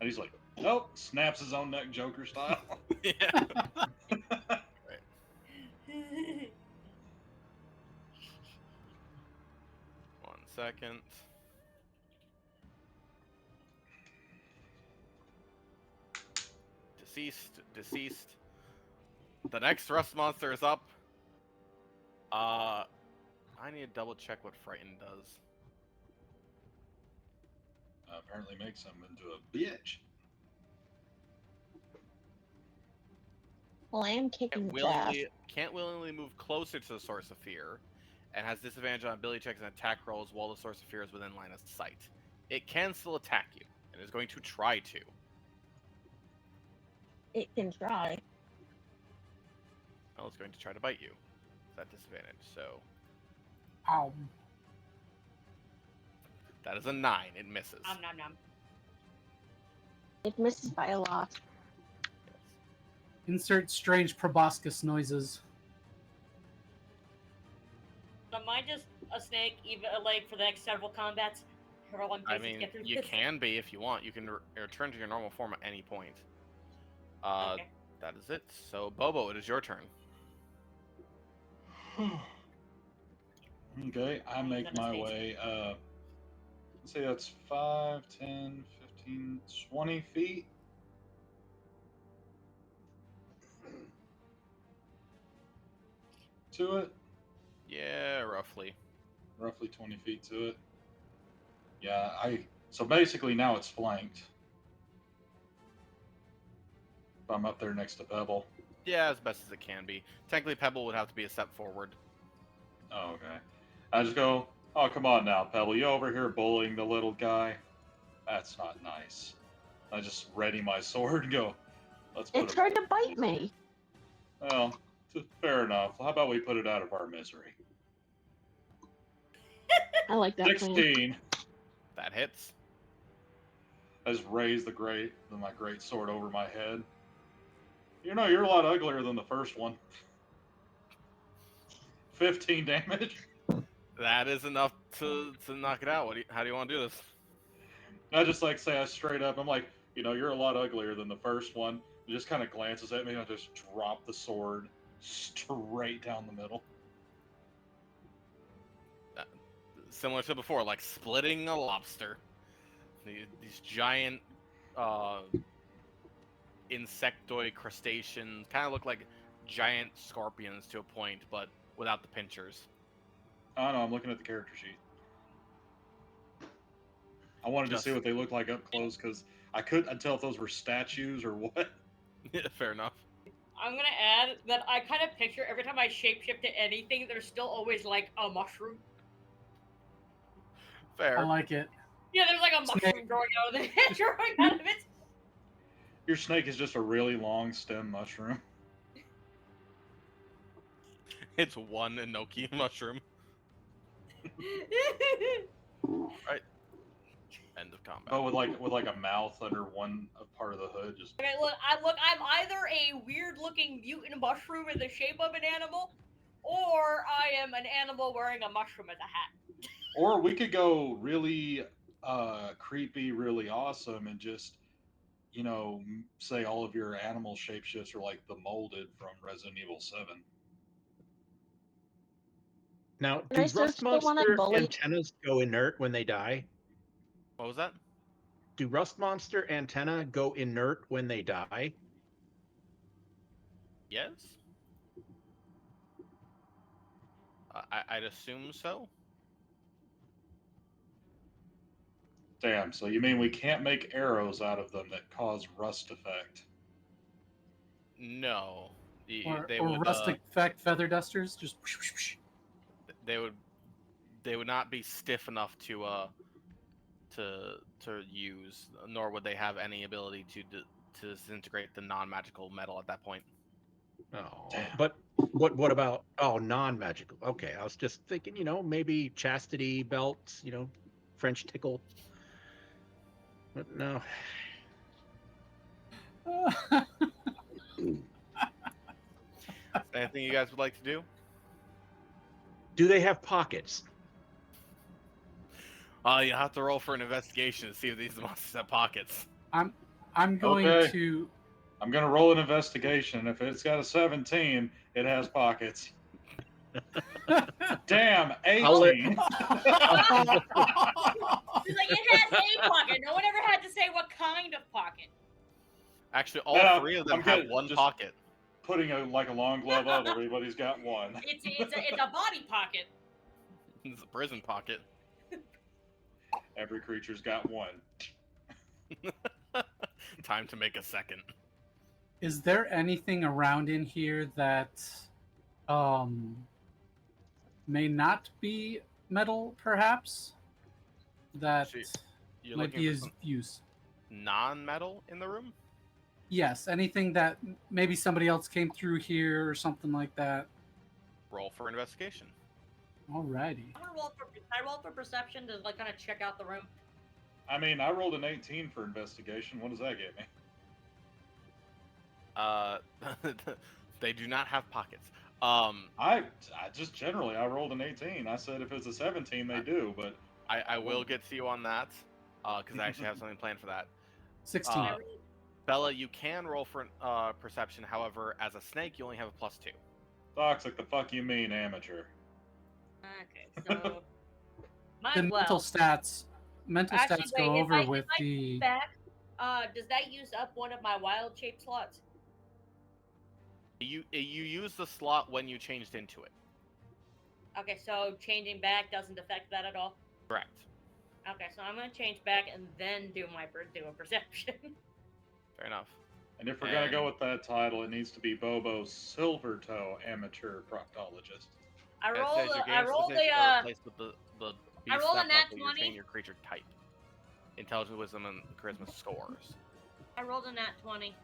And he's like, "Nope." Snaps his own neck, Joker style. Yeah. 1 second. Deceased. The next rust monster is up. I need to double check what Frighten does. Apparently makes him into a bitch. Well, I am kicking the ass. Can't willingly move closer to the source of fear, and has disadvantage on ability checks and attack rolls while the source of fear is within line of sight. It can still attack you, and is going to try to. It can try. Well, it's going to try to bite you. It's at disadvantage, so Ow. that is a 9. It misses. Nom nom nom. It misses by a lot. Insert strange proboscis noises. So am I just a snake, even like for the next several combats? I mean, you can be if you want. You can return to your normal form at any point. Okay. That is it. So, Bobo, it is your turn. Okay, I make my way Let's see, that's 5, 10, 15, 20 feet. To it. Yeah, roughly. Roughly 20 feet to it. Yeah, so basically now it's flanked. If I'm up there next to Pebble. Yeah, as best as it can be. Technically, Pebble would have to be a step forward. Oh, okay. I just go, oh, come on now, Pebble. You over here bullying the little guy? That's not nice. I just ready my sword and go, let's put It him tried to to bite me. Well, fair enough. How about we put it out of our misery? I like that plan. 16. That hits. I just raise my great sword over my head. You know, you're a lot uglier than the first one. 15 damage. That is enough to knock it out. How do you want to do this? I just like say I straight up. I'm like, you know, you're a lot uglier than the first one. He just kind of glances at me, and I just drop the sword straight down the middle. Similar to before, like splitting a lobster. These giant insectoid crustaceans kind of look like giant scorpions to a point, but without the pinchers. Oh no, I'm looking at the character sheet. I wanted to see what they look like up close because I couldn't tell if those were statues or what. Fair enough. I'm gonna add that I kind of picture every time I shapeshift to anything, there's still always like a mushroom. Fair. I like it. Yeah, there's like a mushroom growing out of it. Growing out of it. Your snake is just a really long stem mushroom. It's one enoki mushroom. Right. End of combat. Oh, with like a mouth under one part of the hood. Just Okay, look, I'm either a weird-looking mutant mushroom in the shape of an animal, or I am an animal wearing a mushroom as a hat. Or we could go really creepy, really awesome, and just, you know, say all of your animal shapeshifts are like the molded from Resident Evil 7. Now, Can I do search rust the one I monster bullied? antennas go inert when they die? What was that? Do rust monster antenna go inert when they die? Yes. I'd assume so. Damn, so you mean we can't make arrows out of them that cause rust effect? No. Or They or would, rustic feather dusters, just whoosh, whoosh, whoosh. they would not be stiff enough to use, nor would they have any ability to disintegrate the non-magical metal at that point. Oh, Damn. but what about non-magical? Okay, I was just thinking, you know, maybe chastity belts, you know, French tickle. But no. Anything you guys would like to do? Do they have pockets? You have to roll for an investigation to see if these monsters have pockets. I'm going Okay. to. I'm gonna roll an investigation. If it's got a 17, it has pockets. Damn, 18. I'll let- She's like, it has a pocket. No one ever had to say what kind of pocket. Actually, all No, three of I'm them have good. one Just- pocket. Putting a long glove up, everybody's got one. It's a body pocket. It's a prison pocket. Every creature's got one. Time to make a second. Is there anything around in here that may not be metal, perhaps? That So you're might looking be for his some use. non-metal in the room? Yes, anything that maybe somebody else came through here or something like that. Roll for investigation. Alrighty. I roll for perception to like kind of check out the room. I mean, I rolled an 18 for investigation. What does that get me? They do not have pockets. I just generally I rolled an 18. I said if it's a 17, they do, but I will get to you on that, because I actually have something planned for that. 16. Bella, you can roll for perception. However, as a snake, you only have a +2. Toxic, the fuck you mean, amateur? Okay, so The mental stats mental Actually, stats wait. go If over I with the. move back, does that use up one of my wild shape slots? You use the slot when you changed into it. Okay, so changing back doesn't affect that at all. Correct. Okay, so I'm gonna change back and then do a perception. Fair enough. And if we're gonna go with that title, it needs to be Bobo Silvertoe Amateur Proctologist. I It rolled. says your I game rolled specifics a. are replaced with the I beast rolled a stat nat plus your 20. change your creature type, intelligence, wisdom, and charisma scores. I rolled a nat 20.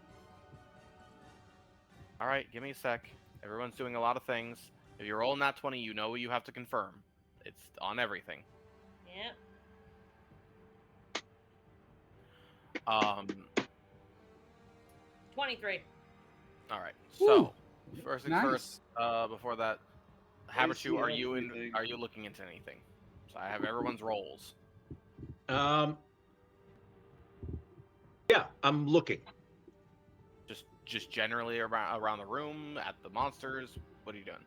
All right, give me a sec. Everyone's doing a lot of things. If you're rolling that 20, you know you have to confirm. It's on everything. Yep. 23. All right. Woo, So first things nice. first. Before that, Haberchu, see are you everything. are you looking into anything? So I have everyone's rolls. Yeah, I'm looking. Just generally around the room, at the monsters. What are you doing?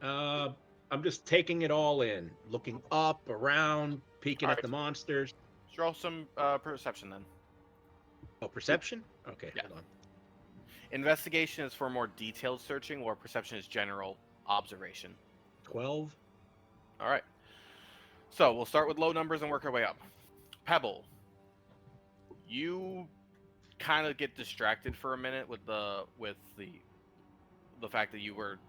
I'm just taking it all in, looking up, around, peeking All at right. the monsters. Just roll some perception then. Oh, perception? Okay, Yeah. hold on. Investigation is for more detailed searching, or perception is general observation. 12. All right. So we'll start with low numbers and work our way up. Pebble, you kind of get distracted for a minute with the fact that you're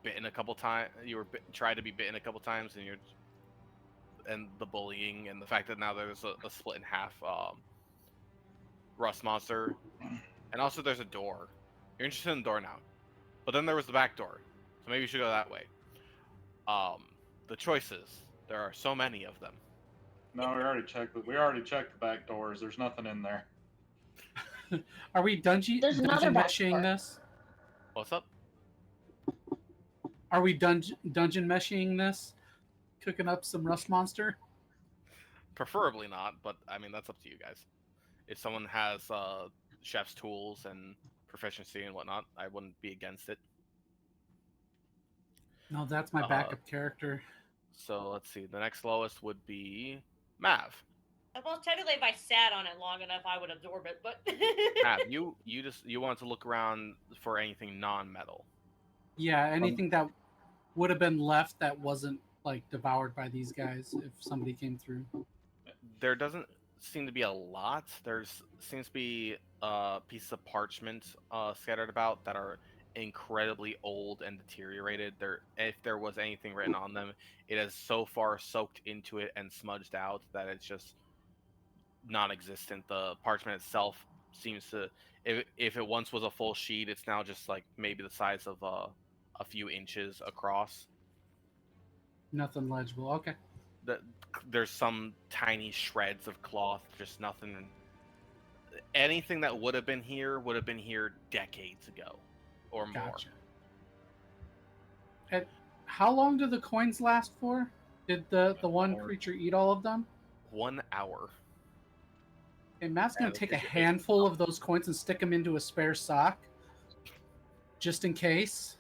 bitten a couple times. You were tried to be bitten a couple times, and the bullying and the fact that now there's a split in half rust monster, and also there's a door. You're interested in the door now, but then there was the back door, so maybe you should go that way. The choices, there are so many of them. No, we already checked the back doors. There's nothing in there. Are we dungeon There's another back meshing door. this? What's up? Are we dungeon meshing this? Cooking up some rust monster? Preferably not, but I mean that's up to you guys. If someone has chef's tools and proficiency and whatnot, I wouldn't be against it. No, that's my backup character. So let's see. The next lowest would be Mav. Well, technically, if I sat on it long enough, I would absorb it. But Mav, you want to look around for anything non-metal. Yeah, anything that would have been left that wasn't like devoured by these guys if somebody came through. There doesn't seem to be a lot. Seems to be pieces of parchment scattered about that are incredibly old and deteriorated. If there was anything written on them, it has so far soaked into it and smudged out that it's just non-existent. The parchment itself seems to, if it once was a full sheet, it's now just like maybe the size of a few inches across. Nothing legible. Okay. There's some tiny shreds of cloth, just nothing. Anything that would have been here decades ago or more. Gotcha. And how long do the coins last for? Did the one creature eat all of them? 1 hour. And Matt's going to take a handful of those coins and stick them into a spare sock, just in case.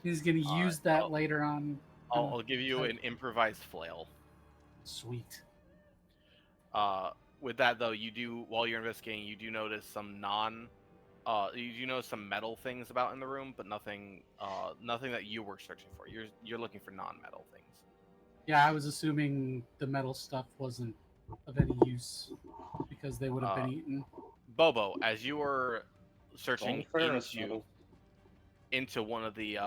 He's going to use that later on. I'll give you an improvised flail. Sweet. With that though, while you're investigating, you do notice some some metal things about in the room, but nothing that you were searching for. You're looking for non-metal things. Yeah, I was assuming the metal stuff wasn't of any use because they would have been eaten. Bobo, as you were searching into one of the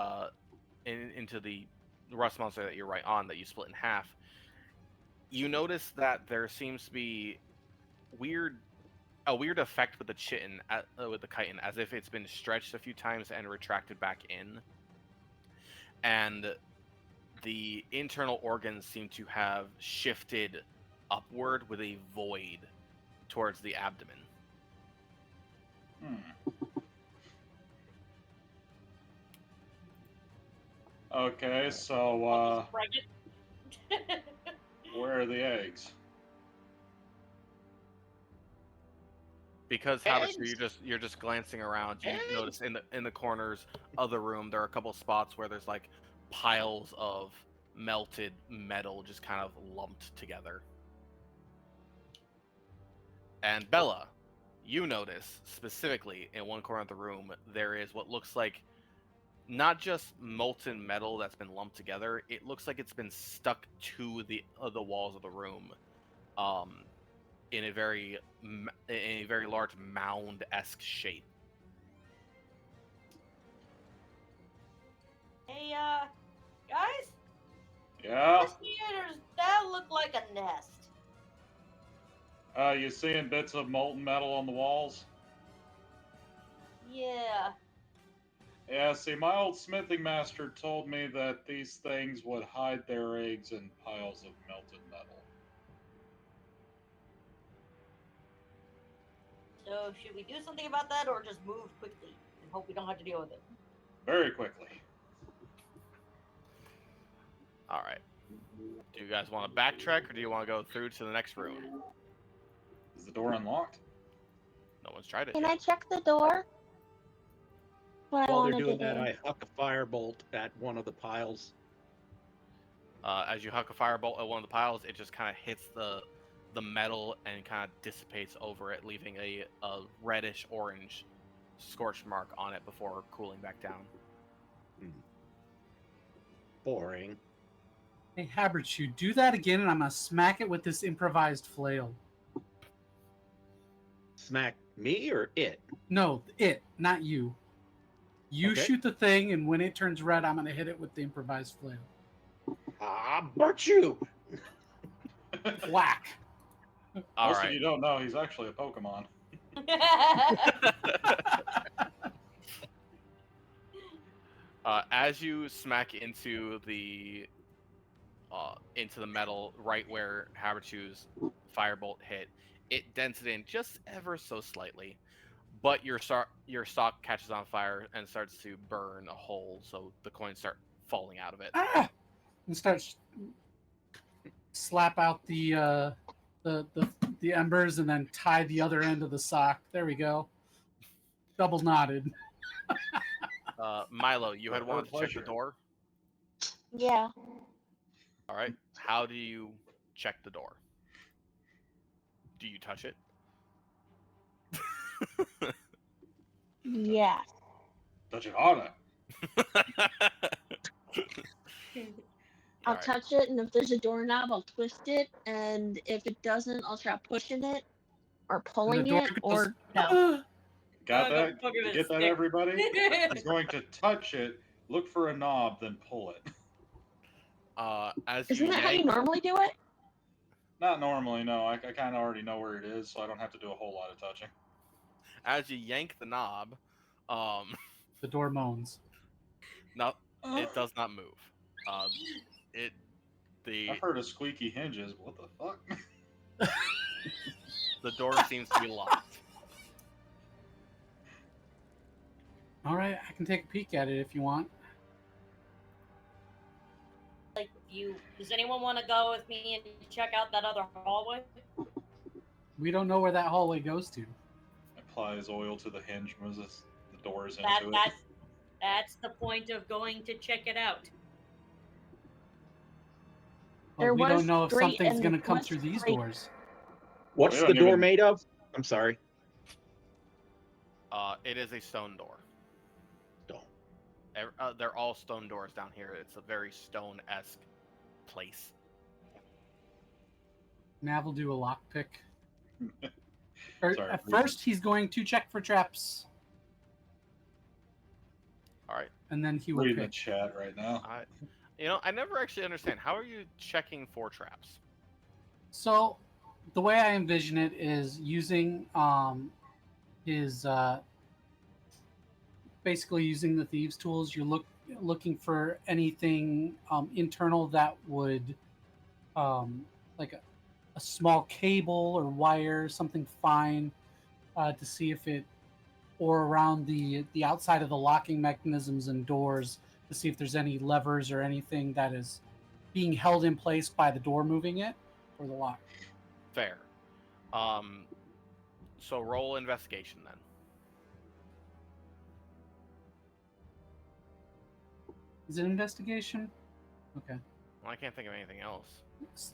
into the rust monster that you're right on, that you split in half, you notice that there seems to be a weird effect with the chitin, with the chitin, as if it's been stretched a few times and retracted back in, and the internal organs seem to have shifted upward with a void towards the abdomen. Okay, so where are the eggs? Because you're just glancing around, you notice in the corners of the room there are a couple spots where there's like piles of melted metal just kind of lumped together. And Bella, you notice specifically in one corner of the room there is what looks like not just molten metal that's been lumped together. It looks like it's been stuck to the walls of the room, in a very large mound-esque shape. Hey, guys, Yeah. this here does that look like a nest? You seeing bits of molten metal on the walls? Yeah. Yeah, see, my old smithing master told me that these things would hide their eggs in piles of melted metal. So should we do something about that, or just move quickly and hope we don't have to deal with it? Very quickly. All right. Do you guys want to backtrack, or do you want to go through to the next room? Is the door unlocked? No one's tried it Can yet. I check the door? What I While they're wanted doing to that, do. I huck a firebolt at one of the piles. As you huck a firebolt at one of the piles, it just kind of hits the metal and kind of dissipates over it, leaving a reddish orange scorch mark on it before cooling back down. Boring. Hey, Haberchu, do that again, and I'm gonna smack it with this improvised flail. Smack me or it? No, it, not you. You Okay. shoot the thing, and when it turns red, I'm gonna hit it with the improvised flail. Ah, Birchu! Whack. All Most of right. you don't know he's actually a Pokemon. As you smack into the metal right where Haberchu's firebolt hit, it dents it in just ever so slightly, but your sock catches on fire and starts to burn a hole, so the coins start falling out of it. Ah! And starts slap out the embers and then tie the other end of the sock. There we go. Double knotted. Milo, you had With wanted to check the pleasure. door. Yeah. All right. How do you check the door? Do you touch it? Yeah. Touch it harder. I'll Alright. touch it, and if there's a doorknob, I'll twist it, and if it doesn't, I'll try pushing it or And the pulling door it, goes, or No. Got Oh, that? go fucking You get that, stick. everybody? He's going to touch it, look for a knob, then pull it. As isn't you that how you yank, normally do it? Not normally, no. I kind of already know where it is, so I don't have to do a whole lot of touching. as you yank the knob, the door moans. no, it does not move. I've heard of squeaky hinges. What the fuck? The door seems to be locked. All right, I can take a peek at it if you want. Like, does anyone want to go with me and check out that other hallway? We don't know where that hallway goes to. Applies oil to the hinge, moves the doors into That it. that's the point of going to check it out. Well, There we don't was know if great something's and going to come was through these great. doors. What's We the don't door even- made of? I'm sorry. It is a stone door. Don't. They're all stone doors down here. It's a very stone-esque place. Nav will do a lockpick. Sorry, At reading. first, he's going to check for traps, All right. and then he will Reading the pick. chat right now. I never actually understand. How are you checking for traps? So, the way I envision it is using his basically using the thieves' tools. You're looking for anything internal that would like a small cable or wire, something fine, to see if it, or around the outside of the locking mechanisms and doors to see if there's any levers or anything that is being held in place by the door moving it or the lock. Fair. So roll investigation then. Is it investigation? Okay. Well, I can't think of anything else.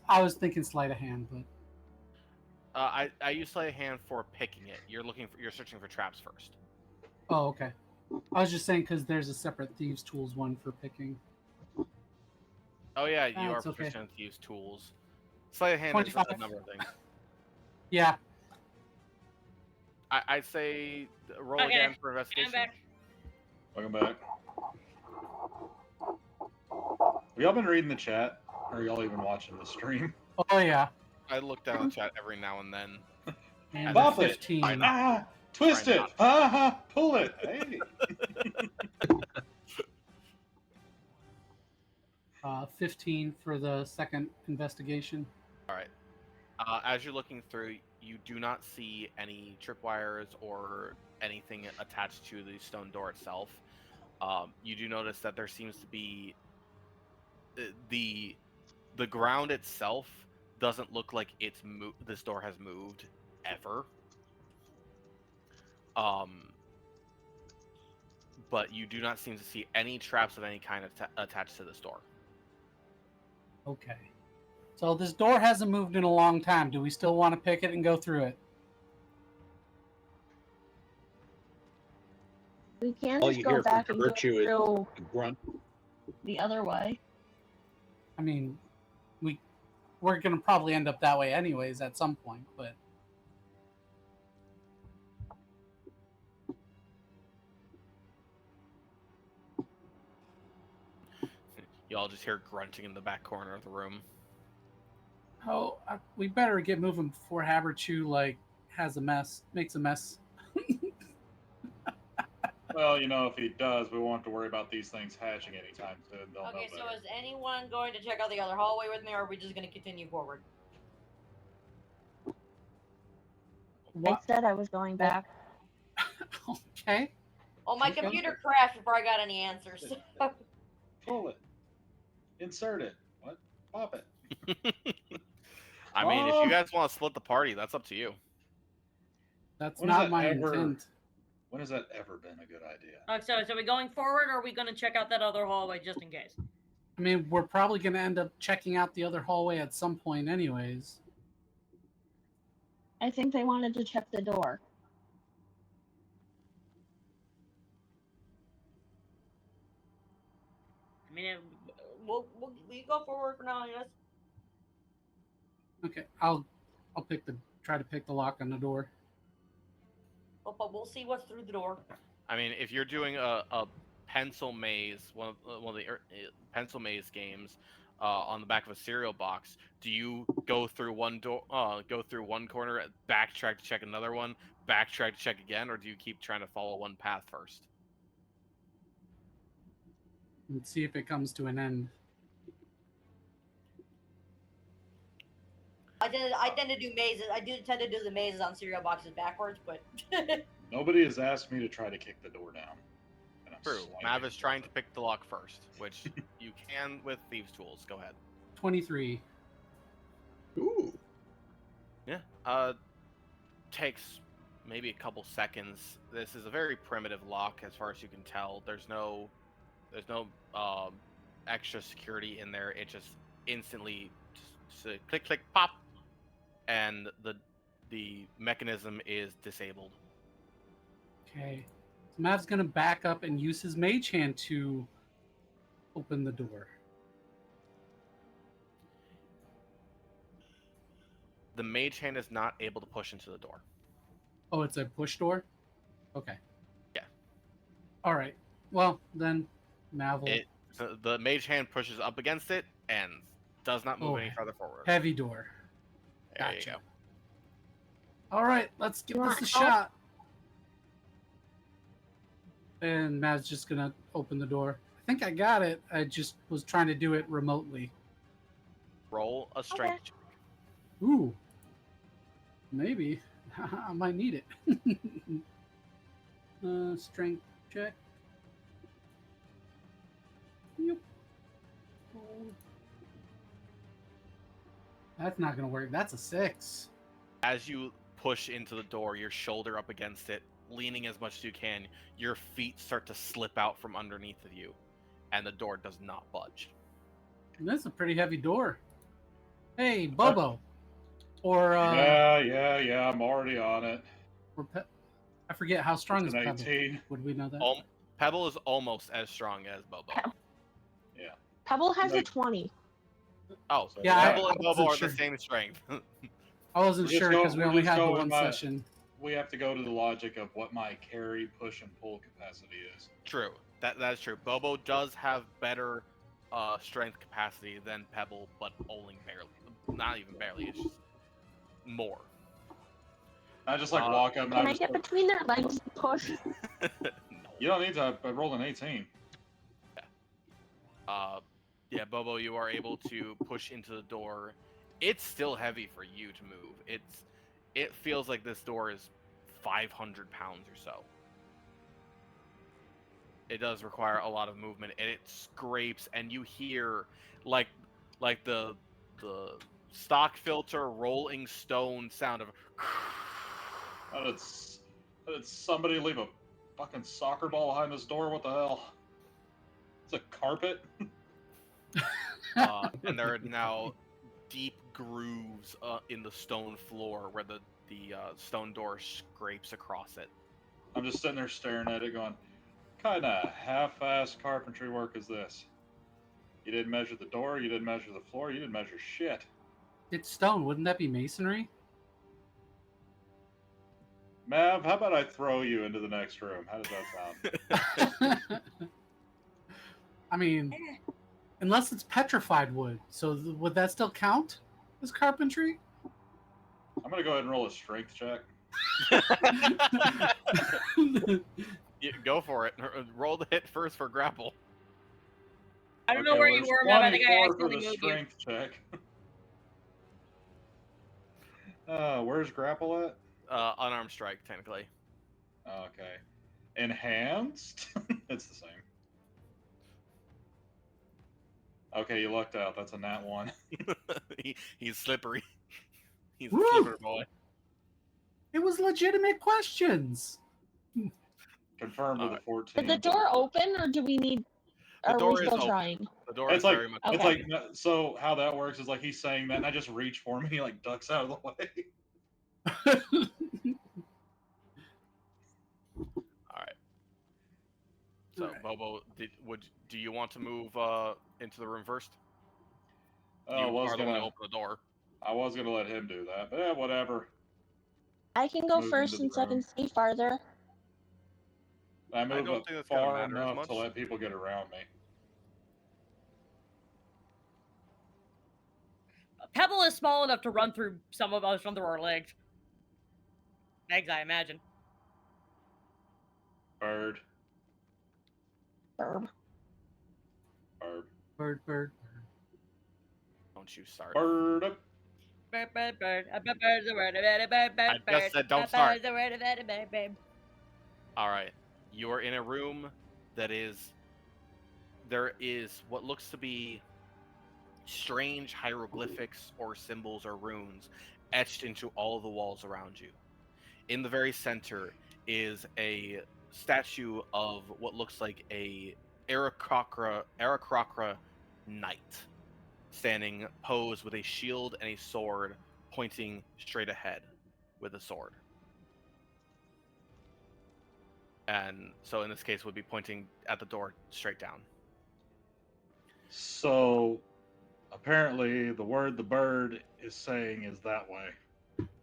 I was thinking sleight of hand, but I use sleight of hand for picking it. You're searching for traps first. Oh, okay. I was just saying because there's a separate thieves' tools one for picking. Oh yeah, you are it's okay. proficient in thieves' tools. Sleight of hand is 25. a number of things. Yeah. I'd say roll Okay, again for I'm investigation. back. Welcome back. Have y'all been reading the chat? Or are y'all even watching the stream? Oh yeah. I look down the chat every now and then. And Bop it! 15. Ah! Twist Try it! not. Ah! Pull it! Hey! 15 for the second investigation. All right. As you're looking through, you do not see any tripwires or anything attached to the stone door itself. You do notice that there seems to be the ground itself doesn't look like this door has moved ever. But you do not seem to see any traps of any kind attached to this door. Okay. So this door hasn't moved in a long time. Do we still want to pick it and go through it? We can All just you go hear from back and go Virtue is through a grunt. the other way. I mean, we're gonna probably end up that way anyways at some point, but You all just hear grunting in the back corner of the room. we better get moving before Haberchu makes a mess. Well, if he does, we won't have to worry about these things hatching anytime soon. They'll Okay, know so better. is anyone going to check out the other hallway with me, or are we just going to continue forward? I said I was going back. Okay. Oh, my Okay. computer crashed before I got any answers. Pull it. Insert it. What? Pop it. I mean, if you guys want to split the party, that's up to you. That's When has not that my ever- intent. When has that ever been a good idea? So are we going forward, or are we going to check out that other hallway just in case? I mean, we're probably going to end up checking out the other hallway at some point anyways. I think they wanted to check the door. I mean, we go forward for now, yes? Okay, I'll try to pick the lock on the door. But we'll see what's through the door. I mean, if you're doing a pencil maze, one of the pencil maze games, on the back of a cereal box, do you go through one corner, backtrack to check another one, backtrack to check again, or do you keep trying to follow one path first? And see if it comes to an end. I tend to do mazes. I do tend to do the mazes on cereal boxes backwards, but Nobody has asked me to try to kick the door down. And I'm True. swiping. Mav is trying to pick the lock first, which you can with thieves' tools. Go ahead. 23. Ooh. Yeah. Takes maybe a couple seconds. This is a very primitive lock, as far as you can tell. There's no extra security in there. It just instantly just click, click, pop, and the mechanism is disabled. Okay. So Mav's going to back up and use his mage hand to open the door. The mage hand is not able to push into the door. Oh, it's a push door? Okay. Yeah. All right. Well, then Mav will... So the mage hand pushes up against it and does not move any further forward. Heavy door. There Gotcha. you go. All right, let's give this a shot. And Mav's just going to open the door. I think I got it. I just was trying to do it remotely. Roll a strength check. Ooh. Maybe. I might need it. Strength check. Yep. That's not going to work. That's a 6. As you push into the door, your shoulder up against it, leaning as much as you can, your feet start to slip out from underneath of you, and the door does not budge. And that's a pretty heavy door. Hey, Bobo. Or Yeah. I'm already on it. I forget how strong It's is an Pebble. 18. Would we know that? Pebble is almost as strong as Bobo. Yeah. Pebble has a Like- 20. Oh, So, Yeah, Pebble and I Bobo wasn't are sure. the same strength. I wasn't We're just sure go- because we we're only just had the going one by- session. We have to go to the logic of what my carry, push, and pull capacity is. True. That is true. Bobo does have better strength capacity than Pebble, but only barely. Not even barely. It's just more. I just like walk up and Can I I just get between their legs and push? No. You don't need to. I rolled an 18. Yeah, Bobo, you are able to push into the door. It's still heavy for you to move. It feels like this door is 500 pounds or so. It does require a lot of movement, and it scrapes, and you hear like the stock filter rolling stone sound of. How did somebody leave a fucking soccer ball behind this door? What the hell? It's a carpet? And there are now deep grooves in the stone floor where the stone door scrapes across it. I'm just sitting there staring at it going, kind of half-assed carpentry work is this? You didn't measure the door, you didn't measure the floor, you didn't measure shit. It's stone. Wouldn't that be masonry? Mav, how about I throw you into the next room? How does that sound? I mean, unless it's petrified wood. So would that still count as carpentry? I'm going to go ahead and roll a strength check. Go for it. Roll the hit first for grapple. I don't know where you were, Mav. I think I 24 for accidentally the moved you. strength check. Where's grapple at? Unarmed strike, technically. Okay. Enhanced? It's the same. Okay, you lucked out. That's a nat 1. He's slippery. He's a Woo! slippery boy. It was legitimate questions. Confirmed with a 14. Did the door open, or do we need? The Are door we is still open. trying? The door It's is like very much. Okay. it's like so. How that works is like he's saying that, and I just reach for him, and he like ducks out of the way. All right. So, Alright. Bobo, do you want to move into the room first? Oh, You I was are the one to gonna open the door. let him do that, but whatever. I can go Move first into the since I can room. see farther. I move don't up think that's gonna far matter as enough to much. let people get around me. Pebble is small enough to run through some of us, run through our legs. Legs, I imagine. Bird, Burb. bird, Bird. Don't you start. bird. Bird, bird, bird. A bird, bird's a word, a bird, a bird, bird, I just bird. said don't A start. bird's a word, a bird, a bird, bird. All right. You are in a room that is. There is what looks to be strange hieroglyphics or symbols or runes etched into all of the walls around you. In the very center is a statue of what looks like a Aarakocra knight, standing posed with a shield and a sword, pointing straight ahead with a sword. And so in this case would be pointing at the door straight down. So apparently, the word the bird is saying is that way.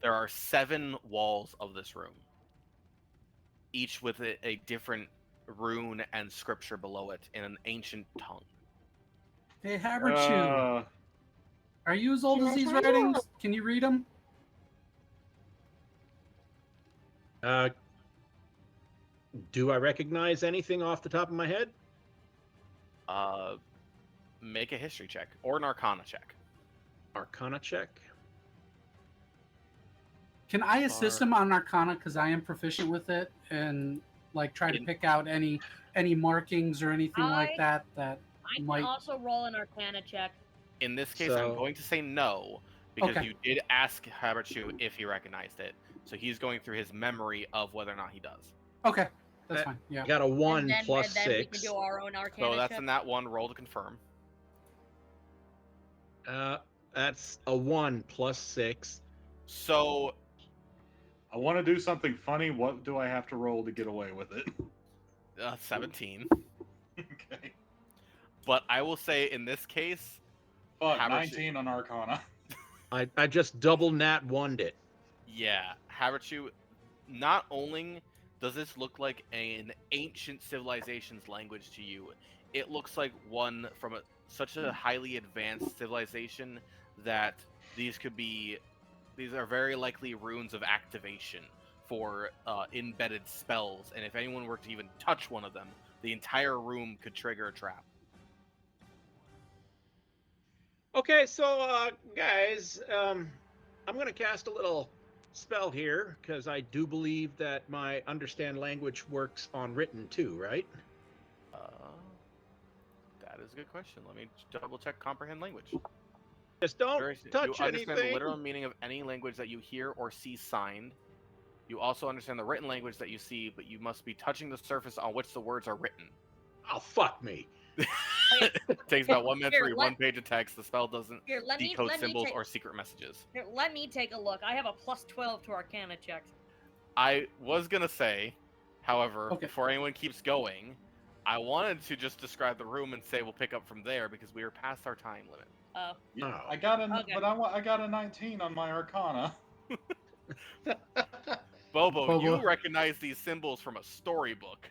There are 7 walls of this room, each with a different rune and scripture below it in an ancient tongue. Hey, Haberchew. Are you as old Can as I these find writings? out? Can you read them? Do I recognize anything off the top of my head? Make a history check or an arcana check. Arcana check. Can I assist him on Arcana because I am proficient with it and like try to pick out any markings or anything like that I can might. also roll an Arcana check. In this case, I'm So- going to say no, because Okay. you did ask Haberchew if he recognized it. So he's going through his memory of whether or not he does. Okay, that's fine. Yeah. Got a 1 and then, plus and then 6. we can do our own Arcana So that's check. in that one. Roll to confirm. That's a 1 plus 6. So I want to do something funny. What do I have to roll to get away with it? 17. Okay. But I will say in this case, Fuck, Havertz- 19 on Arcana. I just double nat one it. yeah, Havertz, not only does this look like an ancient civilization's language to you, it looks like one from such a highly advanced civilization that these are very likely runes of activation for embedded spells, and if anyone were to even touch one of them, the entire room could trigger a trap. Okay, so guys, I'm gonna cast a little spell here because I do believe that my understand language works on written too, right? That is a good question. Let me double check comprehend language. Just don't touch You understand the anything. literal meaning of any language that you hear or see signed. You also understand the written language that you see, but you must be touching the surface on which the words are written. Oh, fuck me. It takes about 1 minute to Here, read one page of text. The spell doesn't Here, decode symbols or secret messages. Here, let me take a look. I have a plus 12 to Arcana checks. I was gonna say, however, Okay. before anyone keeps going, I wanted to just describe the room and say we'll pick up from there because we are past our time limit. Yeah, Oh. I got a, Okay. but I got a 19 on my Arcana. Bobo, you Bobo. recognize these symbols from a storybook.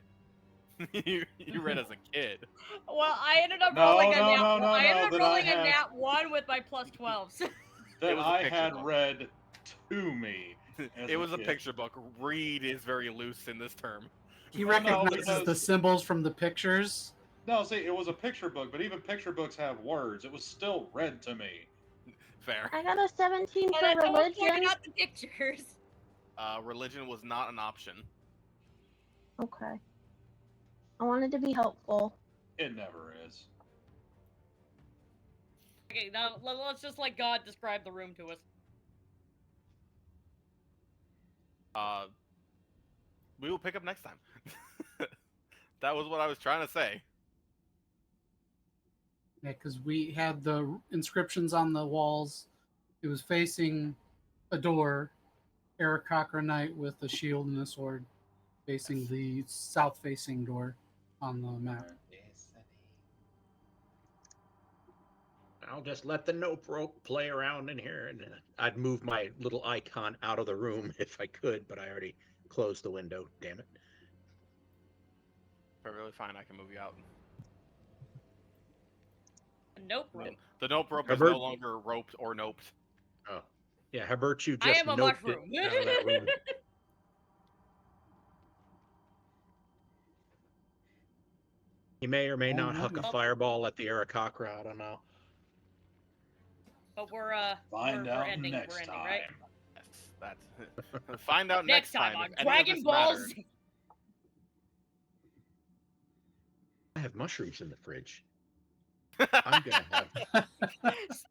you read as a kid. Well, I ended up No, rolling no, a nat. no, no, I ended no, up that I rolling a had- nat 1 with my plus 12. That was a I picture had book. read to me. as It was a kid. picture book. Read is very loose in this term. He Well, no, recognizes the because- symbols from the pictures. No, see, it was a picture book, but even picture books have words. It was still read to me. Fair. I got a 17 And for then someone religion. pointed out the pictures. Religion was not an option. Okay. I wanted to be helpful. It never is. Okay, now let's just let God describe the room to us. We will pick up next time. That was what I was trying to say. Yeah, because we had the inscriptions on the walls. It was facing a door. Eric Cochran Knight with a shield and a sword, facing the south-facing door on the map. I'll just let the nope rope play around in here, and I'd move my little icon out of the room if I could, but I already closed the window. Damn it! Perfectly fine. I can move you out. Nope. The nope rope is Herbert? no longer roped or noped. Oh, yeah, Herbertu I just am a noped mushroom. it out of that room. He may or may Oh, not no, huck a no. fireball at the Arakakra. I don't know. But we're Find we're out ending. next We're ending, time. right? That's find out Next time if on any of Dragon this Ball mattered. Z. I have mushrooms in the fridge. I'm gonna have.